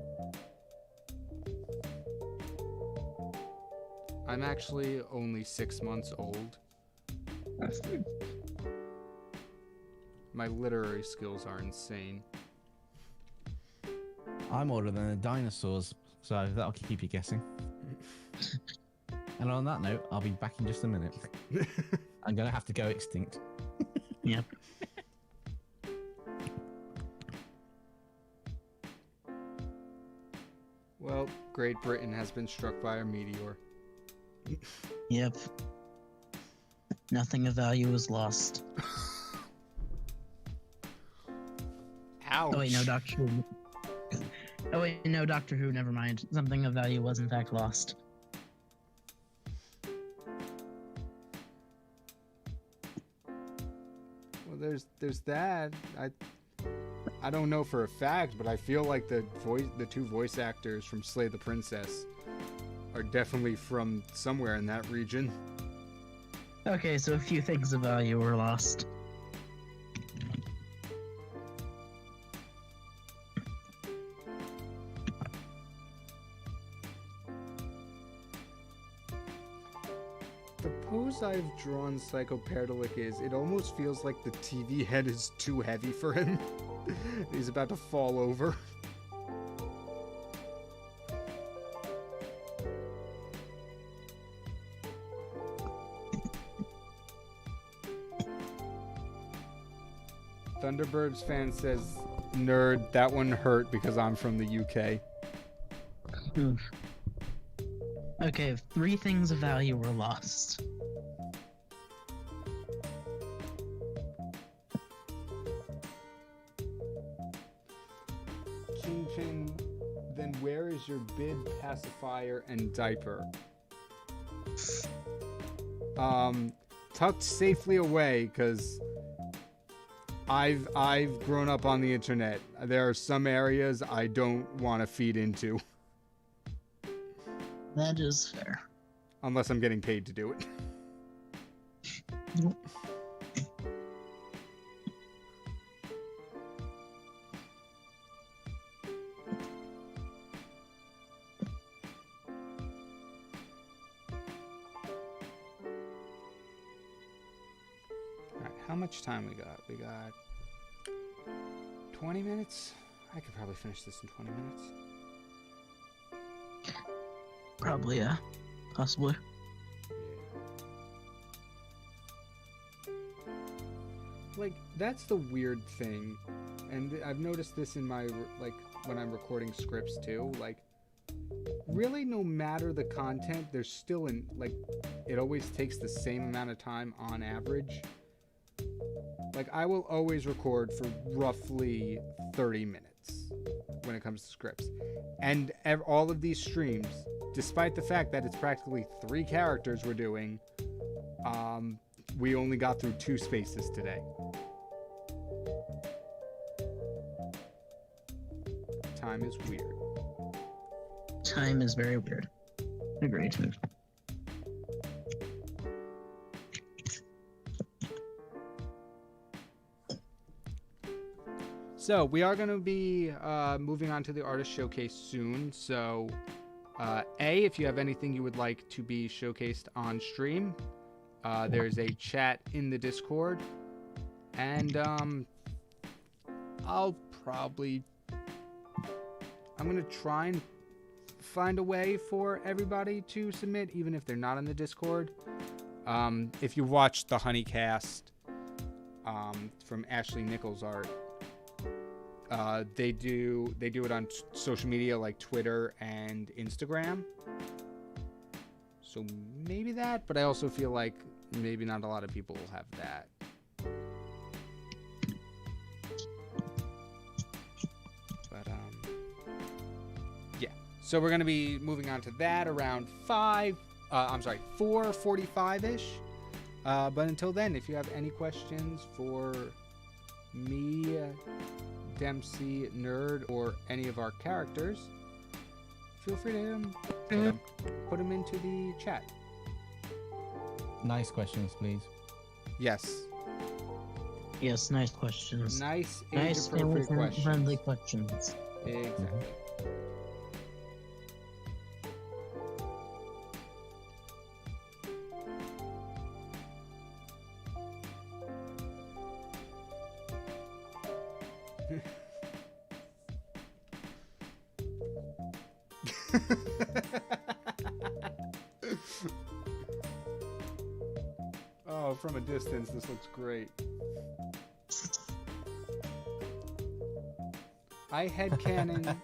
I'm actually only 6 months old. My literary skills are insane. I'm older than the dinosaurs, so that'll keep you guessing. And on that note, I'll be back in just a minute. I'm gonna have to go extinct. Yep. Well, Great Britain has been struck by a meteor. Yep. Nothing of value was lost. Ouch. Oh wait, no, Doctor Who. Oh wait, no, Doctor Who. Never mind. Something of value was in fact lost. Well, there's that. I don't know for a fact, but I feel like the two voice actors from Slay the Princess are definitely from somewhere in that region. Okay, so a few things of value were lost. The pose I've drawn Psychoperdalic is, it almost feels like the TV head is too heavy for him. He's about to fall over. Thunderbirds fan says, nerd, that one hurt because I'm from the UK. Oof. Okay, 3 things of value were lost. KyngPin, then where is your bid, pacifier, and diaper? Tucked safely away, because I've grown up on the internet. There are some areas I don't want to feed into. That is fair. Unless I'm getting paid to do it. Nope. Alright, how much time we got? We got 20 minutes? I could probably finish this in 20 minutes. Probably, yeah. Possibly. Like, that's the weird thing, and I've noticed this in my, like, when I'm recording scripts too, like, really no matter the content, there's still it always takes the same amount of time on average. Like, I will always record for roughly 30 minutes when it comes to scripts. And all of these streams, despite the fact that it's practically 3 characters we're doing, we only got through 2 spaces today. Time is weird. Time is very weird. Agreed. So we are going to be moving on to the artist showcase soon. So if you have anything you would like to be showcased on stream, there's a chat in the Discord, and I'm going to try and find a way for everybody to submit, even if they're not in the Discord. If you watched the Honeycast from Ashley Nichols' art, they do it on social media like Twitter and Instagram. So maybe that, but I also feel like maybe not a lot of people will have that. But yeah. So we're gonna be moving on to that around 4:45-ish. But until then, if you have any questions for me, Dempsey, Nerd, or any of our characters, feel free to put them into the chat. Nice questions, please. Yes. Yes, nice questions. Nice Nice age-appropriate questions. friendly questions. Exactly. Oh, from a distance, this looks great. I headcanon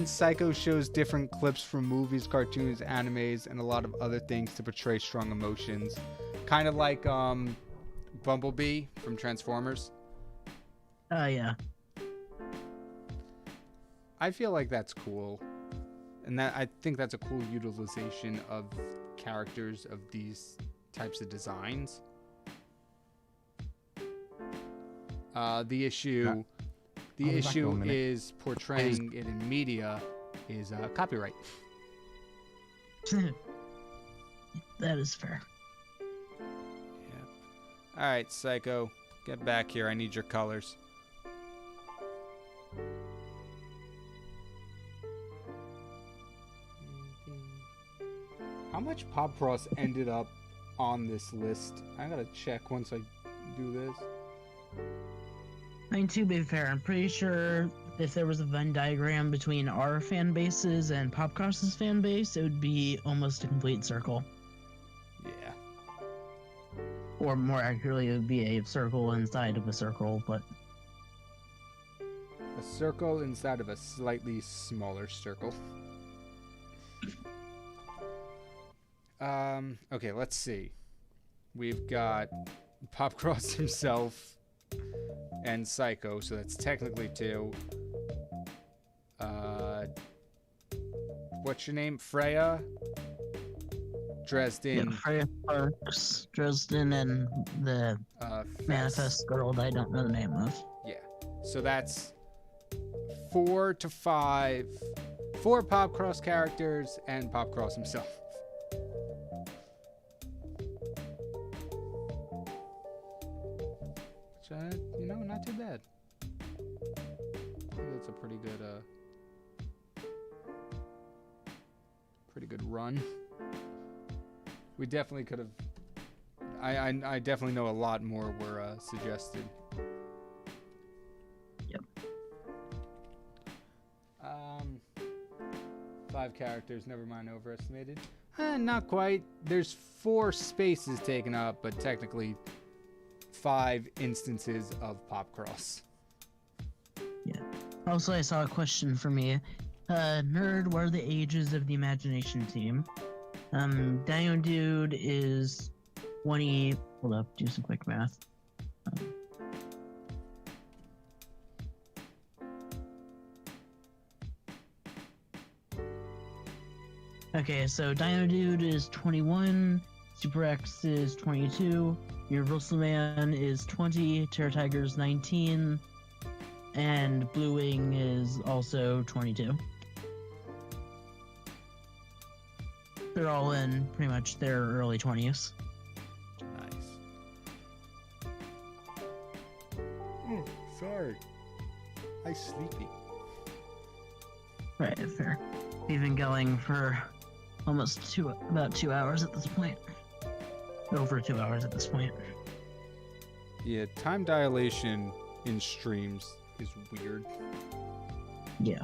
Psycho shows different clips from movies, cartoons, animes, and a lot of other things to portray strong emotions. Kind of like Bumblebee from Transformers. Yeah. I feel like that's cool. And I think that's a cool utilization of characters of these types of designs. The issue is portraying it in media is copyright. That is fair. Yep. All right, Psycho, get back here. I need your colors. How much Pop Cross ended up on this list? I gotta check once I do this. I mean, to be fair, I'm pretty sure if there was a Venn diagram between our fan bases and Popcross's fan base, it would be almost a complete circle. Yeah. Or more accurately, it would be a circle inside of a circle, but... A circle inside of a slightly smaller circle. Okay, let's see. We've got Popcross himself and Psycho, so that's technically 2. What's your name? Freya? Dresden. Yeah, Freya Sparks, Dresden, and the Manifest girl that I don't know the name of. Yeah. So that's 4 to 5. 4 Popcross characters and Popcross himself. Which, not too bad. I think that's a pretty good run. We definitely could have. I definitely know a lot more were suggested. Yep. 5 characters, never mind overestimated. Not quite. There's 4 spaces taken up, but technically 5 instances of Popcross. Yeah. Also, I saw a question for me. Nerd, what are the ages of the Imagination team? Dino Dude is 20. Hold up, do some quick math. Okay, so Dino Dude is 21, Super X is 22, Universal Man is 20, Terror Tiger is 19, and Blue Wing is also 22. They're all in pretty much their early 20s. Nice. Sorry. I'm sleepy. Right, fair. We've been going for almost about 2 hours at this point. Over 2 hours at this point. Yeah, time dilation in streams is weird. Yeah.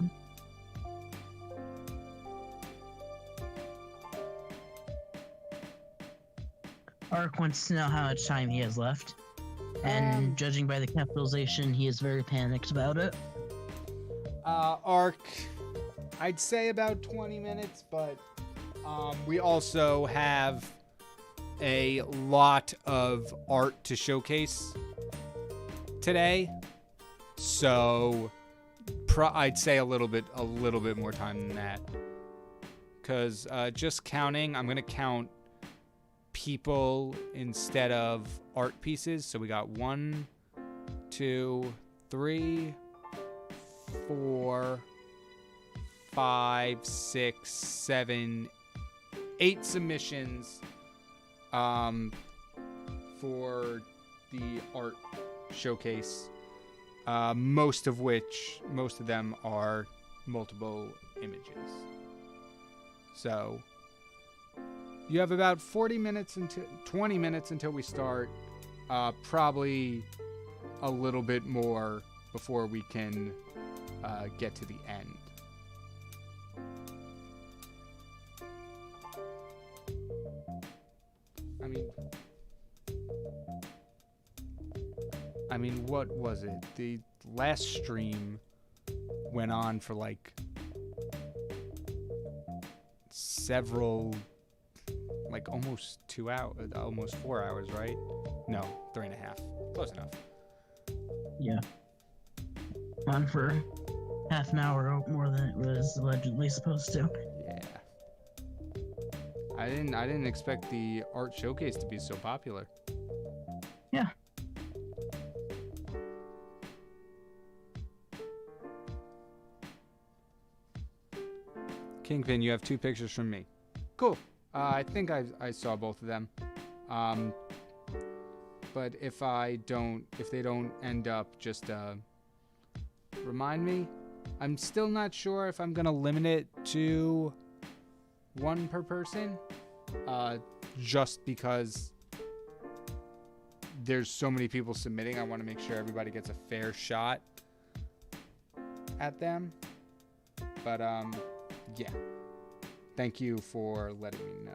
Ark wants to know how much time he has left. And judging by the capitalization, he is very panicked about it. Arc, I'd say about 20 minutes, but we also have a lot of art to showcase today. So I'd say a little bit more time than that. Because just counting, I'm going to count people instead of art pieces. So we got 1, 2, 3, 4, 5, 6, 7, 8 submissions for the art showcase. Most of them are multiple images. So you have about 20 minutes until we start. Probably a little bit more before we can get to the end. I mean, what was it? The last stream went on for like several, like almost 2 hours, almost 4 hours, right? No, 3.5. Close enough. Yeah. On for half an hour more than it was allegedly supposed to. Yeah. I didn't expect the art showcase to be so popular. Yeah. KyngPin, you have 2 pictures from me. Cool. I think I saw both of them. But if they don't end up, just remind me. I'm still not sure if I'm gonna limit it to 1 per person, just because there's so many people submitting. I want to make sure everybody gets a fair shot at them. But yeah. Thank you for letting me know.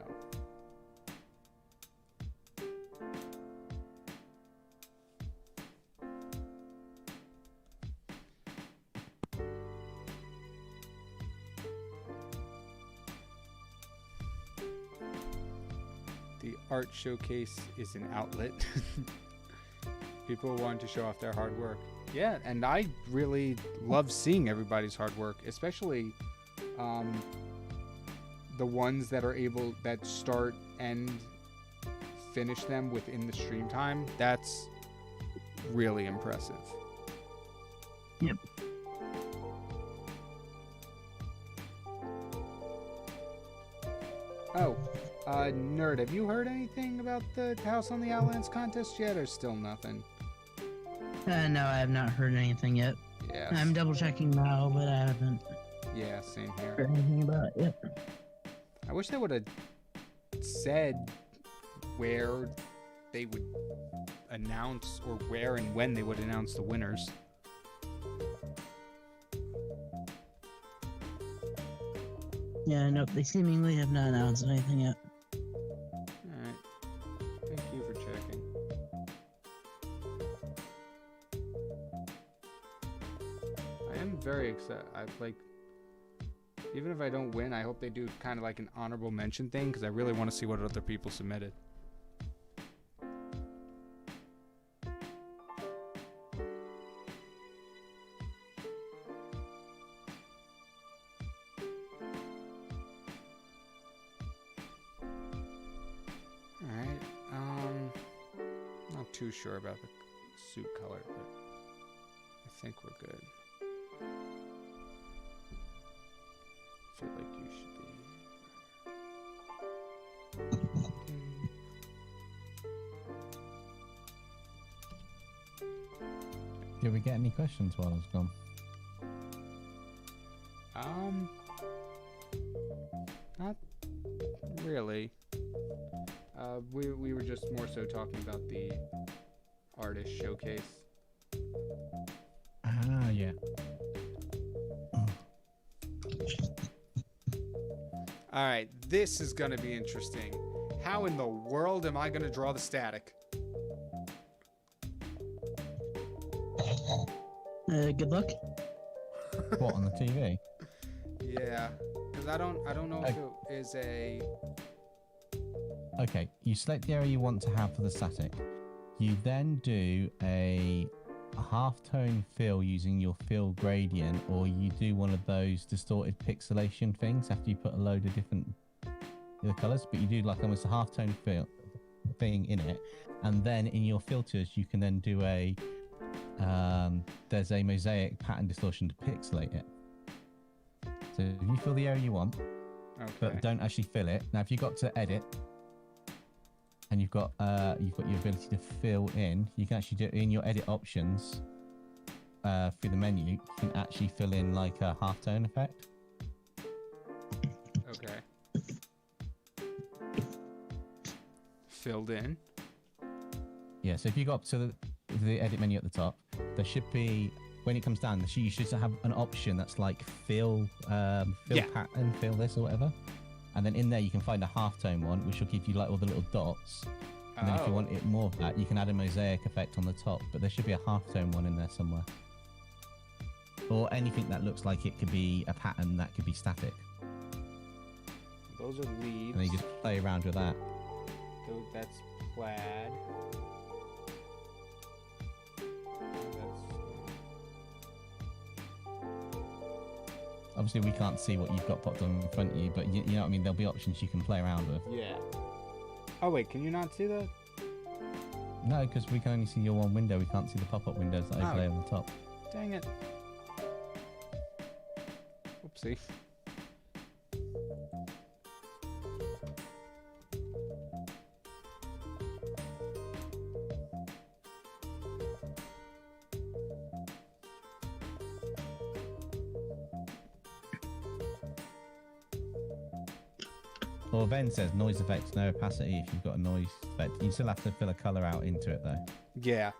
The art showcase is an outlet. People want to show off their hard work. Yeah, and I really love seeing everybody's hard work, especially the ones that are able that start and finish them within the stream time. That's really impressive. Yep. Oh, Nerd, have you heard anything about the House on the Outlands contest yet, or still nothing? No, I have not heard anything yet. Yeah. I'm double checking now, but I haven't Yeah, same heard here. anything about it yet. I wish they would have said where they would announce, or where and when they would announce the winners. Yeah, nope, they seemingly have not announced anything yet. Alright. Thank you for checking. I am very excited. Even if I don't win, I hope they do kind of like an honorable mention thing, because I really want to see what other people submitted. Alright, not too sure about the suit color, but I think we're good. I feel like you should be. Did we get any questions while I was gone? Not really. We were just more so talking about the artist showcase. Ah, yeah. Alright, this is gonna be interesting. How in the world am I gonna draw the static? Good luck. What, on the TV? Yeah, because I don't know if it is a... Okay, you select the area you want to have for the static. You then do a half-tone fill using your fill gradient, or you do one of those distorted pixelation things after you put a load of different colors, but you do like almost a half-tone fill thing in it, and then in your filters you can then do a there's a mosaic pattern distortion to pixelate it. So if you fill the area you want, but don't actually fill it. Now if you got to edit and you've got your ability to fill in, you can actually do it in your edit options through the menu. You can actually fill in like a halftone effect. Okay. Filled in. Yeah, so if you go up to the edit menu at the top, there should be, when it comes down, you should have an option that's like fill pattern, fill this or whatever. And then in there you can find a halftone one, which will give you like all the little dots. And then if you want it more of that, you can add a mosaic effect on the top. But there should be a halftone one in there somewhere. Or anything that looks like it could be a pattern that could be static. Those are leaves. And then you just play around with that. That's plaid. Obviously we can't see what you've got popped on in front of you, but you know what I mean, there'll be options you can play around with. Yeah. Oh wait, can you not see that? No, because we can only see your one window, we can't see the pop-up windows that overlay on the top. Dang it. Oopsie. Or Ben says noise effects, no opacity if you've got a noise effect. You still have to fill a colour out into it though. Yeah.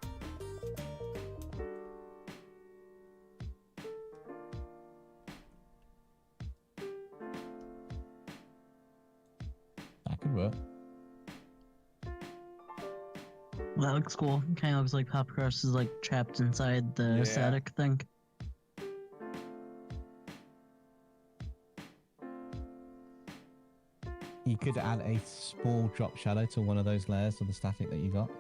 That could work. Well, that looks cool. Kind of looks like Popcross is like trapped inside the static thing. You could add a small drop shadow to one of those layers of the static that you got.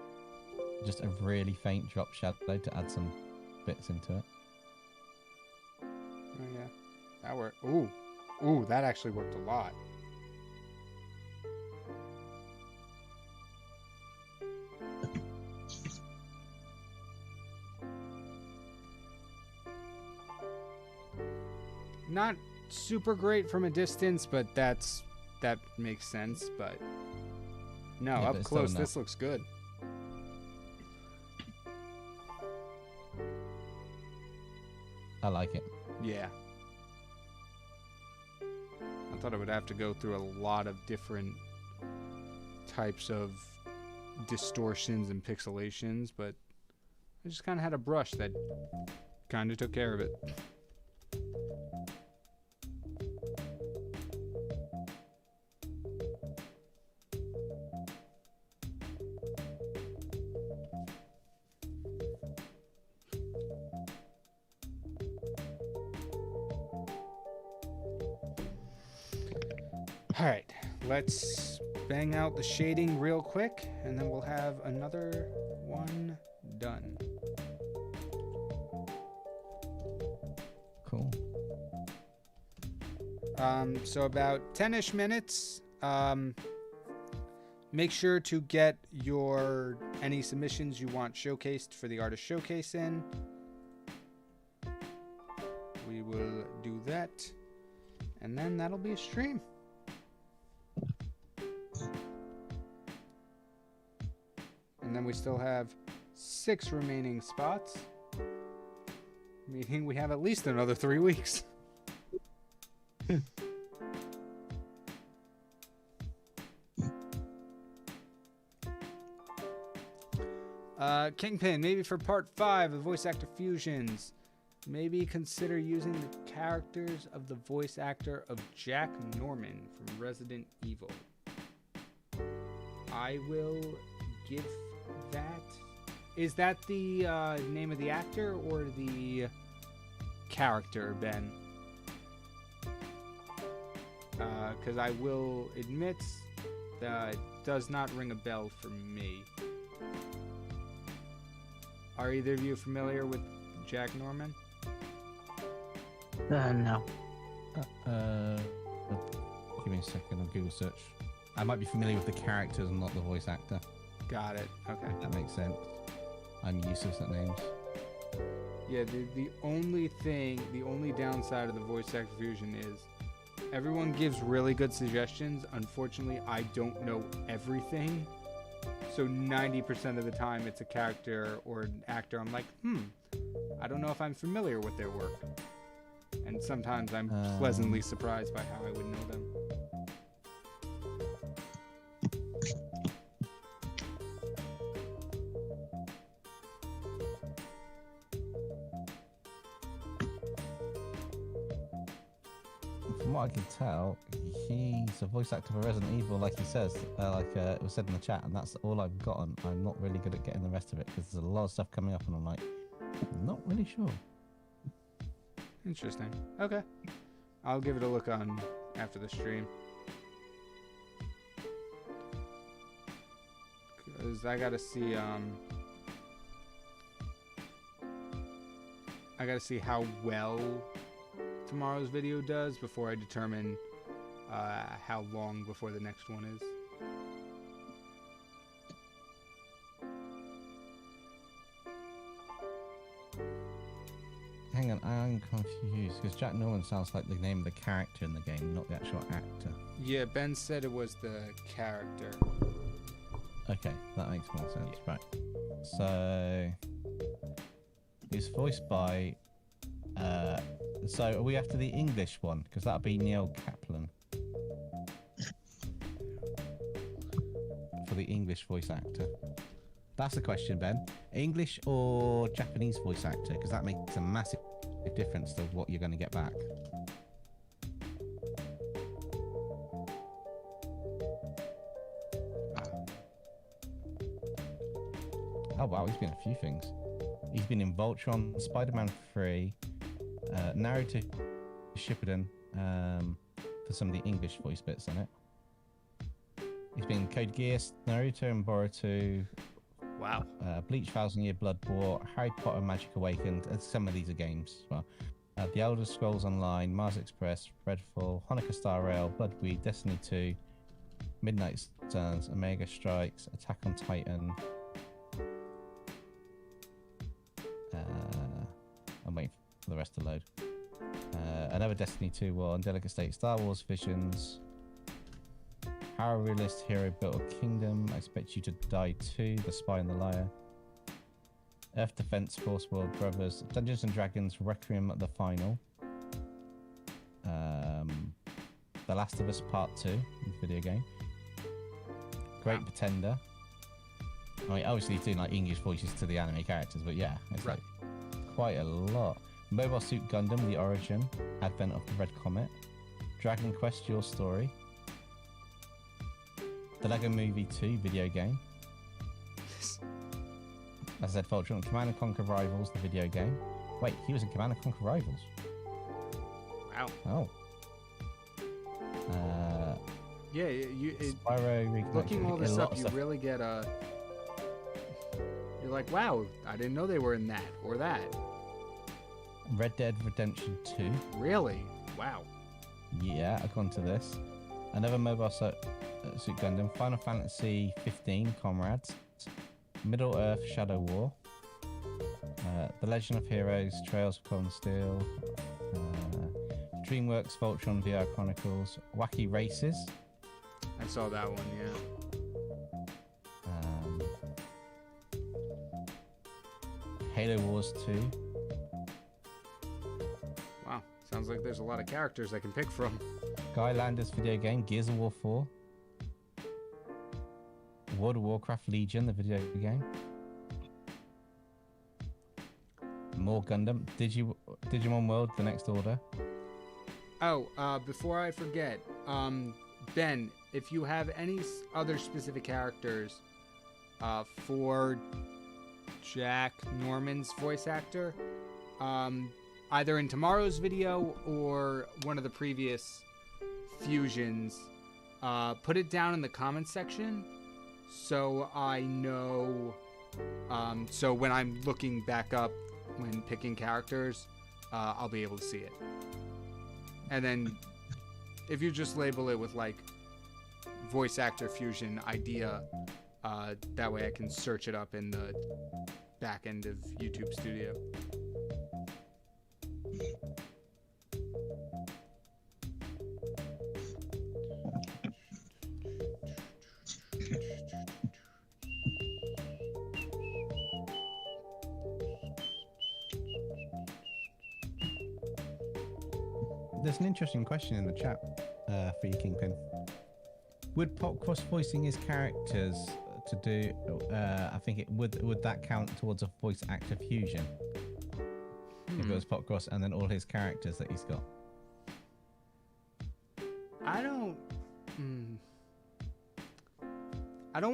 just a really faint drop shadow to add some bits into it. Oh yeah, that worked. Ooh, that actually worked a lot. Not super great from a distance, but that makes sense. But no, Yeah, up but it's close, still this looks good. I like it. Yeah. I thought I would have to go through a lot of different types of distortions and pixelations, but I just kind of had a brush that kind of took care of it. All right, let's bang out the shading real quick, and then we'll have another one done. Cool. So about 10-ish minutes. Make sure to get your any submissions you want showcased for the artist showcase in. We will do that, and then that'll be a stream. And then we still have 6 remaining spots, meaning we have at least another 3 weeks. KyngPin, maybe for part 5 of voice actor fusions, maybe consider using the characters of the voice actor of Jack Norman from Resident Evil. I will give that. Is that the name of the actor or the character, Ben? Because I will admit that it does not ring a bell for me. Are either of you familiar with Jack Norman? No. Give me a second. I'll Google search. I might be familiar with the characters and not the voice actor. Got it. Okay. That makes sense. I'm useless at names. Yeah, the only downside of the voice actor fusion is everyone gives really good suggestions. Unfortunately, I don't know everything. So 90% of the time it's a character or an actor I'm like, I don't know if I'm familiar with their work. And sometimes I'm pleasantly surprised by how I would know them. From what I can tell, he's a voice actor for Resident Evil, like he says, it was said in the chat, and that's all I've gotten. I'm not really good at getting the rest of it because there's a lot of stuff coming up, and I'm like, not really sure. Interesting. Okay. I'll give it a look on after the stream. Because I gotta see, how well tomorrow's video does before I determine how long before the next one is. Hang on, I'm confused because Jack Norman sounds like the name of the character in the game, not the actual actor. Yeah, Ben said it was the character. Okay, that makes more sense. Yeah. Right. So he's voiced by. So are we after the English one? Because that'd be Neil Kaplan for the English voice actor. That's the question, Ben. English or Japanese voice actor? Because that makes a massive difference to what you're going to get back. Oh wow, he's been in a few things. He's been in Voltron, Spider-Man 3, Naruto Shippuden, for some of the English voice bits on it. He's been in Code Geass, Naruto and Boruto. Wow. Bleach, Thousand Year Blood War, Harry Potter Magic Awakened, and some of these are games as well. The Elder Scrolls Online, Mars Express, Redfall, Hanukkah Star Rail, Bloodweed, Destiny 2, Midnight Suns, Omega Strikes, Attack on Titan. I'm waiting for the rest to load. Another Destiny 2 one, Delicate State, Star Wars Visions, Harrow Realist, Hero Built a Kingdom, I Expect You to Die 2, The Spy and the Liar, Earth Defense Force World Brothers, Dungeons and Dragons, Requiem the Final, The Last of Us Part 2, video game, Great Pretender. I mean, obviously doing like English voices to the anime characters, but yeah, it's like quite a lot. Mobile Suit Gundam, The Origin, Advent of the Red Comet, Dragon Quest, Your Story, The Lego Movie 2 video game. As I said, Voltron, Command & Conquer Rivals, the video game. Wait, he was in Command & Conquer Rivals. Wow. Oh. Yeah, Spyro, looking all this up, you really get a... You're like, wow, I didn't know they were in that or that. Red Dead Redemption 2. Really? Wow. Yeah, I've gone to this. Another Mobile Suit Gundam. Final Fantasy 15, Comrades. Middle Earth, Shadow War. The Legend of Heroes, Trails of Cold and Steel. DreamWorks Voltron VR Chronicles. Wacky Races. I saw that one, yeah. Halo Wars 2. Wow, sounds like there's a lot of characters I can pick from. Skylanders video game, Gears of War 4. World of Warcraft Legion, the video game. More Gundam. Digimon World, The Next Order. Oh, before I forget, Ben, if you have any other specific characters for Jack Norman's voice actor, either in tomorrow's video or one of the previous fusions, put it down in the comments section so I know, so when I'm looking back up when picking characters, I'll be able to see it. And then if you just label it with like voice actor fusion idea, that way I can search it up in the back end of YouTube Studio. There's an interesting question in the chat for you, KyngPin. Would Popcross voicing his characters to do? I think it would that count towards a voice actor fusion? If it was Popcross and then all his characters that he's got. I don't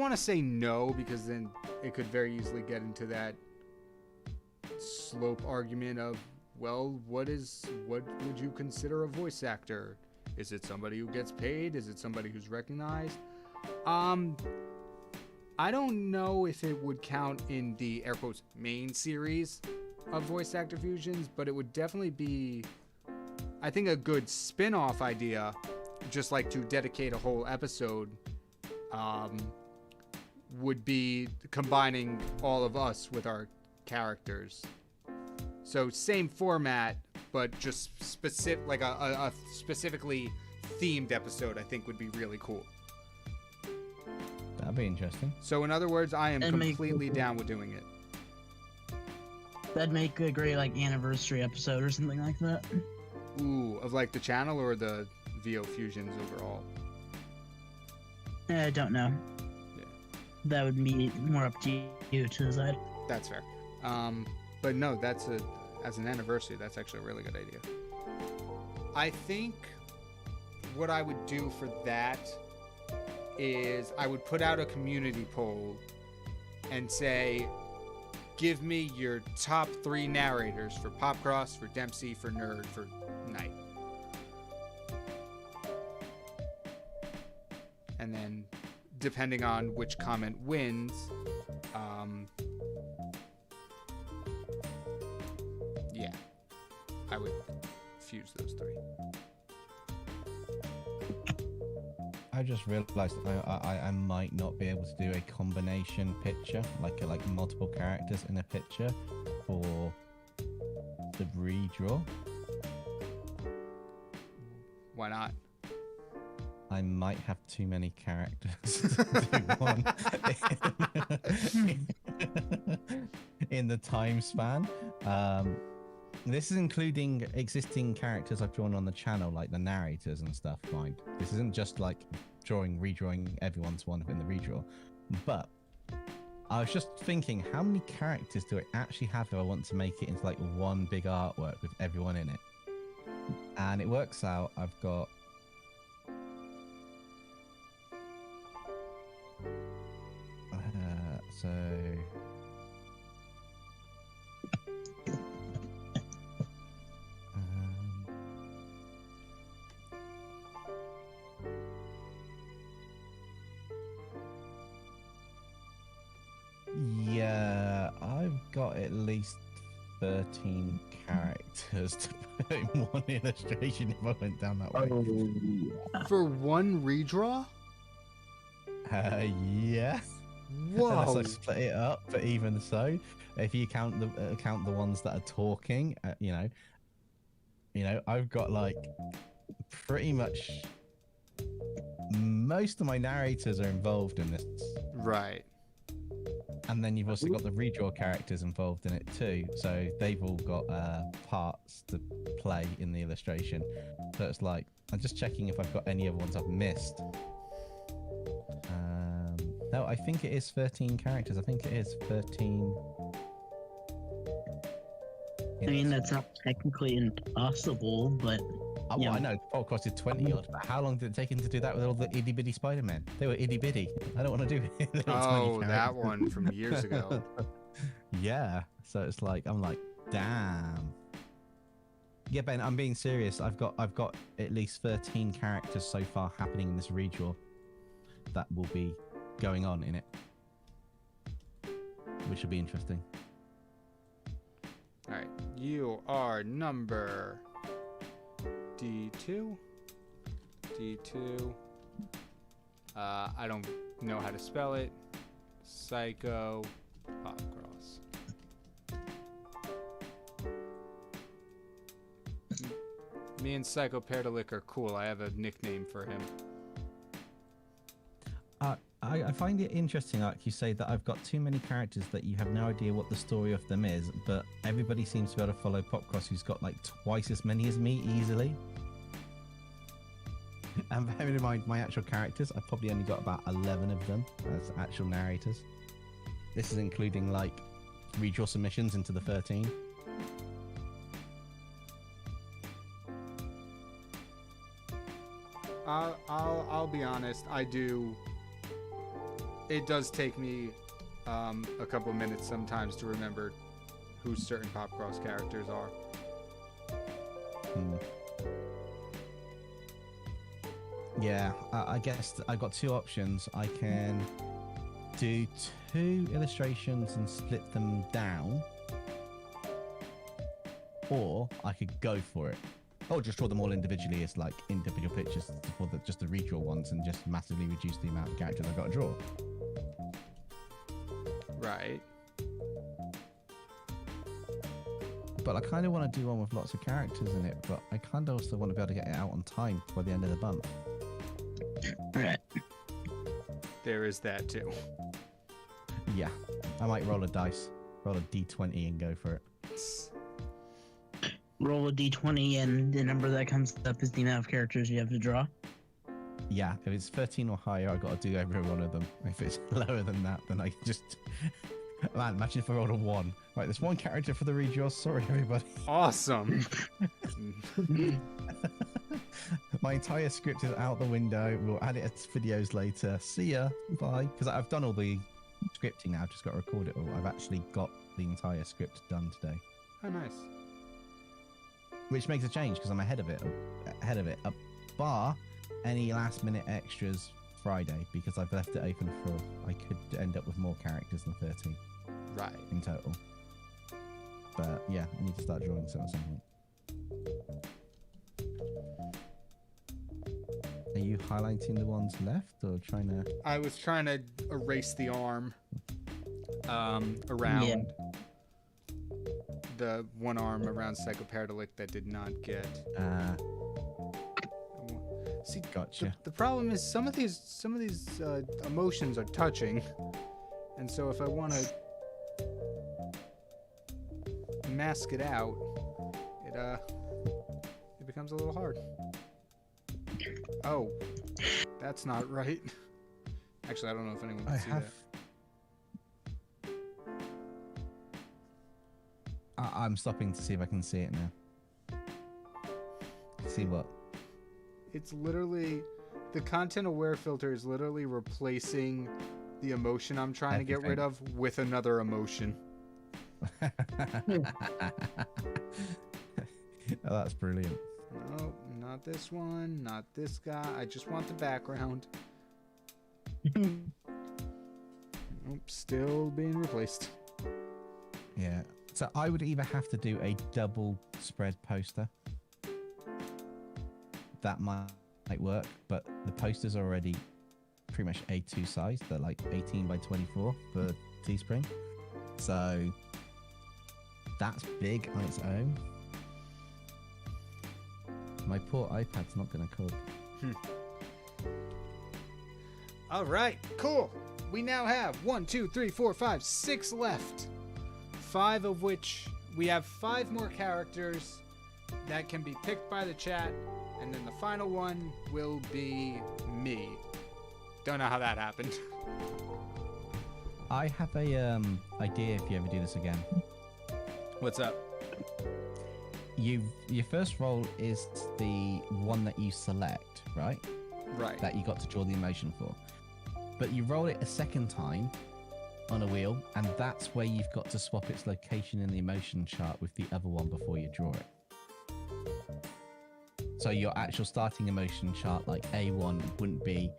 want to say no, because then it could very easily get into that slope argument of, well, what would you consider a voice actor? Is it somebody who gets paid? Is it somebody who's recognized? I don't know if it would count in the air quotes main series of voice actor fusions, but it would definitely be, I think, a good spin-off idea, just like to dedicate a whole episode, would be combining all of us with our characters. So same format, but just specific, like a specifically themed episode, I think would be really cool. That'd be interesting. So in other words, I am completely down with doing it. That'd make a great like anniversary episode or something like that. Ooh, of like the channel or the VO Fusions overall? I don't know. Yeah. That would be more up to you to decide. That's fair. But no, as an anniversary, that's actually a really good idea. I think what I would do for that is I would put out a community poll and say, give me your top 3 narrators for Popcross, for Dempsey, for Nerd, for Knight. And then, depending on which comment wins, I would fuse those three. I just realised I might not be able to do a combination picture, like multiple characters in a picture, for the redraw. Why not? I might have too many characters to do one in the time span. This is including existing characters I've drawn on the channel, like the narrators and stuff, mind. This isn't just like redrawing everyone's one in the redraw. But I was just thinking, how many characters do I actually have if I want to make it into like one big artwork with everyone in it? And it works out, I've got... so... yeah, I've got at least 13 characters to put in one illustration if I went down that way. For one redraw? Yeah. Whoa. Unless I split it up, but even so, if you count the ones that are talking, you know, I've got like pretty much most of my narrators are involved in this. Right. And then you've also got the redraw characters involved in it too, so they've all got parts to play in the illustration. So it's like, I'm just checking if I've got any other ones I've missed. No, I think it is 13 characters. I think it is 13. I mean, that's not technically impossible, but... Oh, well, I know, Paul costed 20 odd, but how long did it take him to do that with all the itty bitty Spider-Man? They were itty bitty. I don't want to do it. Oh, that one from years ago. Yeah, so it's like, I'm like, damn. Yeah, Ben, I'm being serious. I've got at least 13 characters so far happening in this redraw that will be going on in it, which will be interesting. All right, you are number D2. I don't know how to spell it. Psycho Popcross. Me and Psycho Perdalick are cool. I have a nickname for him. I find it interesting, like you say, that I've got too many characters that you have no idea what the story of them is, but everybody seems to be able to follow Popcross, who's got like twice as many as me easily. And bearing in mind my actual characters, I've probably only got about 11 of them as actual narrators. This is including like redraw submissions into the 13. I'll be honest. It does take me a couple minutes sometimes to remember who certain Popcross characters are. Yeah, I guess I've got two options. I can do 2 illustrations and split them down, or I could go for it. Or just draw them all individually as like individual pictures for just the redraw ones and just massively reduce the amount of characters I've got to draw. Right. But I kind of want to do one with lots of characters in it, but I kind of also want to be able to get it out on time by the end of the month. Right. There is that too. Yeah, I might roll a dice, roll a d20 and go for it. Roll a d20, and the number that comes up is the amount of characters you have to draw. Yeah, if it's 13 or higher, I've got to do every one of them. If it's lower than that, then I can just... Man, imagine if I rolled a 1. Right, there's 1 character for the redraw. Sorry, everybody. Awesome. My entire script is out the window. We'll add it as videos later. See ya. Bye. Because I've done all the scripting now. I've just got to record it all. I've actually got the entire script done today. Oh, nice. Which makes a change because I'm ahead of it. Bar any last minute extras Friday, because I've left it open for... I could end up with more characters than 13. Right. In total. But yeah, I need to start drawing some at some point. Are you highlighting the ones left or trying to? I was trying to erase the arm around the one arm around Psychoparadolic that did not get. See, Gotcha. the problem is some of these emotions are touching, and so if I want to mask it out, it becomes a little hard. Oh, that's not right. Actually, I don't know if anyone can see that. I'm stopping to see if I can see it now. See what? It's literally the content aware filter is literally replacing the emotion I'm trying to get rid of with another emotion. Oh, that's brilliant. No, not this one, not this guy. I just want the background. Nope, still being replaced. Yeah. So I would either have to do a double spread poster. That might work, but the posters are already pretty much A2 size. They're like 18 by 24 for Teespring. So that's big on its own. My poor iPad's not going to cope. All right, cool. We now have 1, 2, 3, 4, 5, 6 left. 5 of which we have 5 more characters that can be picked by the chat, and then the final one will be me. Don't know how that happened. I have a idea if you ever do this again. What's up? Your first roll is the one that you select, right? Right. That you got to draw the emotion for. But you roll it a second time on a wheel, and that's where you've got to swap its location in the emotion chart with the other one before you draw it. So your actual starting emotion chart, like A1, wouldn't be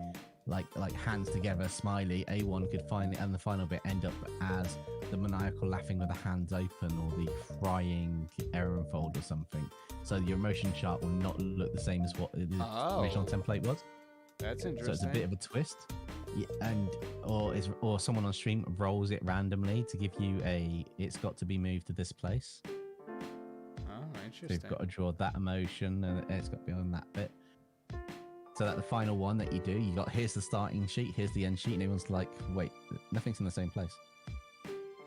like hands together, smiley. A1 could finally, and the final bit end up as the maniacal laughing with the hands open, or the crying errand fold or something. So your emotion chart will not look the same as what the original template was. That's interesting. So it's a bit of a twist. Yeah, and or someone on stream rolls it randomly to give you it's got to be moved to this place. Oh, interesting. So you've got to draw that emotion, and it's got to be on that bit. So that the final one that you do, you got here's the starting sheet, here's the end sheet, and everyone's like, wait, nothing's in the same place.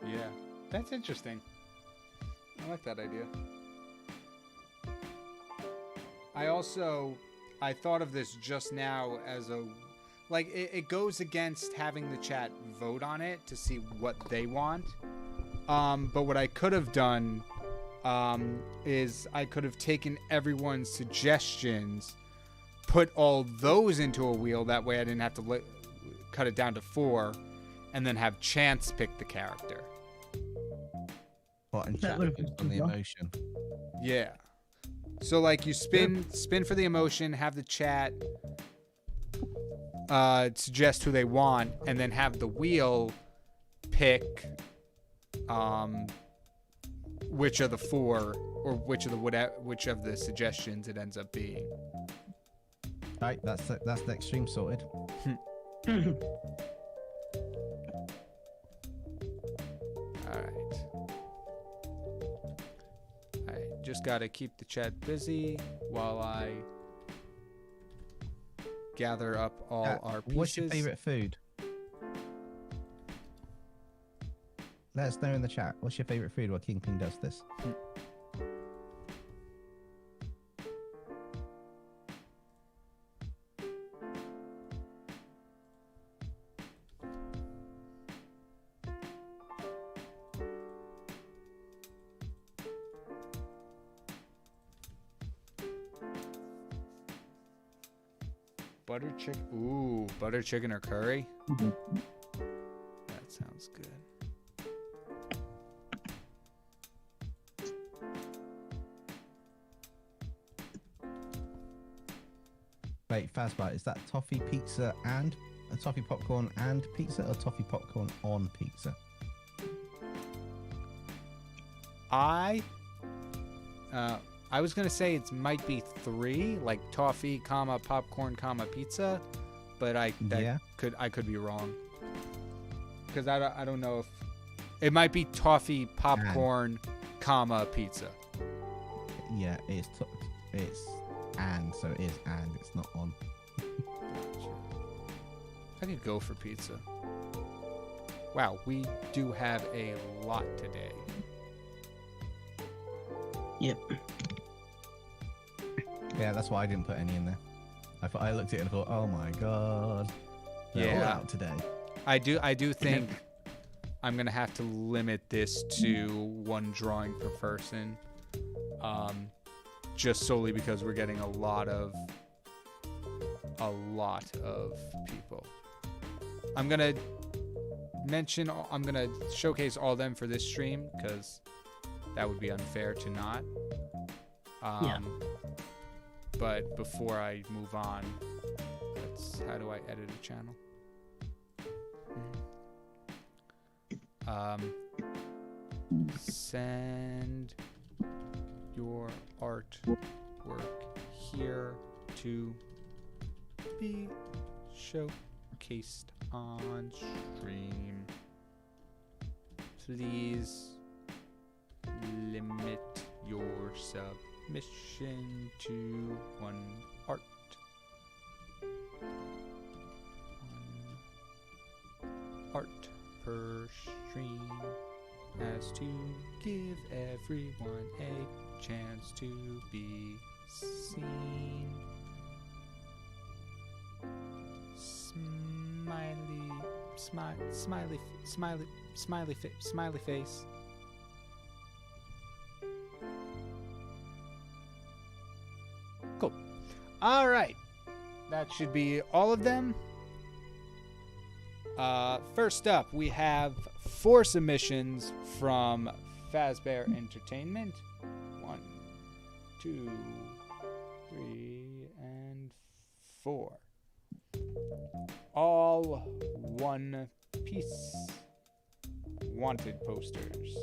Yeah, that's interesting. I like that idea. I thought of this just now as it goes against having the chat vote on it to see what they want. But what I could have done is I could have taken everyone's suggestions, put all those into a wheel. That way I didn't have to cut it down to 4, and then have Chance pick the character. What, and chat on the emotion? Yeah. So like you spin for the emotion, have the chat suggest who they want, and then have the wheel pick which of the 4 or which of the suggestions it ends up being. Right, that's the extreme sorted. Just gotta keep the chat busy while I gather up all our pieces. What's your favorite food? Let us know in the chat. What's your favorite food while KyngPin does this? Butter chicken. Ooh, butter chicken or curry? Mm-hmm. That sounds good. Wait, Fazbite, is that toffee pizza and a toffee popcorn and pizza, or toffee popcorn on pizza? I was gonna say it might be 3, like toffee, comma popcorn, comma pizza, but I could be wrong. Because I don't know if it might be toffee, popcorn, comma pizza. Yeah, it's and, so it is and, it's not on. I could go for pizza. Wow, we do have a lot today. Yep. Yeah, that's why I didn't put any in there. I looked at it and thought, oh my god. They're all out today. I do think I'm gonna have to limit this to 1 drawing per person. Just solely because we're getting a lot of people. I'm gonna showcase all them for this stream because that would be unfair to not. Yeah. But before I move on, how do I edit a channel? Send your artwork here to be showcased on stream. Please limit your submission to 1 art. 1 art per stream, as to give everyone a chance to be seen. Smiley face. Cool. All right. That should be all of them. First up, we have 4 submissions from Fazbear Entertainment. 1, 2, 3, and 4. All One Piece wanted posters.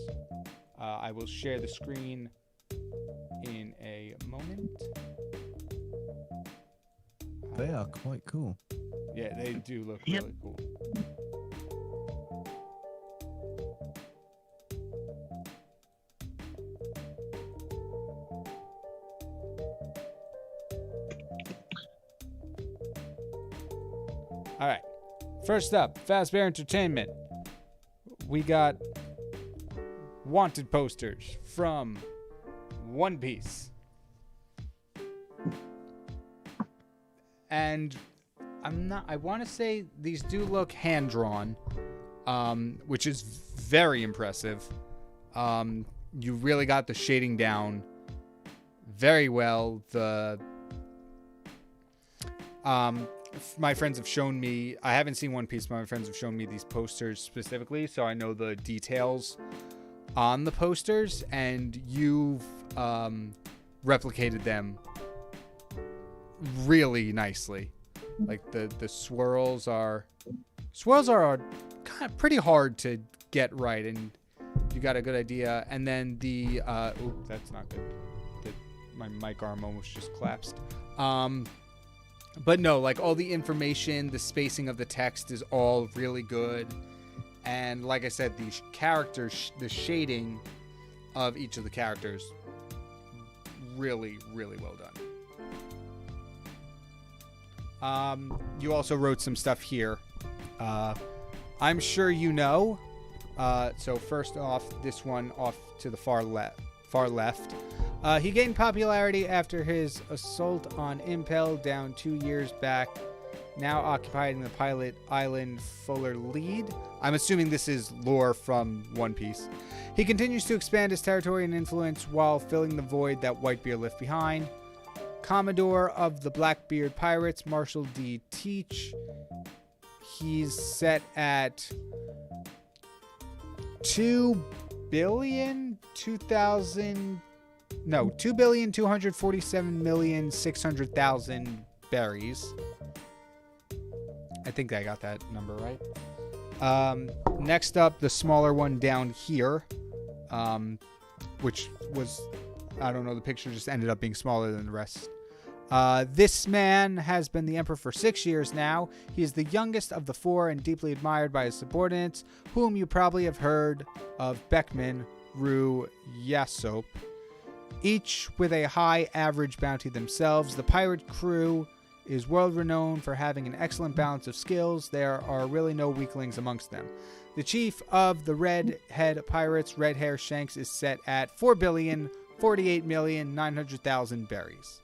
I will share the screen in a moment. They are quite cool. Yeah, they do look really cool. All right. First up, Fazbear Entertainment. We got wanted posters from One Piece. And I want to say these do look hand-drawn, which is very impressive. You really got the shading down very well. My friends have shown me, I haven't seen One Piece, but my friends have shown me these posters specifically, so I know the details on the posters, and you've replicated them really nicely. Like the swirls are kind of pretty hard to get right, and you got a good idea. And then that's not good. My mic arm almost just collapsed. But no, like all the information, the spacing of the text is all really good. And like I said, these characters, the shading of each of the characters, really, really well done. You also wrote some stuff here. I'm sure you know. So first off, this one off to the far left. He gained popularity after his assault on Impel down 2 years back, now occupying the pilot island Fuller Lead. I'm assuming this is lore from One Piece. He continues to expand his territory and influence while filling the void that Whitebeard left behind. Commodore of the Blackbeard Pirates, Marshall D. Teach. He's set at 2,247,600,000 berries. I think I got that number right. Next up, the smaller one down here, which was I don't know, the picture just ended up being smaller than the rest. This man has been the emperor for 6 years now. He is the youngest of the 4 and deeply admired by his subordinates, whom you probably have heard of: Beckman, Rue, Yasop, each with a high average bounty themselves. The pirate crew is world renowned for having an excellent balance of skills. There are really no weaklings amongst them. The chief of the Red Head Pirates, Red Hair Shanks, is set at 4,048,900,000 berries.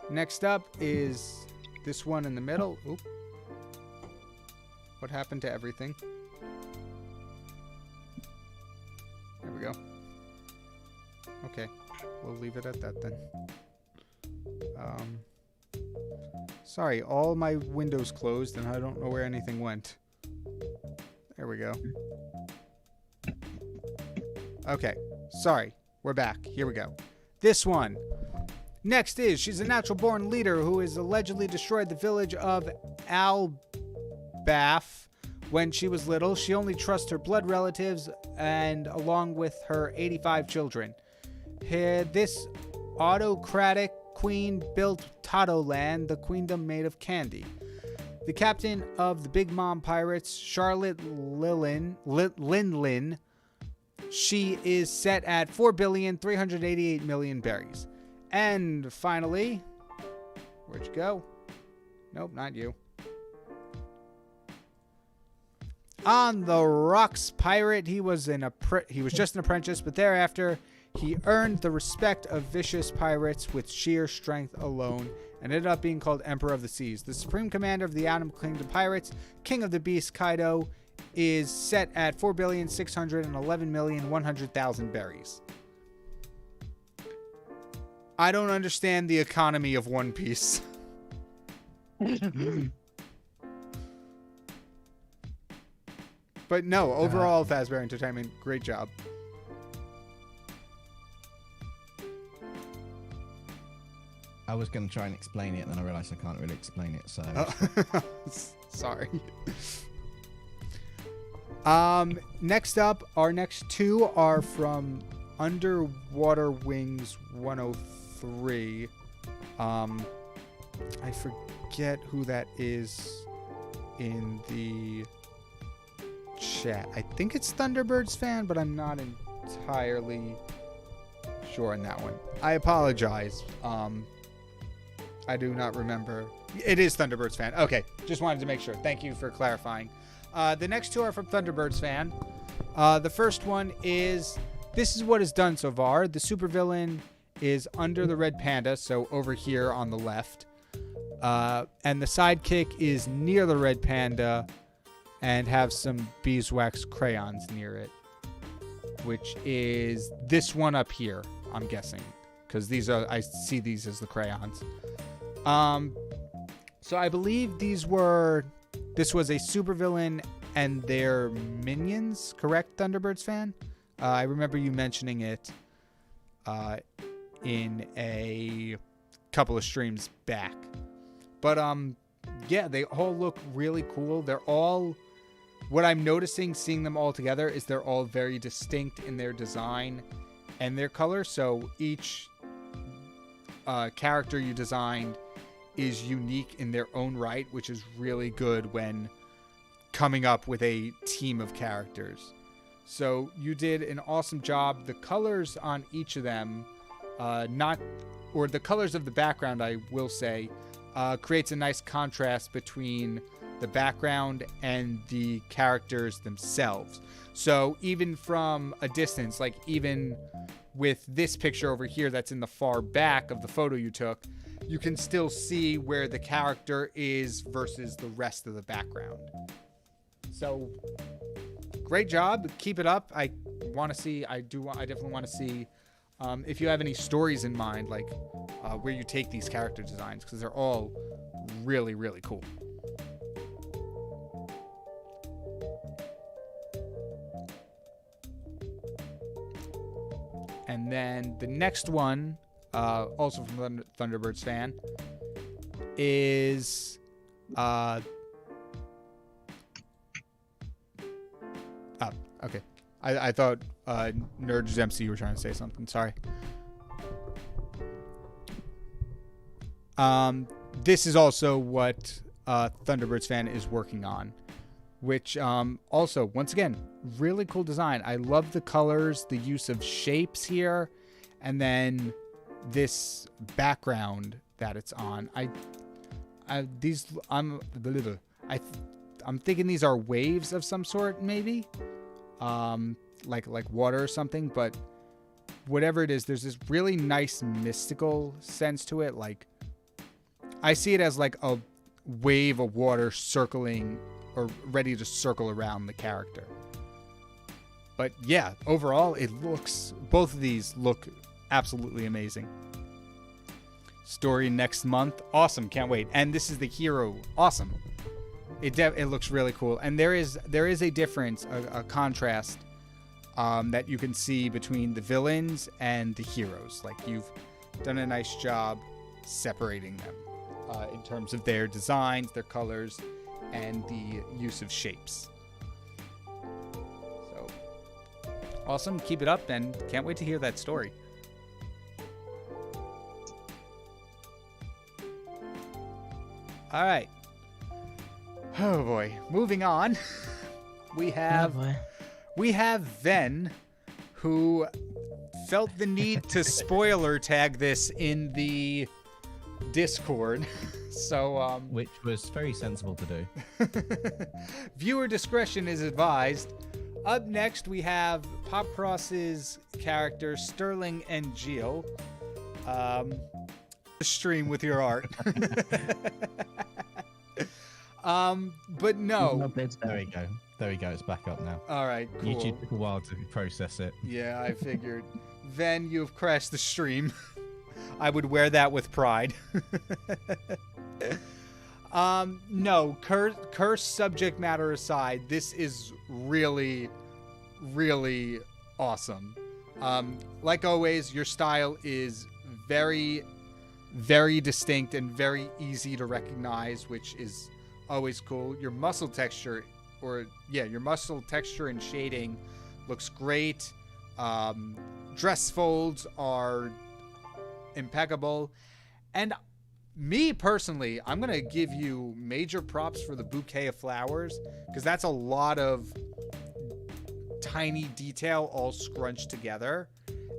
Next up is this one in the middle. Oop. What happened to everything? There we go. Okay, we'll leave it at that then. Sorry, all my windows closed and I don't know where anything went. There we go. Okay, sorry, we're back. Here we go. This one. Next is, she's a natural-born leader who has allegedly destroyed the village of Albath when she was little. She only trusts her blood relatives and along with her 85 children. This autocratic queen built Totoland, the queendom made of candy. The captain of the Big Mom Pirates, Charlotte Linlin, she is set at 4,388,000,000 berries. And finally, where'd you go? Nope, not you. On the Rocks Pirate, he was just an apprentice, but thereafter he earned the respect of vicious pirates with sheer strength alone, and ended up being called Emperor of the Seas. The supreme commander of the Animal Kingdom Pirates, King of the Beast Kaido, is set at 4,611,100,000 berries. I don't understand the economy of One Piece. But no, overall, Fazbear Entertainment, great job. I was going to try and explain it, and then I realized I can't really explain it, so... Sorry. Next up, our next two are from Underwater Wings 103. I forget who that is in the chat. I think it's Thunderbirds fan, but I'm not entirely sure on that one. I apologize. I do not remember. It is Thunderbirds fan. Okay, just wanted to make sure. Thank you for clarifying. The next two are from Thunderbirds fan. The first one is, this is what is done so far. The supervillain is under the red panda, so over here on the left. And the sidekick is near the red panda and have some beeswax crayons near it, which is this one up here, I'm guessing, because I see these as the crayons. So I believe this was a supervillain and their minions, correct, Thunderbirds fan? I remember you mentioning it in a couple of streams back. But yeah, they all look really cool. They're all, what I'm noticing seeing them all together is they're all very distinct in their design and their color. So each character you designed is unique in their own right, which is really good when coming up with a team of characters. So you did an awesome job. The colors on each of them, the colors of the background, I will say, creates a nice contrast between the background and the characters themselves. So even from a distance, like even with this picture over here that's in the far back of the photo you took, you can still see where the character is versus the rest of the background. So great job. Keep it up. I definitely want to see if you have any stories in mind, like where you take these character designs, because they're all really, really cool. And then the next one, also from Thunderbirds fan, is okay. I thought Nerd MC, you were trying to say something. Sorry. This is also what Thunderbirds fan is working on, which also, once again, really cool design. I love the colors, the use of shapes here, and then this background that it's on. I'm thinking these are waves of some sort, maybe, like water or something. But whatever it is, there's this really nice mystical sense to it. Like, I see it as like a wave of water circling or ready to circle around the character. But yeah, overall, both of these look absolutely amazing. Story next month. Awesome. Can't wait. And this is the hero. Awesome. It looks really cool. And there is a difference, a contrast that you can see between the villains and the heroes. Like, you've done a nice job separating them in terms of their designs, their colors, and the use of shapes. So awesome. Keep it up, and can't wait to hear that story. All right. Oh boy. Moving on. We have Ven, who felt the need to spoiler tag this in the Discord. So which was very sensible to do. Viewer discretion is advised. Up next, we have Popcross's characters Sterling and Jill. Stream with your art. But no. There we go. There we go. It's back up now. All right, cool. YouTube took a while to process it. Yeah, I figured. Ven, you have crashed the stream. I would wear that with pride. No, curse subject matter aside, this is really, really awesome. Like always, your style is very, very distinct and very easy to recognize, which is always cool. Your muscle texture, your muscle texture and shading looks great. Dress folds are impeccable. And me personally, I'm going to give you major props for the bouquet of flowers, because that's a lot of tiny detail all scrunched together.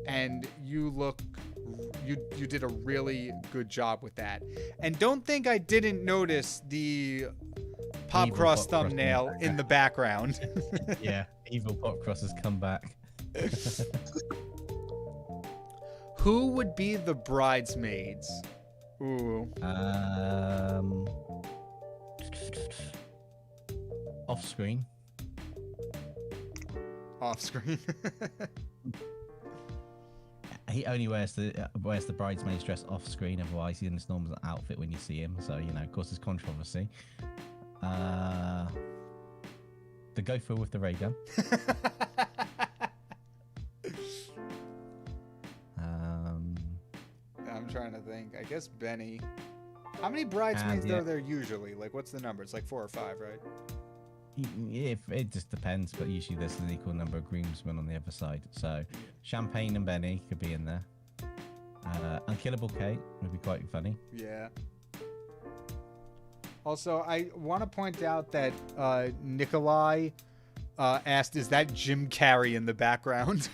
And you did a really good job with that. And don't think I didn't notice the Popcross thumbnail in the background. Yeah, evil Popcross has come back. Who would be the bridesmaids? Ooh. Off screen. Off screen. He only wears the bridesmaid's dress off screen, otherwise he's in his normal outfit when you see him. So, of course, there's controversy. The gopher with the ray gun. I'm trying to think. I guess Benny. How many bridesmaids are there usually? Like, what's the number? It's like 4 or 5, right? It just depends, but usually there's an equal number of groomsmen on the other side. So Champagne and Benny could be in there. Unkillable Kate would be quite funny. Yeah. Also, I want to point out that Nikolai asked, "Is that Jim Carrey in the background?"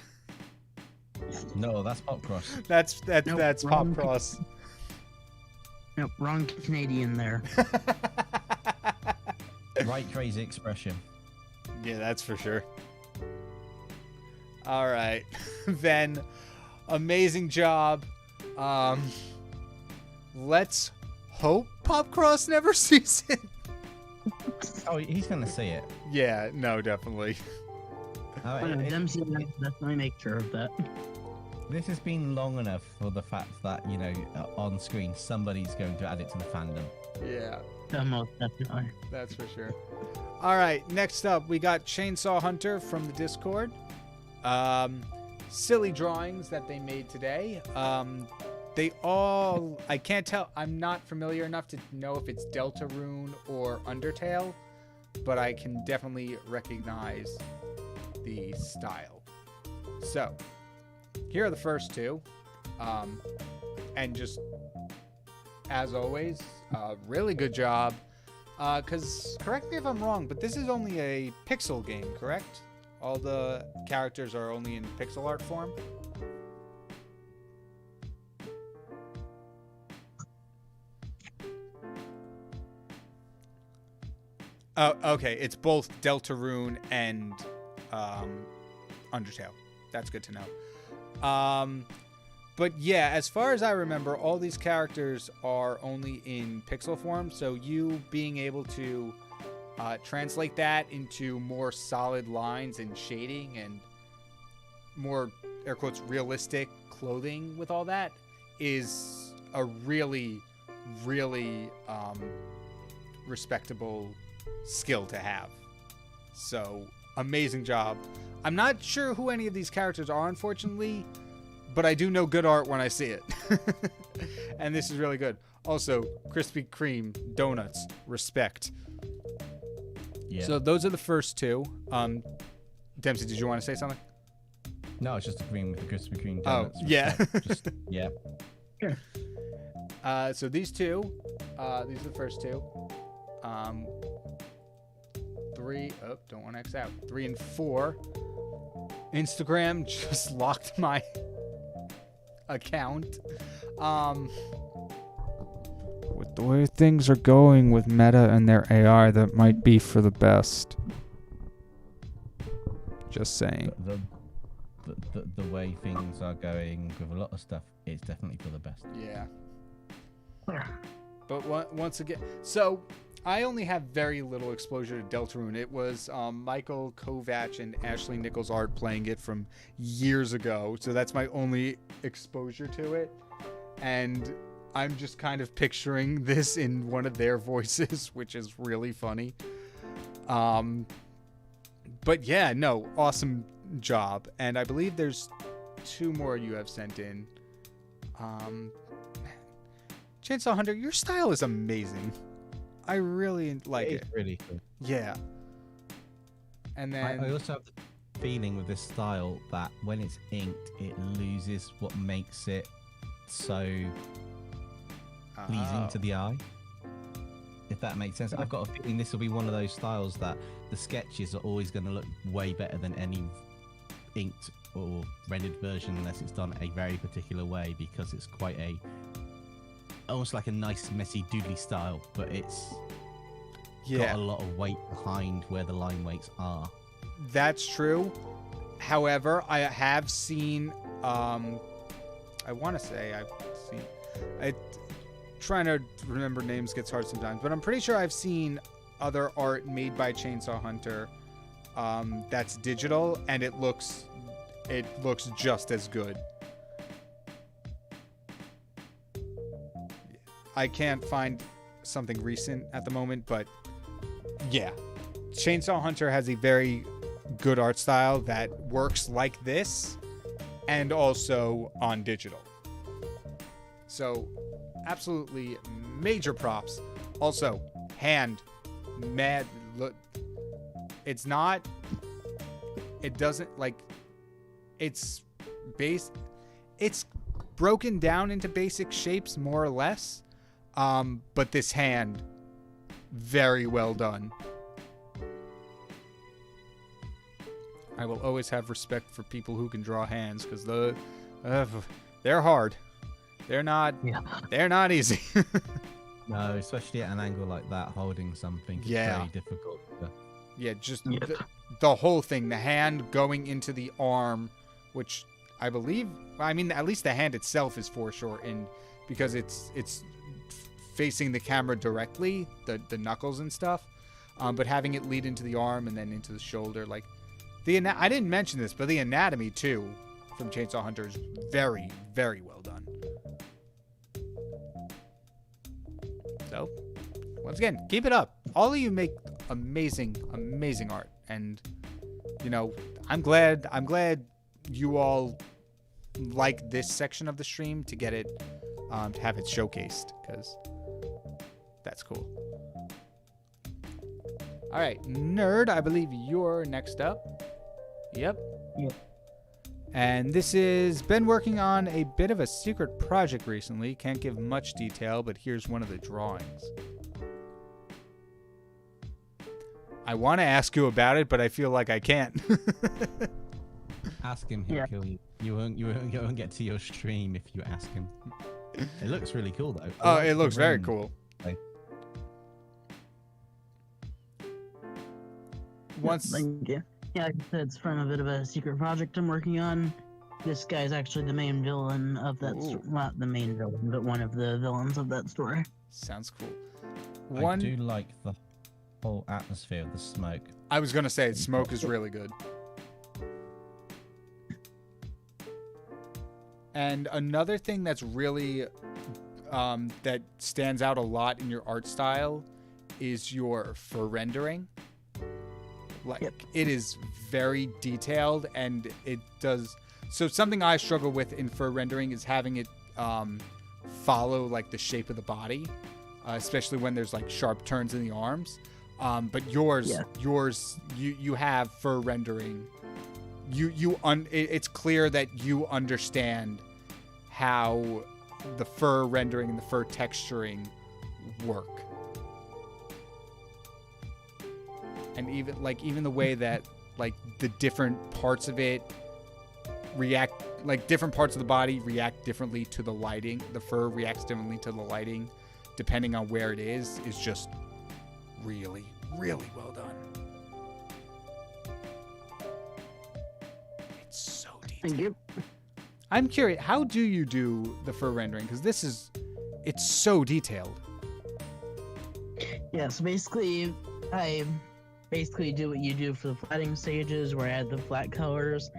No, that's Popcross. That's Nope, Popcross. Nope, wrong Canadian there. Right, crazy expression. Yeah, that's for sure. All right, Ven, amazing job. Let's hope Popcross never sees it. Oh, he's gonna see it. Yeah, no, definitely. Definitely make sure of that. This has been long enough for the fact that, on screen, somebody's going to add it to the fandom. Yeah. Most definitely. That's for sure. All right, next up, we got Chainsaw Hunter from the Discord. Silly drawings that they made today. I can't tell. I'm not familiar enough to know if it's Deltarune or Undertale, but I can definitely recognize the style. So, here are the first two. And just, as always, really good job. Because, correct me if I'm wrong, but this is only a pixel game, correct? All the characters are only in pixel art form? Oh, okay. It's both Deltarune and Undertale. That's good to know. But yeah, as far as I remember, all these characters are only in pixel form. So you being able to translate that into more solid lines and shading and more, air quotes, realistic clothing with all that is a really, really respectable skill to have. So amazing job. I'm not sure who any of these characters are, unfortunately, but I do know good art when I see it. And this is really good. Also, Krispy Kreme donuts, respect. Yeah. So those are the first two. Dempsey, did you want to say something? No, I was just agreeing with the Krispy Kreme Oh, donuts. yeah. Just, yeah. So these two, these are the first two. 3, oh, don't want to X out. 3 and 4. Instagram just locked my account. With the way things are going with Meta and their AI, that might be for the best. Just saying. The way things are going with a lot of stuff, it's definitely for the best. Yeah. But once again, so I only have very little exposure to Deltarune. It was Michael Kovac and Ashley Nichols art playing it from years ago. So that's my only exposure to it. And I'm just kind of picturing this in one of their voices, which is really funny. But yeah, no, awesome job. And I believe there's 2 more you have sent in. Chainsaw Hunter, your style is amazing. I really like it. It's really cool. Yeah. And then I also have the feeling with this style that when it's inked, it loses what makes it so pleasing to the eye. If that makes sense. I've got a feeling this will be one of those styles that the sketches are always going to look way better than any inked or rendered version unless it's done a very particular way, because it's quite a almost like a nice messy doodly style, but it's got a lot of weight behind where the line weights are. That's true. However, I have seen I want to say I've seen trying to remember names gets hard sometimes, but I'm pretty sure I've seen other art made by Chainsaw Hunter that's digital, and it looks just as good. I can't find something recent at the moment, but yeah, Chainsaw Hunter has a very good art style that works like this and also on digital. So absolutely major props. Also, hand, mad, look, it's not, it doesn't like, it's broken down into basic shapes more or less. But this hand, very well done. I will always have respect for people who can draw hands, because they're hard. They're not easy. No, especially at an angle like that, holding something is very difficult. Yeah, just the whole thing, the hand going into the arm, which I believe, at least the hand itself is foreshortened because it's facing the camera directly, the knuckles and stuff, but having it lead into the arm and then into the shoulder, like I didn't mention this, but the anatomy too from Chainsaw Hunter is very, very well done. So once again, keep it up. All of you make amazing art, and I'm glad you all like this section of the stream to get it to have it showcased, because that's cool. All right, Nerd, I believe you're next up. Yep. Yep. And this is been working on a bit of a secret project recently. Can't give much detail, but here's one of the drawings. I want to ask you about it, but I feel like I can't. Ask him, he'll Yeah. kill you. You won't get to your stream if you ask him. It looks really cool though. Oh, I like it the looks very rain. cool. Like- Once, Thank you. Yeah, like I said, it's from a bit of a secret project I'm working on. This guy's actually the main villain of that Ooh. not the main villain, but one of the villains of that story. sounds cool. I do like the whole atmosphere of the smoke. I was gonna say smoke is really good. And another thing that's really that stands out a lot in your art style is your fur rendering. Like Yep. it is very detailed, and it does. So something I struggle with in fur rendering is having it follow like the shape of the body, especially when there's like sharp turns in the arms. But yours, you have fur rendering. It's clear that you understand how the fur rendering and the fur texturing work. And even the way that like the different parts of it react, like different parts of the body react differently to the lighting. The fur reacts differently to the lighting depending on where it is just really, really well done. It's so detailed. Thank you. I'm curious, how do you do the fur rendering? Because it's so detailed. Yeah, so basically, I do what you do for the flatting stages, where I add the flat colors,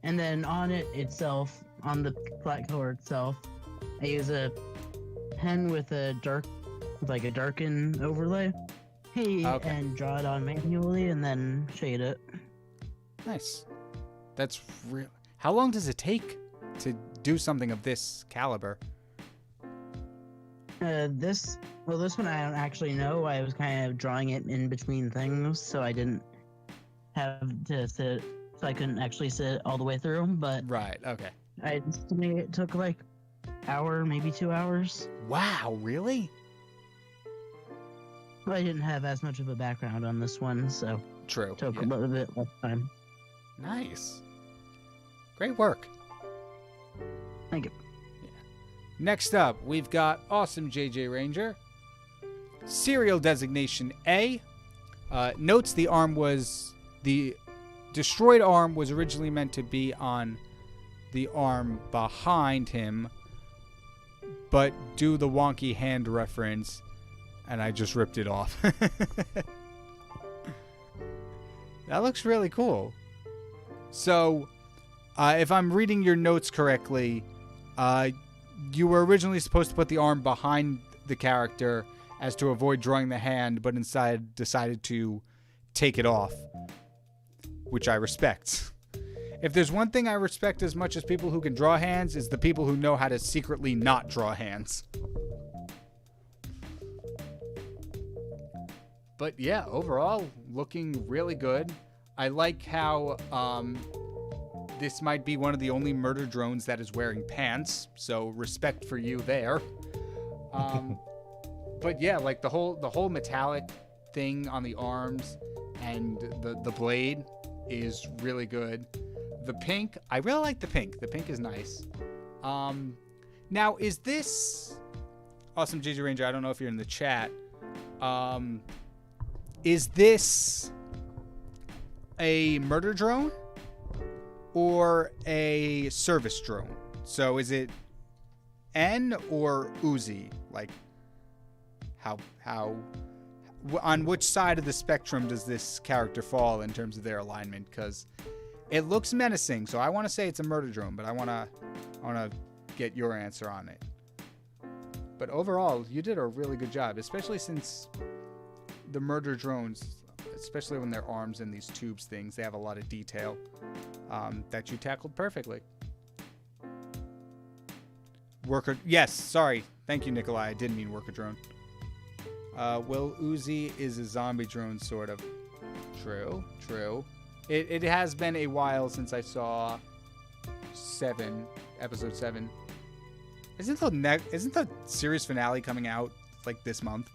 and then on it itself, on the flat color itself, I use a pen with a darken overlay, Okay. and draw it on manually, and then shade it. Nice. That's real. How long does it take to do something of this caliber? This one I don't actually know. I was kind of drawing it in between things, so I didn't have to sit, so I couldn't actually sit all the way through. But Right. Okay. I estimate it took like hour, maybe 2 hours. Wow. Really? But I didn't have as much of a background on this one, so True. it took Yeah. a little bit less time. Nice. Great work. Thank you. Next up, we've got Awesome JJ Ranger. Serial designation A. Notes the destroyed arm was originally meant to be on the arm behind him, but do the wonky hand reference, and I just ripped it off. That looks really cool. So, if I'm reading your notes correctly, you were originally supposed to put the arm behind the character as to avoid drawing the hand, but instead decided to take it off, which I respect. If there's one thing I respect as much as people who can draw hands, is the people who know how to secretly not draw hands. But yeah, overall, looking really good. I like how this might be one of the only murder drones that is wearing pants, so respect for you there. But yeah, like the whole metallic thing on the arms and the blade is really good. The pink, I really like the pink. The pink is nice. Now, is this Awesome JJ Ranger? I don't know if you're in the chat. Is this a murder drone or a service drone? So is it N or Uzi? Like how on which side of the spectrum does this character fall in terms of their alignment? Because it looks menacing, so I want to say it's a murder drone, but I want to get your answer on it. But overall, you did a really good job, especially since the murder drones, especially when they're arms in these tubes things, they have a lot of detail that you tackled perfectly. Worker, yes, sorry. Thank you, Nikolai. I didn't mean worker drone. Will Uzi is a zombie drone, sort of. True. It has been a while since I saw episode 7. Isn't the series finale coming out like this month?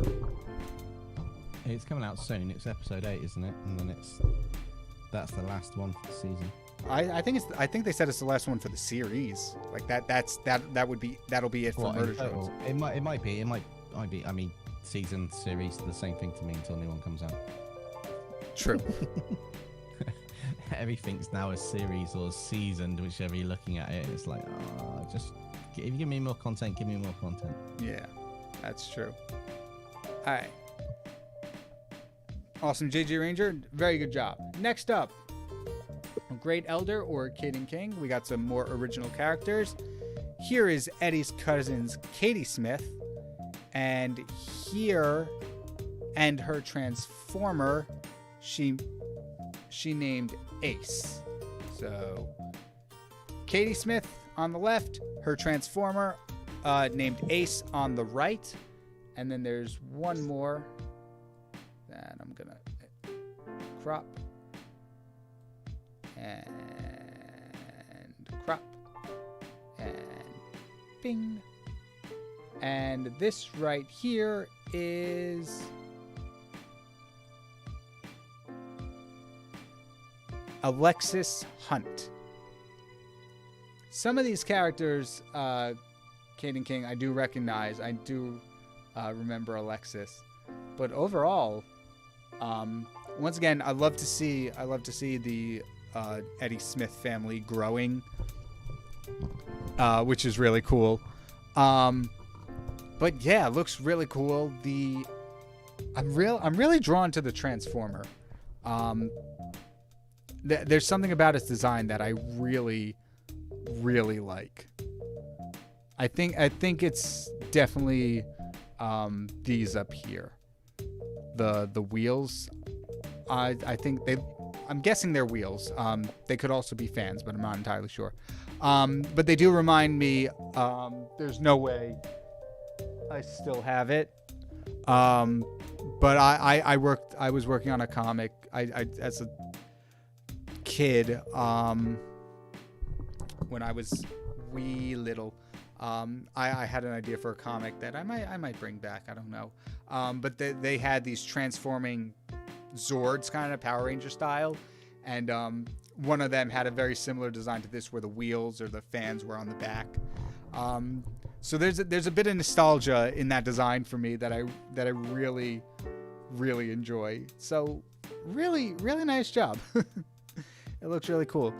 It's coming out soon. It's episode 8, isn't it? And then that's the last one for the season. I think they said it's the last one for the series. Like that'll be it for What, in Murder total? Shows. It might be. I mean, season, series, the same thing to me until a new one comes out. True. Everything's now a series or seasoned, whichever you're looking at it. It's like, just if you give me more content, give me more content. Yeah, that's true. All right. Awesome, JJ Ranger. Very good job. Next up, Great Elder or Kid and King. We got some more original characters. Here is Eddie's cousin's Katie Smith, and her transformer, she named Ace. So Katie Smith on the left, her transformer named Ace on the right, and then there's one more that I'm gonna crop and crop and bing. And this right here is Alexis Hunt. Some of these characters, Kate and King, I do recognize. I do remember Alexis, but overall, once again, I love to see the Eddie Smith family growing, which is really cool. But yeah, it looks really cool. I'm really drawn to the Transformer. There's something about its design that I really, really like. I think it's definitely these up here. The wheels. I'm guessing they're wheels. They could also be fans, but I'm not entirely sure. But they do remind me. There's no way I still have it. But I was working on a comic. I as a kid, when I was wee little, I had an idea for a comic that I might bring back. I don't know. But they had these transforming Zords, kind of Power Ranger style, and one of them had a very similar design to this, where the wheels or the fans were on the back. So there's a bit of nostalgia in that design for me that I really, really enjoy. So really, really nice job. It looks really cool.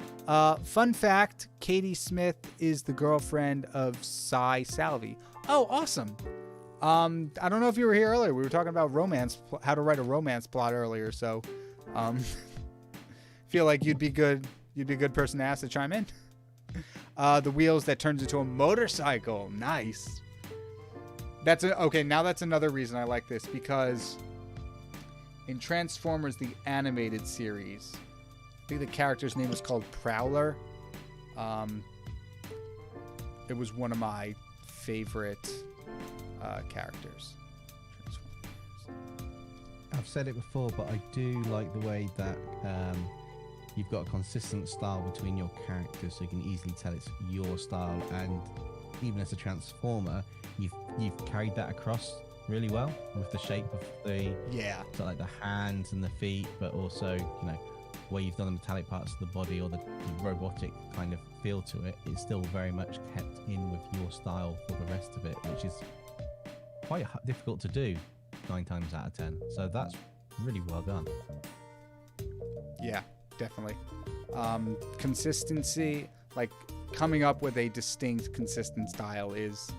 Fun fact, Katie Smith is the girlfriend of Cy Salvi. Oh, awesome. I don't know if you were here earlier. We were talking about how to write a romance plot earlier. So feel like you'd be a good person to ask to chime in. The wheels that turns into a motorcycle. Nice. Okay, now that's another reason I like this, because in Transformers, the animated series, I think the character's name was called Prowler. It was one of my favorite characters. I've said it before, but I do like the way that you've got a consistent style between your characters, so you can easily tell it's your style. And even as a Transformer, you've carried that across really well with the shape of the so like the hands and the feet, but also where you've done the metallic parts of the body or the robotic kind of feel to it. It's still very much kept in with your style for the rest of it, which is quite difficult to do 9 times out of 10. So that's really well done. Yeah, definitely. Consistency, like coming up with a distinct, consistent style is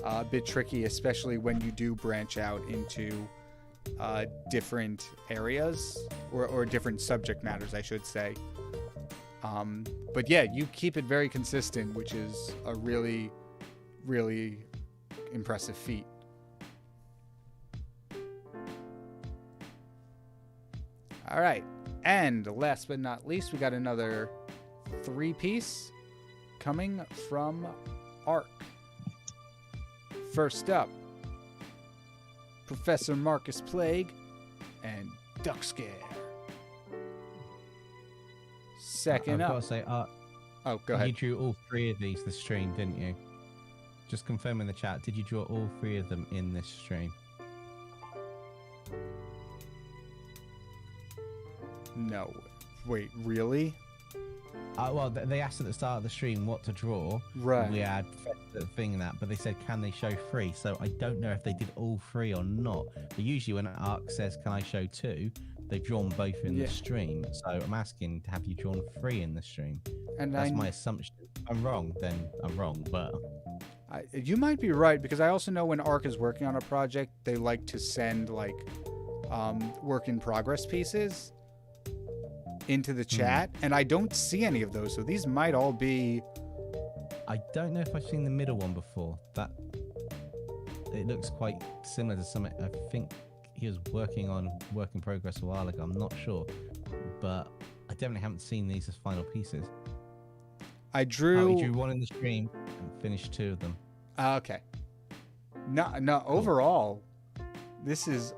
a bit tricky, especially when you do branch out into different areas or different subject matters, I should say. But yeah, you keep it very consistent, which is a really, really impressive feat. All right. And last but not least, we got another 3-piece coming from ARC. First up, Professor Marcus Plague and Duck Scare. second I've up. got to say, Oh, go you ahead. drew all 3 of these this stream, didn't you? Just confirm in the chat. Did you draw all 3 of them in this stream? No. Wait, really? Well, they asked at the start of the stream what to draw. Right. We had the thing in that, but they said, can they show 3? So I don't know if they did all 3 or not. But usually when an ARC says, can I show 2, they've drawn both in the stream. So I'm asking, have you drawn 3 in the stream? And That's my assumption. If I'm wrong, then I'm wrong. But you might be right, because I also know when ARC is working on a project, they like to send like work in progress pieces into the chat, and I don't see any of those, so these might all be. I don't know if I've seen the middle one before. That it looks quite similar to something. I think he was working on work in progress a while ago. I'm not sure, but I definitely haven't seen these as final pieces. I drew. Oh, you drew 1 in the stream and finished 2 of them. Okay. No. Overall, this is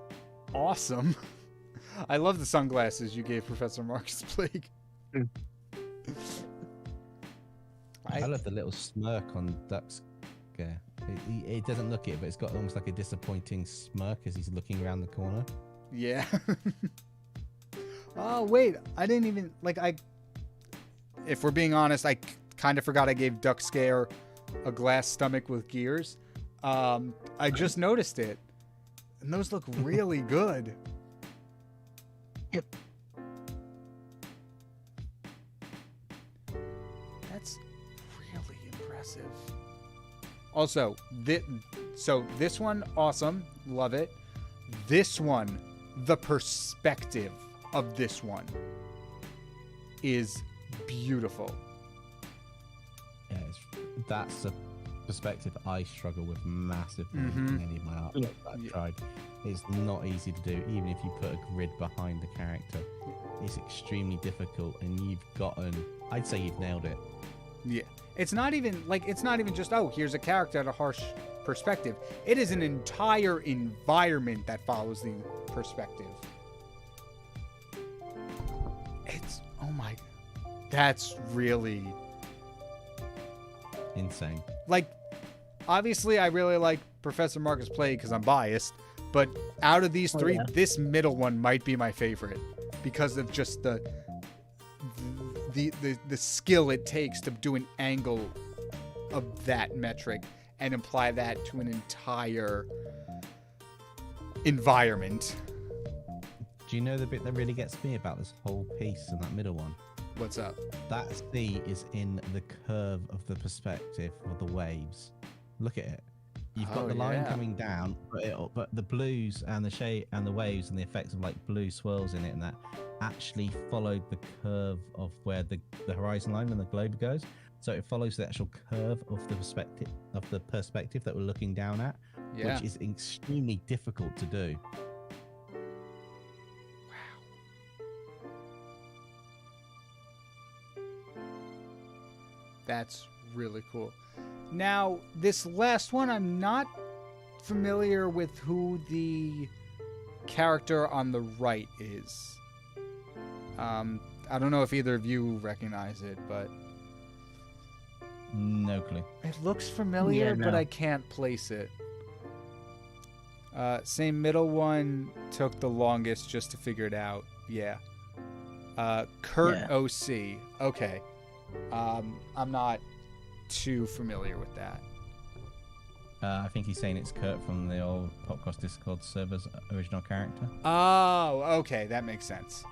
awesome. I love the sunglasses you gave Professor Marcus Plague. I love the little smirk on Duck's. It doesn't look it, but it's got almost like a disappointing smirk as he's looking around the corner. Yeah. Oh wait, I didn't even if we're being honest, I kind of forgot I gave Duck Scare a glass stomach with gears. I just noticed it, and those look really good. Yep. That's really impressive. Also, this one, awesome. Love it. This one, the perspective of this one is beautiful. Yeah, that's a perspective I struggle with massively in any of my art that I've tried. It's not easy to do, even if you put a grid behind the character. It's extremely difficult, and I'd say you've nailed it. Yeah. It's not even just, oh, here's a character at a harsh perspective. It is an entire environment that follows the perspective. Oh my, that's really Insane. Obviously I really like Professor Marcus Plague because I'm biased, but out of these 3, this middle one might be my favorite because of just the skill it takes to do an angle of that metric and apply that to an entire environment. Do you know the bit that really gets me about this whole piece and that middle one? What's up? That C is in the curve of the perspective of the waves. Look at it. You've got the line coming down, but the blues and the shade and the waves and the effects of like blue swirls in it and that actually followed the curve of where the horizon line and the globe goes. So it follows the actual curve of the perspective that we're looking down at, which is extremely difficult to do. That's really cool. Now, this last one, I'm not familiar with who the character on the right is. I don't know if either of you recognize it, but No clue. it looks familiar, Yeah, no. but I can't place it. Same middle one took the longest just to figure it out. Yeah. Kurt Yeah. OC. Okay. I'm not too familiar with that. I think he's saying it's Kurt from the old Popcross Discord server's original character. Oh, okay. That makes sense.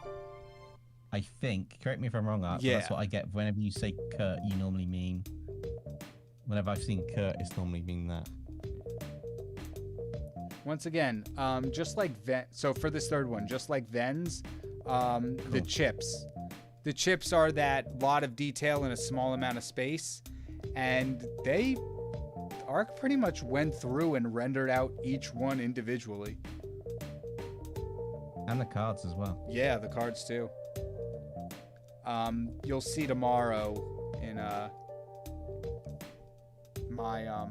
I think. Correct me if I'm wrong, Art. Yeah. But that's what I get. Whenever you say Kurt, you normally mean. Whenever I've seen Kurt, it's normally mean that. Once again, just like so for this third one, just like Ven's, the chips. The chips are that lot of detail in a small amount of space, and Arc pretty much went through and rendered out each one individually. And the cards as well. Yeah, the cards too. You'll see tomorrow in my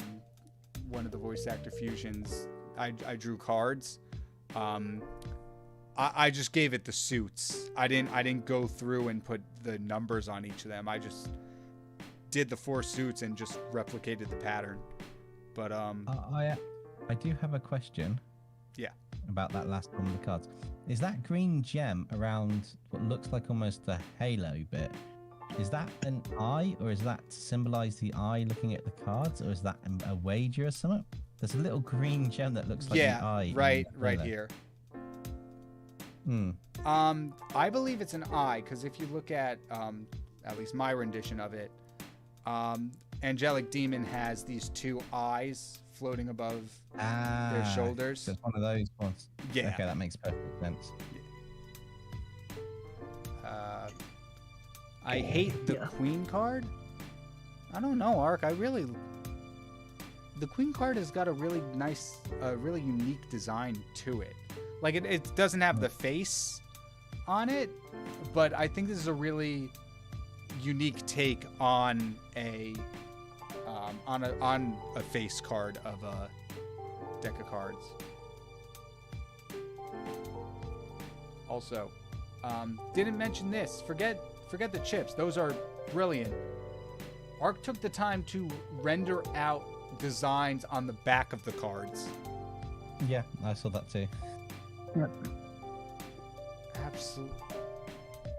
one of the voice actor fusions. I drew cards. I just gave it the suits. I didn't go through and put the numbers on each of them. I just did the 4 suits and just replicated the pattern. But I do have a question. Yeah. About that last one with the cards. Is that green gem around what looks like almost the halo bit? Is that an eye, or is that to symbolize the eye looking at the cards, or is that a wager or something? There's a little green gem that looks like an eye. Right here. I believe it's an eye, because if you look at least my rendition of it, Angelic Demon has these 2 eyes floating above their shoulders. So it's one of those ones. Yeah. Okay, that makes perfect sense. I hate the Queen card. I don't know, Ark. The Queen card has got a really nice, really unique design to it. Like, it doesn't have the face on it, but I think this is a really unique take on a face card of a deck of cards. Also, didn't mention this. Forget the chips. Those are brilliant. Ark took the time to render out designs on the back of the cards. Yeah, I saw that too. Yep. Absolutely.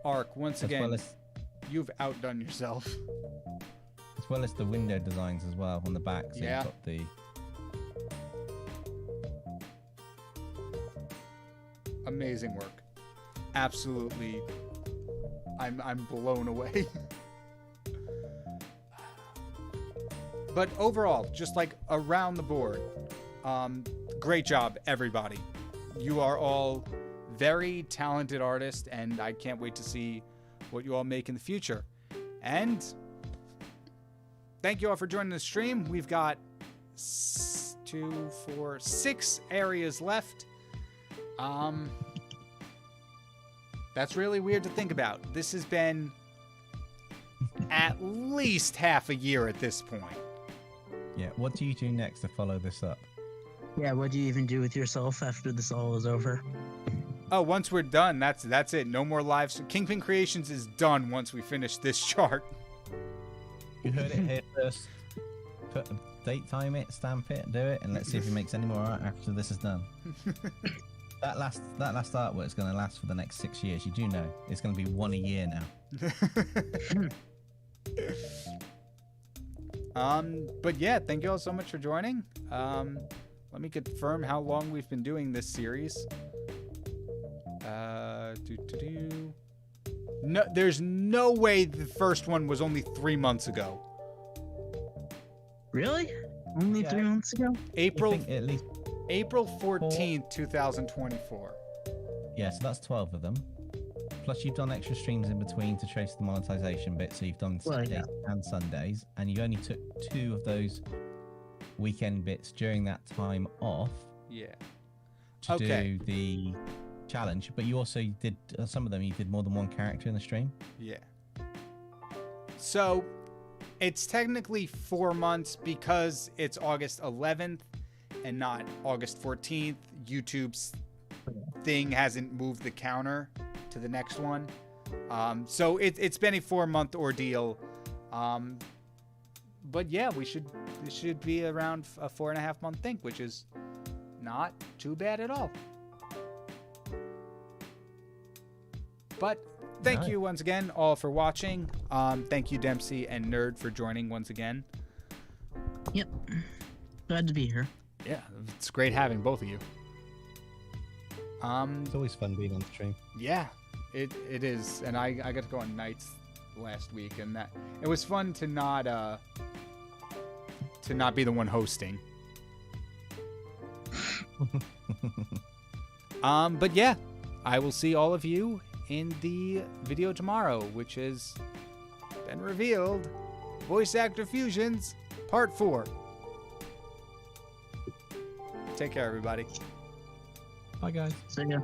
Ark, once again, you've outdone yourself. As well as the window designs as well on the back. So Yeah. You've got the... Amazing work. Absolutely. I'm blown away. But overall, just like around the board, great job, everybody. You are all very talented artists, and I can't wait to see what you all make in the future. And thank you all for joining the stream. We've got 6 areas left. That's really weird to think about. This has been at least half a year at this point. Yeah, what do you do next to follow this up? Yeah, what do you even do with yourself after this all is over? Oh, once we're done, that's it. No more lives. KyngPin Creations is done once we finish this chart. You heard it here first. Put a date, time it, stamp it, do it, and let's see if he makes any more art after this is done. That last artwork is going to last for the next 6 years. You do know it's going to be 1 a year now. But yeah, thank you all so much for joining. Let me confirm how long we've been doing this series. No, there's no way the first one was only 3 months ago. Really? Only 3 months ago? April At least, April 14th, 2024. yeah, so that's 12 of them. Plus, you've done extra streams in between to trace the monetization bit, so you've done Saturdays and Sundays, and you only took 2 of those weekend bits during that time off. Yeah. To do the challenge, but you also did some of them. You did more than 1 character in the stream. Yeah. So it's technically 4 months because it's August 11th and not August 14th. YouTube's thing hasn't moved the counter to the next one. So it's been a 4-month ordeal. But yeah, this should be around a 4.5 month thing, which is not too bad at all. But thank you once again all for watching. Thank you, Dempsey and Nerd, for joining once again. Yep. Glad to be here. Yeah, it's great having both of you. It's always fun being on the stream. Yeah, it is, and I got to go on nights last week, and that it was fun to not be the one hosting. But yeah, I will see all of you in the video tomorrow, which has been revealed. Voice Actor Fusions, Part 4. Take care, everybody. Bye, guys. See ya.